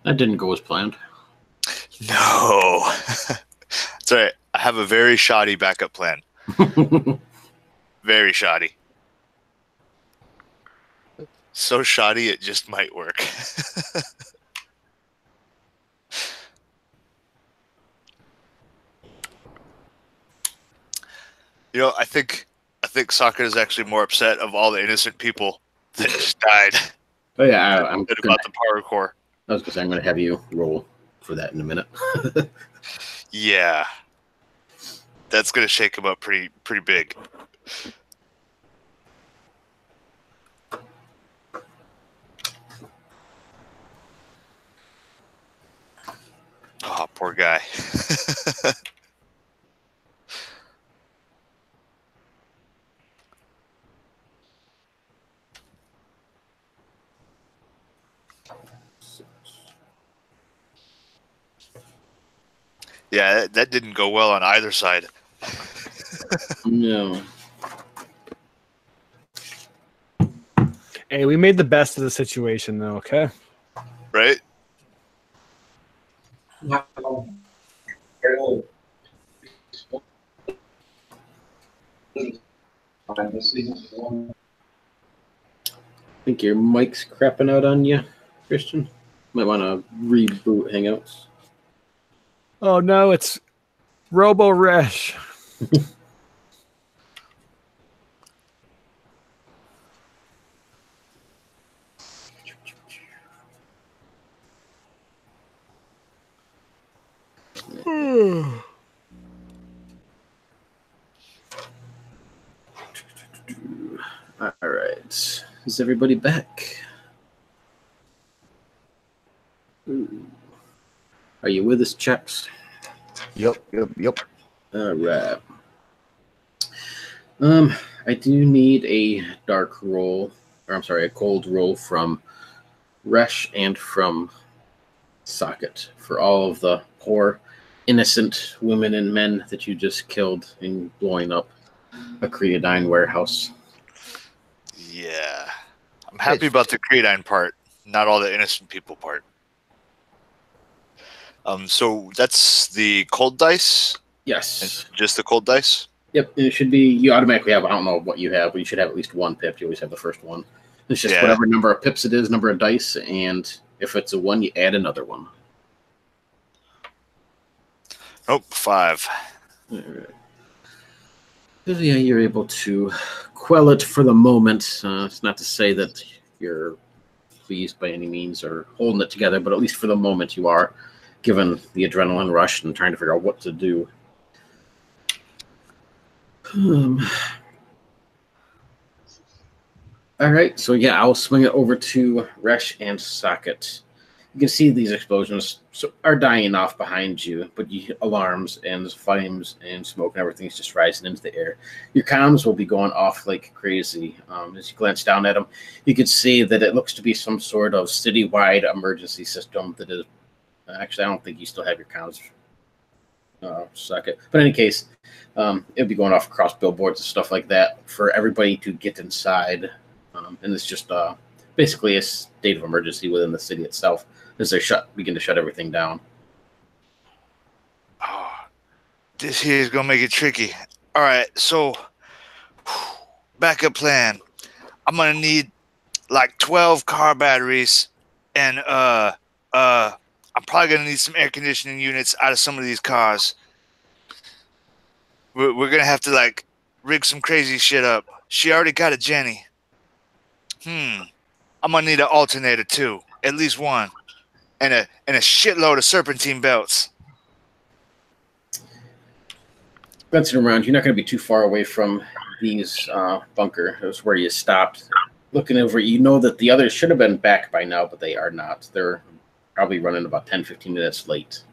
That didn't go as planned. No. It's all right. I have a very shoddy backup plan. Very shoddy. So shoddy it just might work. You know, I think Sokka is actually more upset of all the innocent people that just died. Oh yeah, I'm Good gonna, about the power core. I was gonna say I'm gonna have you roll for that in a minute. Yeah. That's gonna shake him up pretty big. Oh, poor guy. Yeah, that didn't go well on either side. No. Hey, we made the best of the situation, though. Okay. Right? I think your mic's crapping out on you, Christian. Might want to reboot Hangouts. Oh no, it's Robo Resh. All right. Is everybody back? Ooh. Are you with us, chaps? Yep. All right. I do need a dark roll, or I'm sorry, a cold roll from Resh and from Socket for all of the poor, innocent women and men that you just killed in blowing up a Creodine warehouse. Yeah. I'm happy about the Creodine part, not all the innocent people part. So that's the cold dice? Yes. It's just the cold dice? Yep, and it should be, you automatically have, I don't know what you have, but you should have at least one pip. You always have the first one. It's just whatever number of pips it is, number of dice, and if it's a one, you add another one. Nope, 5. All right. So, yeah, you're able to quell it for the moment. It's not to say that you're pleased by any means or holding it together, but at least for the moment you are, given the adrenaline rush and trying to figure out what to do. All right, so yeah, I'll swing it over to Resh and Socket. You can see these explosions are dying off behind you, but alarms and flames and smoke and everything's just rising into the air. Your comms will be going off like crazy. As you glance down at them, you can see that it looks to be some sort of citywide emergency system that is. Actually, I don't think you still have your comms, Socket. But in any case, it'll be going off across billboards and stuff like that for everybody to get inside. And it's just basically a state of emergency within the city itself as they begin to shut everything down. Oh, this here is going to make it tricky. All right, so backup plan. I'm going to need like 12 car batteries and I'm probably going to need some air conditioning units out of some of these cars. We're going to have to like rig some crazy shit up. She already got a Jenny. I'm going to need an alternator too, at least one. And a shitload of serpentine belts. Bouncing around, you're not going to be too far away from these bunker. It was where you stopped. Looking over, you know that the others should have been back by now, but they are not. They're probably running about 10, 15 minutes late.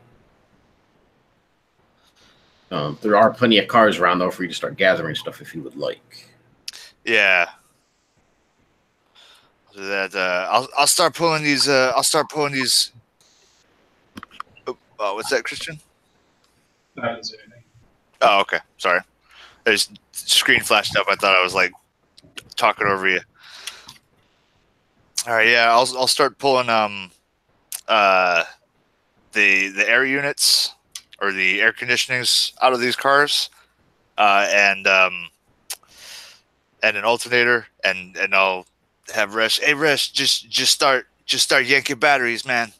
There are plenty of cars around, though, for you to start gathering stuff if you would like. Yeah. That I'll start pulling these. I'll start pulling these. Oh, what's that, Christian? I didn't say anything. Oh, okay. Sorry. There's screen flashed up. I thought I was like talking over you. All right, yeah, I'll start pulling the air units or the air conditionings out of these cars, and an alternator, and I'll have Resh. Hey, Resh, just start yanking batteries, man.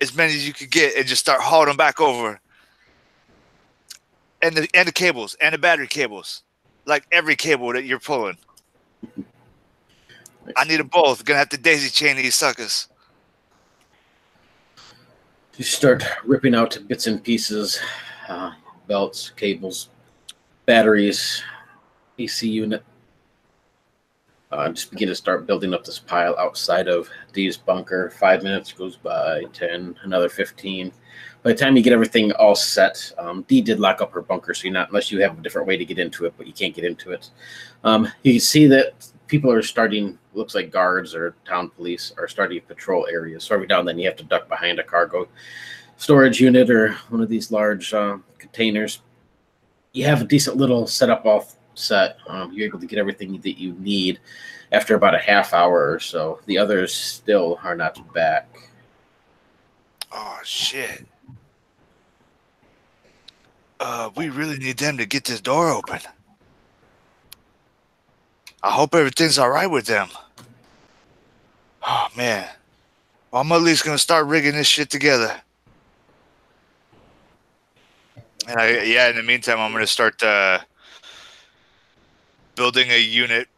As many as you could get, and just start hauling them back over. And the cables and the battery cables, like every cable that you're pulling. I need them both. Gonna have to daisy chain these suckers. You start ripping out bits and pieces, belts, cables, batteries, AC unit. Just begin to start building up this pile outside of D's bunker. 5 minutes goes by, 10, another 15. By the time you get everything all set, D did lock up her bunker, so you're not, unless you have a different way to get into it, but you can't get into it. You can see that people are starting, looks like guards or town police are starting to patrol areas. So every now and then you have to duck behind a cargo storage unit or one of these large containers. You have a decent little setup all set. You're able to get everything that you need after about a half hour or so. The others still are not back. Oh, shit. We really need them to get this door open. I hope everything's all right with them. Oh, man. Well, I'm at least going to start rigging this shit together. And in the meantime, I'm going to start building a unit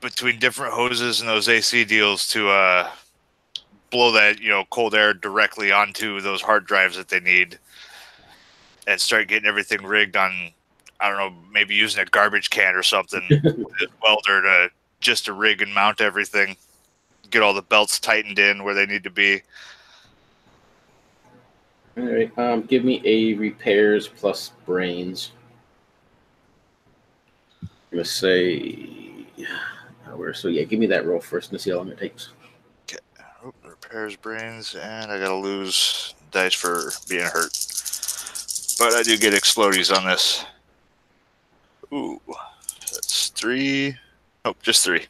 between different hoses and those AC deals to blow that, cold air directly onto those hard drives that they need, and start getting everything rigged on, I don't know, maybe using a garbage can or something with a welder to rig and mount everything, get all the belts tightened in where they need to be. All right, give me a repairs plus brains. I'm gonna say, give me that roll first and see how long it takes. Okay, repairs brains, and I gotta lose dice for being hurt, but I do get explodies on this. Ooh, that's 3. Oh, just 3.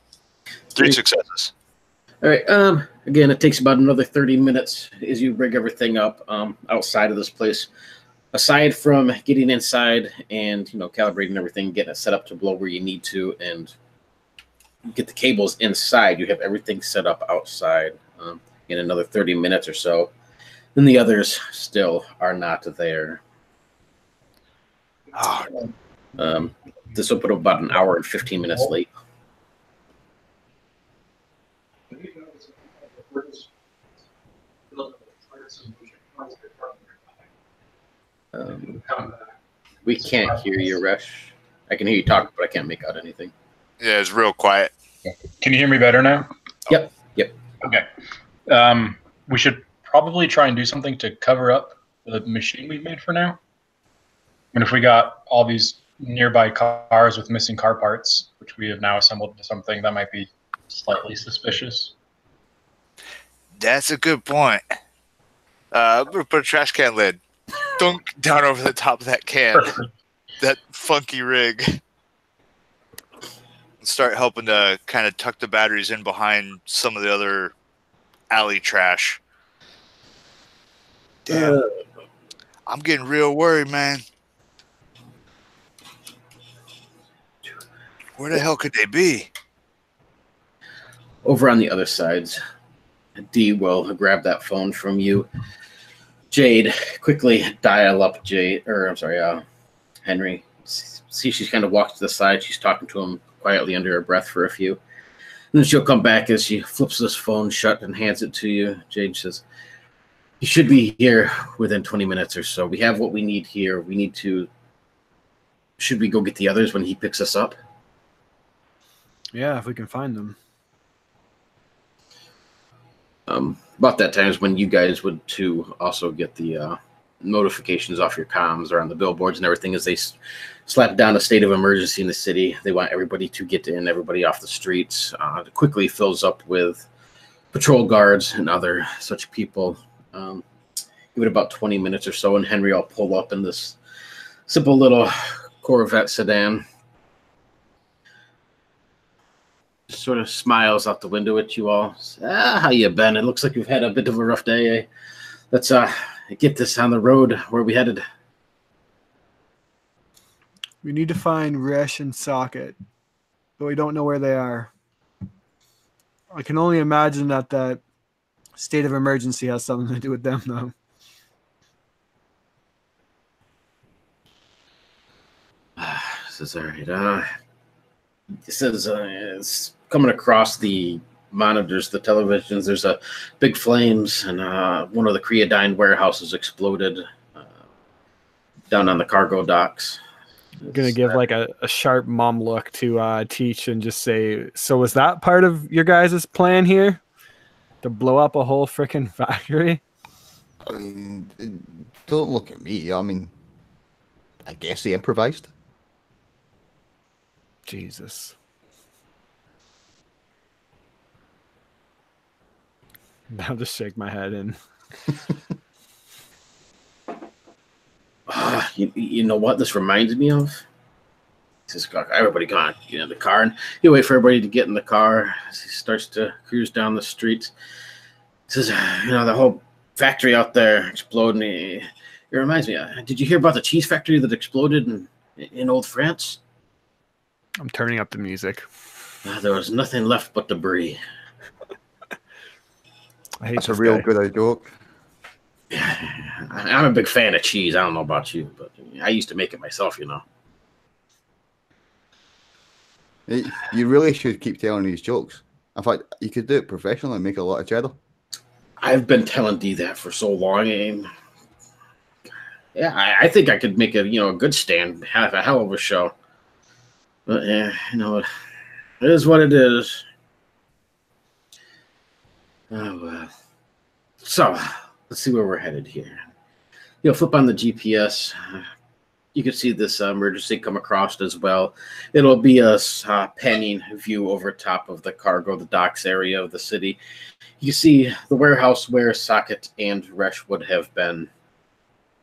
3 successes. All right. Again, it takes about another 30 minutes as you rig everything up outside of this place. Aside from getting inside and calibrating everything, getting it set up to blow where you need to, and get the cables inside, you have everything set up outside. In another 30 minutes or so, then the others still are not there. This will put about an hour and 15 minutes late. We can't hear you, Resh. I can hear you talk, but I can't make out anything. Yeah, it's real quiet. Can you hear me better now? Yep. Okay. We should probably try and do something to cover up the machine we've made for now. And if we got all these nearby cars with missing car parts, which we have now assembled into something, that might be slightly suspicious. That's a good point. I'm going to put a trash can lid dunk down over the top of that can. Perfect. That funky rig. Start helping to kind of tuck the batteries in behind some of the other alley trash. Damn. I'm getting real worried, man. Where the hell could they be? Over on the other sides, D will grab that phone from you. Jade, quickly dial up Henry. See, she's kind of walked to the side. She's talking to him quietly under her breath for a few. And then she'll come back as she flips this phone shut and hands it to you. Jade says, "You should be here within 20 minutes or so. We have what we need here. Should we go get the others when he picks us up?" Yeah, if we can find them. About that time is when you guys would too also get the notifications off your comms or on the billboards and everything as they slap down a state of emergency in the city. They want everybody to get in, everybody off the streets. It quickly fills up with patrol guards and other such people. Give it about 20 minutes or so, and Henry will pull up in this simple little Corvette sedan. Just sort of smiles out the window at you all. How you been? It looks like you've had a bit of a rough day. Let's get this on the road. Where are we headed? We need to find Resh and Socket, but we don't know where they are. I can only imagine that state of emergency has something to do with them, though. This is all right. It says it's coming across the monitors, the televisions. There's a big flames, and one of the Creodine warehouses exploded down on the cargo docks. I'm gonna give like a sharp mom look to Teach and just say, so was that part of your guys' plan here? To blow up a whole freaking factory? I mean, don't look at me. I mean, I guess he improvised. Jesus. I'll just shake my head and you know what this reminds me of? He says, everybody gone, get in the car. And you wait for everybody to get in the car as he starts to cruise down the street. He says, the whole factory out there exploding. It reminds me, did you hear about the cheese factory that exploded in old France? I'm turning up the music. There was nothing left but debris. That's a real good joke. I'm a big fan of cheese. I don't know about you, but I used to make it myself, You really should keep telling these jokes. In fact, you could do it professionally and make a lot of cheddar. I've been telling D that for so long. I think I could make a good stand, have a hell of a show. But yeah, it is what it is. Oh well. So let's see where we're headed here. Flip on the GPS. You can see this emergency come across as well. It'll be a panning view over top of the cargo, the docks area of the city. You see the warehouse where Socket and Resh would have been.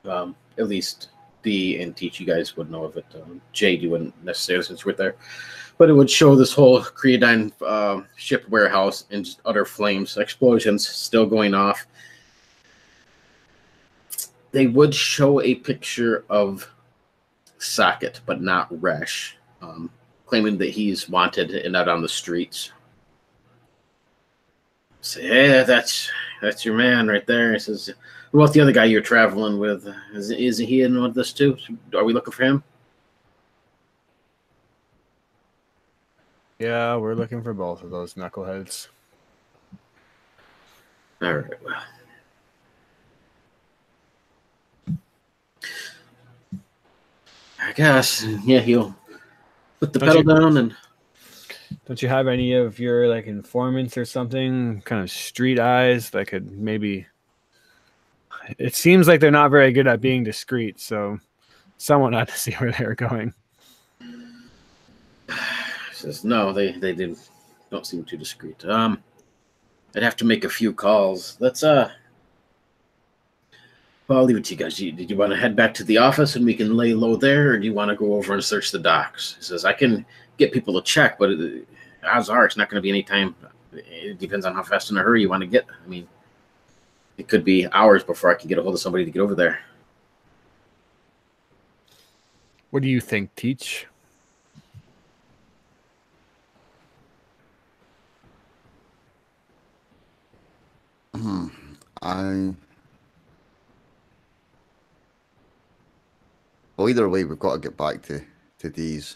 At least D and Teach, you guys would know of it. Jade, you wouldn't necessarily since you were there. But it would show this whole Creodine ship warehouse and just utter flames, explosions still going off. They would show a picture of Socket, but not Resh, claiming that he's wanted and out on the streets. Say, yeah, that's your man right there. He says, what about the other guy you're traveling with? Is he in with this too? Are we looking for him? Yeah, we're looking for both of those knuckleheads. All right, well. I guess, yeah, he'll put the pedal down and... Don't you have any of your informants or something, kind of street eyes that could maybe... It seems like they're not very good at being discreet, so someone had to see where they were going. Says no, they don't seem too discreet. I'd have to make a few calls. Let's well, I'll leave it to you guys. Did you want to head back to the office and we can lay low there, or do you want to go over and search the docks? He says I can get people to check, but odds are it's not going to be any time. It depends on how fast in a hurry you want to get. I mean, it could be hours before I can get a hold of somebody to get over there. What do you think, Teach? Well, either way, we've got to get back to these.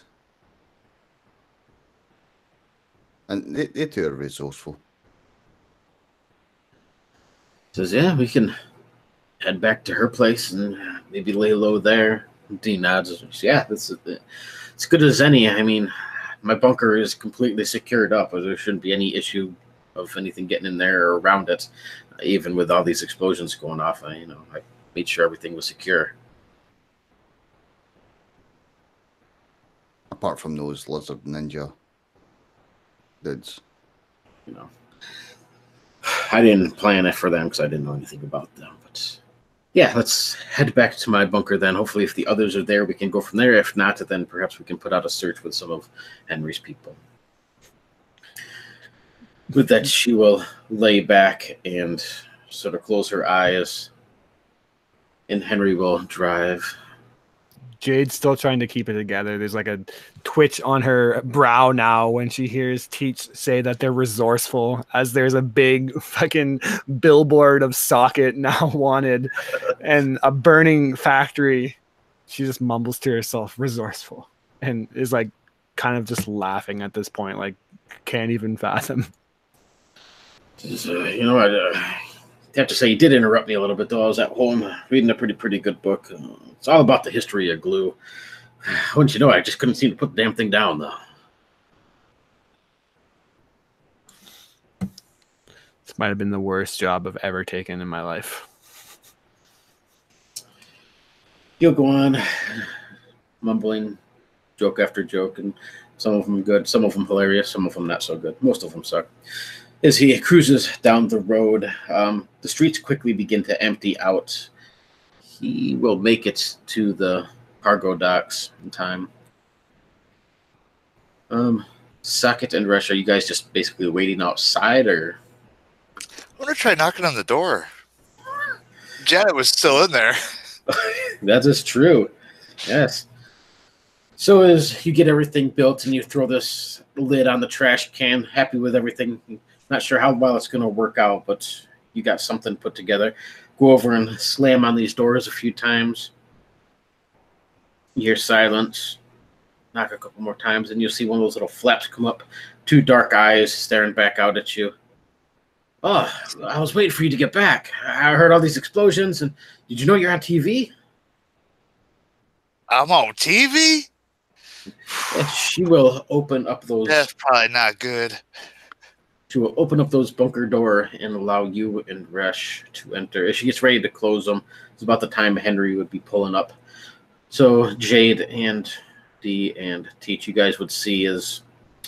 And they too are resourceful. Says, yeah, we can head back to her place and maybe lay low there. D nods. Yeah, it's good as any. I mean, my bunker is completely secured up. There shouldn't be any issue of anything getting in there or around it, even with all these explosions going off. I made sure everything was secure. Apart from those lizard ninja dudes. I didn't plan it for them because I didn't know anything about them. But yeah, let's head back to my bunker then. Hopefully if the others are there, we can go from there. If not, then perhaps we can put out a search with some of Henry's people. With that, she will lay back and sort of close her eyes, and Henry will drive. Jade's still trying to keep it together. There's like a twitch on her brow now when she hears Teach say that they're resourceful, as there's a big fucking billboard of Socket now wanted and a burning factory. She just mumbles to herself, resourceful, and is like kind of just laughing at this point, like can't even fathom. You know, I have to say, you did interrupt me a little bit, though. I was at home reading a pretty good book. It's all about the history of glue. Wouldn't you know, I just couldn't seem to put the damn thing down, though. This might have been the worst job I've ever taken in my life. You'll go on, mumbling joke after joke, and some of them good, some of them hilarious, some of them not so good. Most of them suck. As he cruises down the road, the streets quickly begin to empty out. He will make it to the cargo docks in time. Socket and Rush, are you guys just basically waiting outside, or? I want to try knocking on the door. Janet was still in there. That is true. Yes. So as you get everything built and you throw this lid on the trash can, happy with everything, not sure how well it's going to work out, but you got something put together. Go over and slam on these doors a few times. You hear silence. Knock a couple more times, and you'll see one of those little flaps come up. Two dark eyes staring back out at you. Oh, I was waiting for you to get back. I heard all these explosions, and did you know you're on TV? I'm on TV? And she will open up those. That's probably not good. She will open up those bunker door and allow you and Resh to enter. As she gets ready to close them, it's about the time Henry would be pulling up. So Jade and Dee and Teach, you guys would see as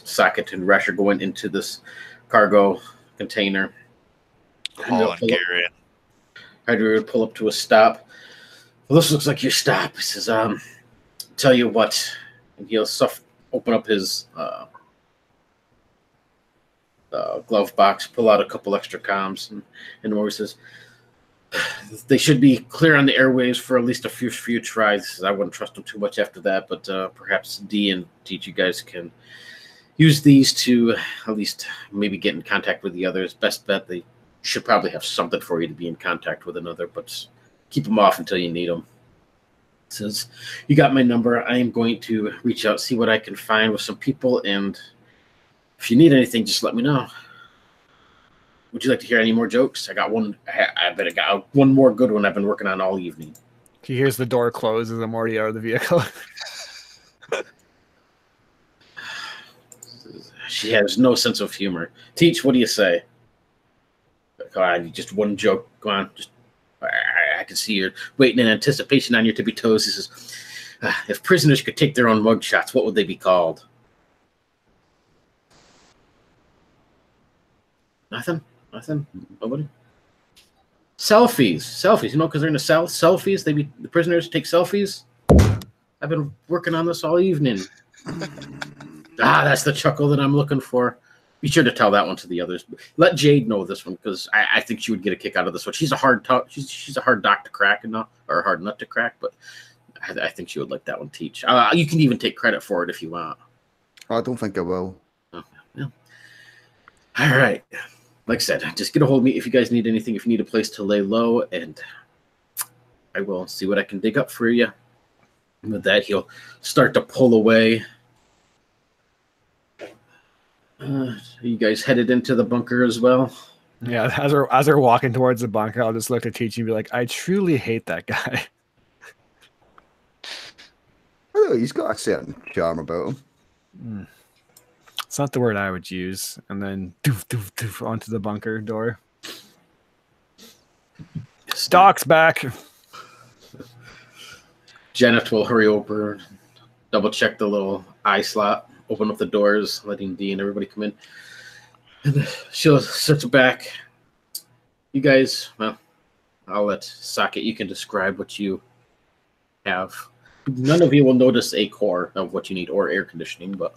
Socket and Resh are going into this cargo container. Calling Gary. Henry would pull up to a stop. Well, this looks like your stop. He says, tell you what. And he'll open up his glove box, pull out a couple extra comms, and Rory says, they should be clear on the airwaves for at least a few tries. I wouldn't trust them too much after that, but perhaps Dee and Teach, you guys can use these to at least maybe get in contact with the others. Best bet, they should probably have something for you to be in contact with another, but keep them off until you need them. It says, you got my number. I am going to reach out, see what I can find with some people, and if you need anything, just let me know. Would you like to hear any more jokes? I got one. I bet I got one more good one I've been working on all evening. He hears the door close as I'm already out of the vehicle. She has no sense of humor. Teach, what do you say? Come on, just one joke. Go on. Just, I can see you're waiting in anticipation on your tippy toes. He says, if prisoners could take their own mugshots, what would they be called? Nothing? Nobody? Selfies, you know, because they're in the South. Selfies, the prisoners take selfies. I've been working on this all evening. That's the chuckle that I'm looking for. Be sure to tell that one to the others. Let Jade know this one, because I think she would get a kick out of this one. She's a hard she's a hard doc to crack, or a hard nut to crack, but I think she would like that one. Teach. You can even take credit for it if you want. I don't think I will. Okay. Yeah. All right. Like I said, just get a hold of me if you guys need anything, if you need a place to lay low, and I will see what I can dig up for you. And with that, he'll start to pull away. You guys headed into the bunker as well? Yeah, as we're walking towards the bunker, I'll just look at Teach and be like, I truly hate that guy. I don't know, he's got a certain charm about him. It's not the word I would use. And then doof, doof, doof, onto the bunker door. Stock's back. Janet will hurry over, double check the little eye slot, open up the doors, letting Dee and everybody come in. And she'll sit back. You guys, well, I'll let Socket, you can describe what you have. None of you will notice a core of what you need or air conditioning, but.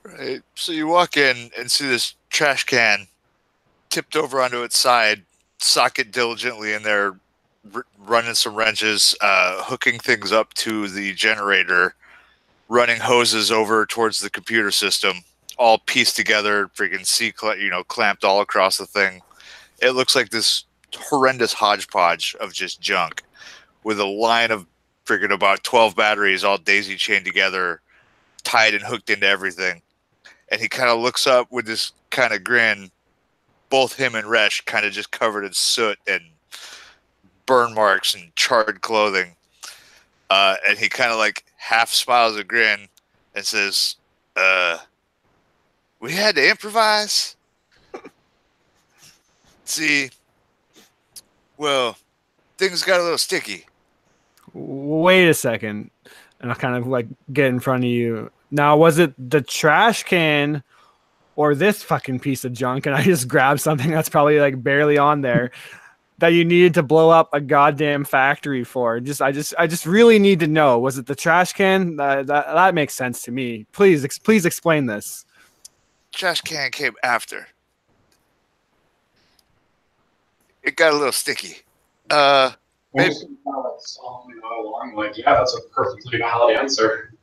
Right. So you walk in and see this trash can tipped over onto its side, socket diligently in there, running some wrenches, hooking things up to the generator, running hoses over towards the computer system, all pieced together, freaking clamped all across the thing. It looks like this horrendous hodgepodge of just junk with a line of freaking about 12 batteries all daisy chained together, tied and hooked into everything. And he kind of looks up with this kind of grin, both him and Resh kind of just covered in soot and burn marks and charred clothing. And he kind of like half smiles a grin and says, we had to improvise. See, well, things got a little sticky. Wait a second. And I kind of like get in front of you. Now, was it the trash can or this fucking piece of junk? And I just grabbed something that's probably like barely on there that you needed to blow up a goddamn factory for. I just really need to know. Was it the trash can? That makes sense to me. Please explain this. Trash can came after. It got a little sticky. Maybe. Like, yeah, that's a perfectly valid answer.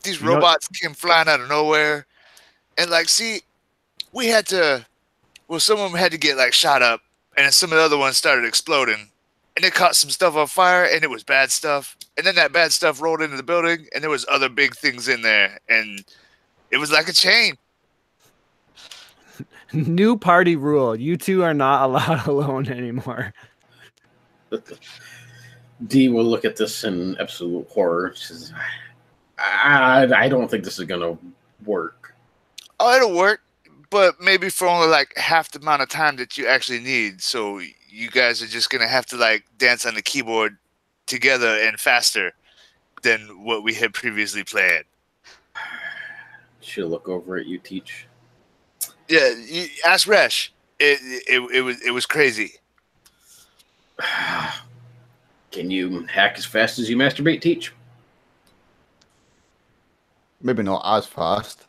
These robots came flying out of nowhere, and like, see, we had to. Well, some of them had to get like shot up, and then some of the other ones started exploding, and it caught some stuff on fire, and it was bad stuff. And then that bad stuff rolled into the building, and there was other big things in there, and it was like a chain. New party rule. You two are not allowed alone anymore. Dee will look at this in absolute horror. She says, I don't think this is going to work. Oh, it'll work, but maybe for only like half the amount of time that you actually need. So you guys are just going to have to like dance on the keyboard together and faster than what we had previously planned. She'll look over at you, Teach. Yeah, ask Resh. It was crazy. Can you hack as fast as you masturbate, Teach? Maybe not as fast.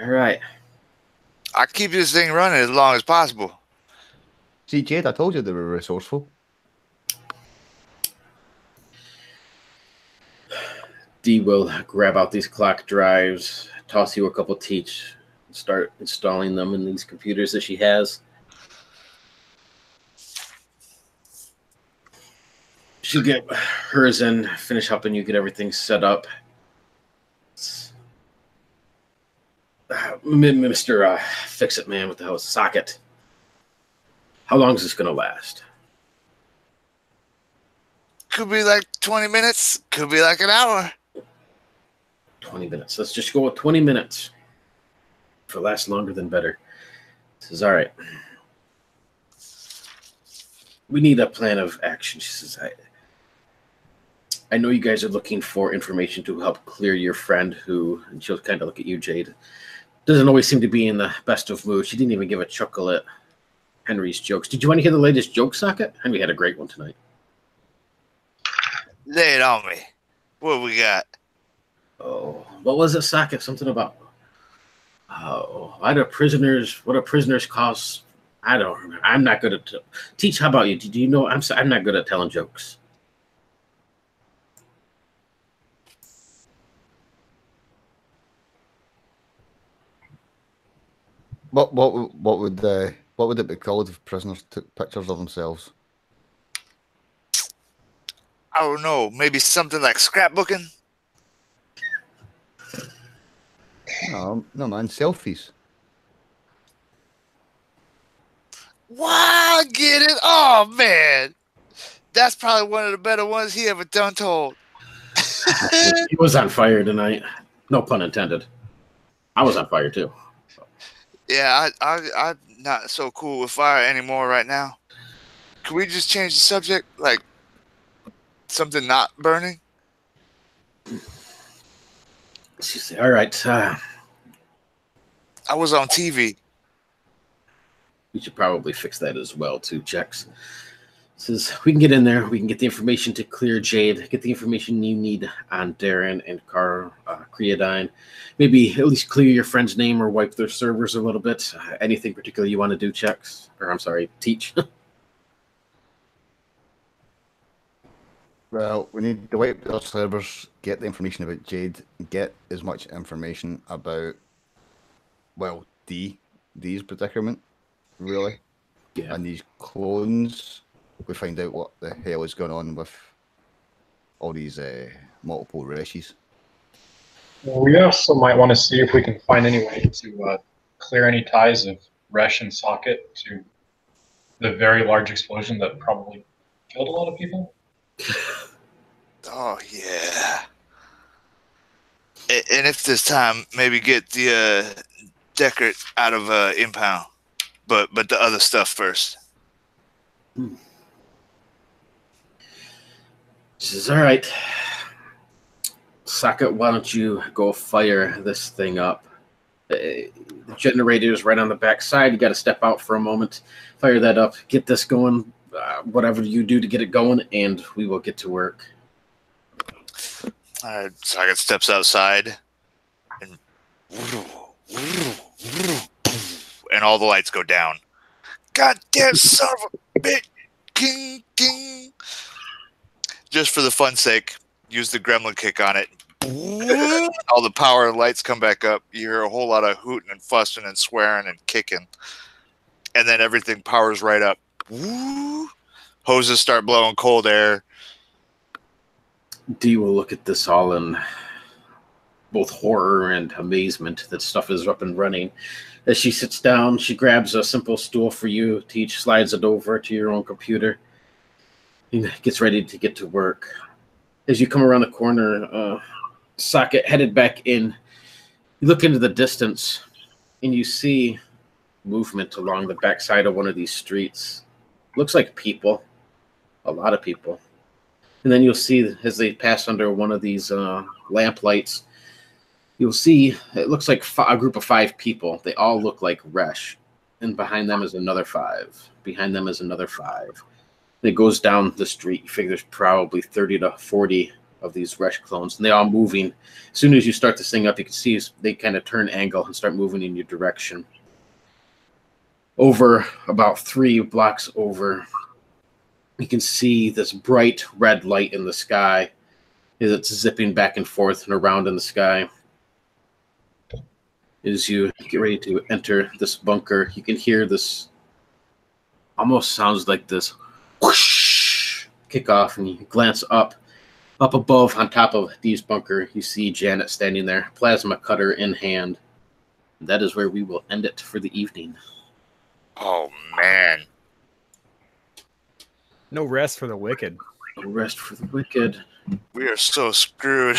All right. I keep this thing running as long as possible. See, Jade, I told you they were resourceful. Dee will grab out these clock drives, toss you a couple Teach, and start installing them in these computers that she has. She'll get hers in, finish helping you get everything set up. Mr. Fix-It Man with the house socket. How long is this going to last? Could be like 20 minutes. Could be like an hour. 20 minutes. Let's just go with 20 minutes. If it lasts longer, then better. She says, all right. We need a plan of action. She says, I know you guys are looking for information to help clear your friend who, and she'll kind of look at you, Jade, doesn't always seem to be in the best of moods. She didn't even give a chuckle at Henry's jokes. Did you want to hear the latest joke socket? Henry had a great one tonight. Lay it on me. What we got? Oh, what was it, socket? Something about, what do prisoners cost? I don't remember. I'm not good at Teach. How about you? Do you know? I'm not good at telling jokes. What would it be called if prisoners took pictures of themselves? I don't know. Maybe something like scrapbooking? No, man, selfies. Wow, get it? Oh, man. That's probably one of the better ones he ever done told. He was on fire tonight. No pun intended. I was on fire, too. Yeah, I'm not so cool with fire anymore right now. Can we just change the subject? Like, something not burning? She said, all right. I was on TV. We should probably fix that as well, too, Checks. Says we can get in there. We can get the information to clear Jade. Get the information you need on Darren and Creodine. Maybe at least clear your friend's name or wipe their servers a little bit. Anything particular you want to do? Checks, or I'm sorry, teach. Well, we need to wipe their servers, get the information about Jade, get as much information about, well, D's predicament, really. Yeah. And these clones, we find out what the hell is going on with all these multiple Reshies. We also might want to see if we can find any way to clear any ties of Resh and Socket to the very large explosion that probably killed a lot of people. Oh yeah. And if this time, maybe get the Deckard out of impound, but the other stuff first. She says, all right, Socket, why don't you go fire this thing up? The generator is right on the back side. You got to step out for a moment, fire that up, get this going, whatever you do to get it going, and we will get to work. Socket steps outside, and all the lights go down. Goddamn son of a bitch! King, king. Just for the fun's sake, use the gremlin kick on it. All the power and lights come back up. You hear a whole lot of hooting and fussing and swearing and kicking. And then everything powers right up. Hoses start blowing cold air. Dee will look at this all in both horror and amazement that stuff is up and running. As she sits down, she grabs a simple stool for you, Teach, slides it over to your own computer, and gets ready to get to work. As you come around the corner, Socket headed back in. You look into the distance, and you see movement along the backside of one of these streets. Looks like people, a lot of people. And then you'll see as they pass under one of these lamp lights, you'll see it looks like a group of 5 people. They all look like Resh. And behind them is another 5. Behind them is another 5. It goes down the street. You figure there's probably 30 to 40 of these Resh clones. And they're all moving. As soon as you start this thing up, you can see they kind of turn angle and start moving in your direction. Over about 3 blocks over, you can see this bright red light in the sky as it's zipping back and forth and around in the sky. As you get ready to enter this bunker, you can hear this almost sounds like this whoosh kick off, and you glance up above on top of Dee's bunker. You see Janet standing there, plasma cutter in hand. That is where we will end it for the evening. Oh, man. No rest for the wicked. No rest for the wicked. We are so screwed.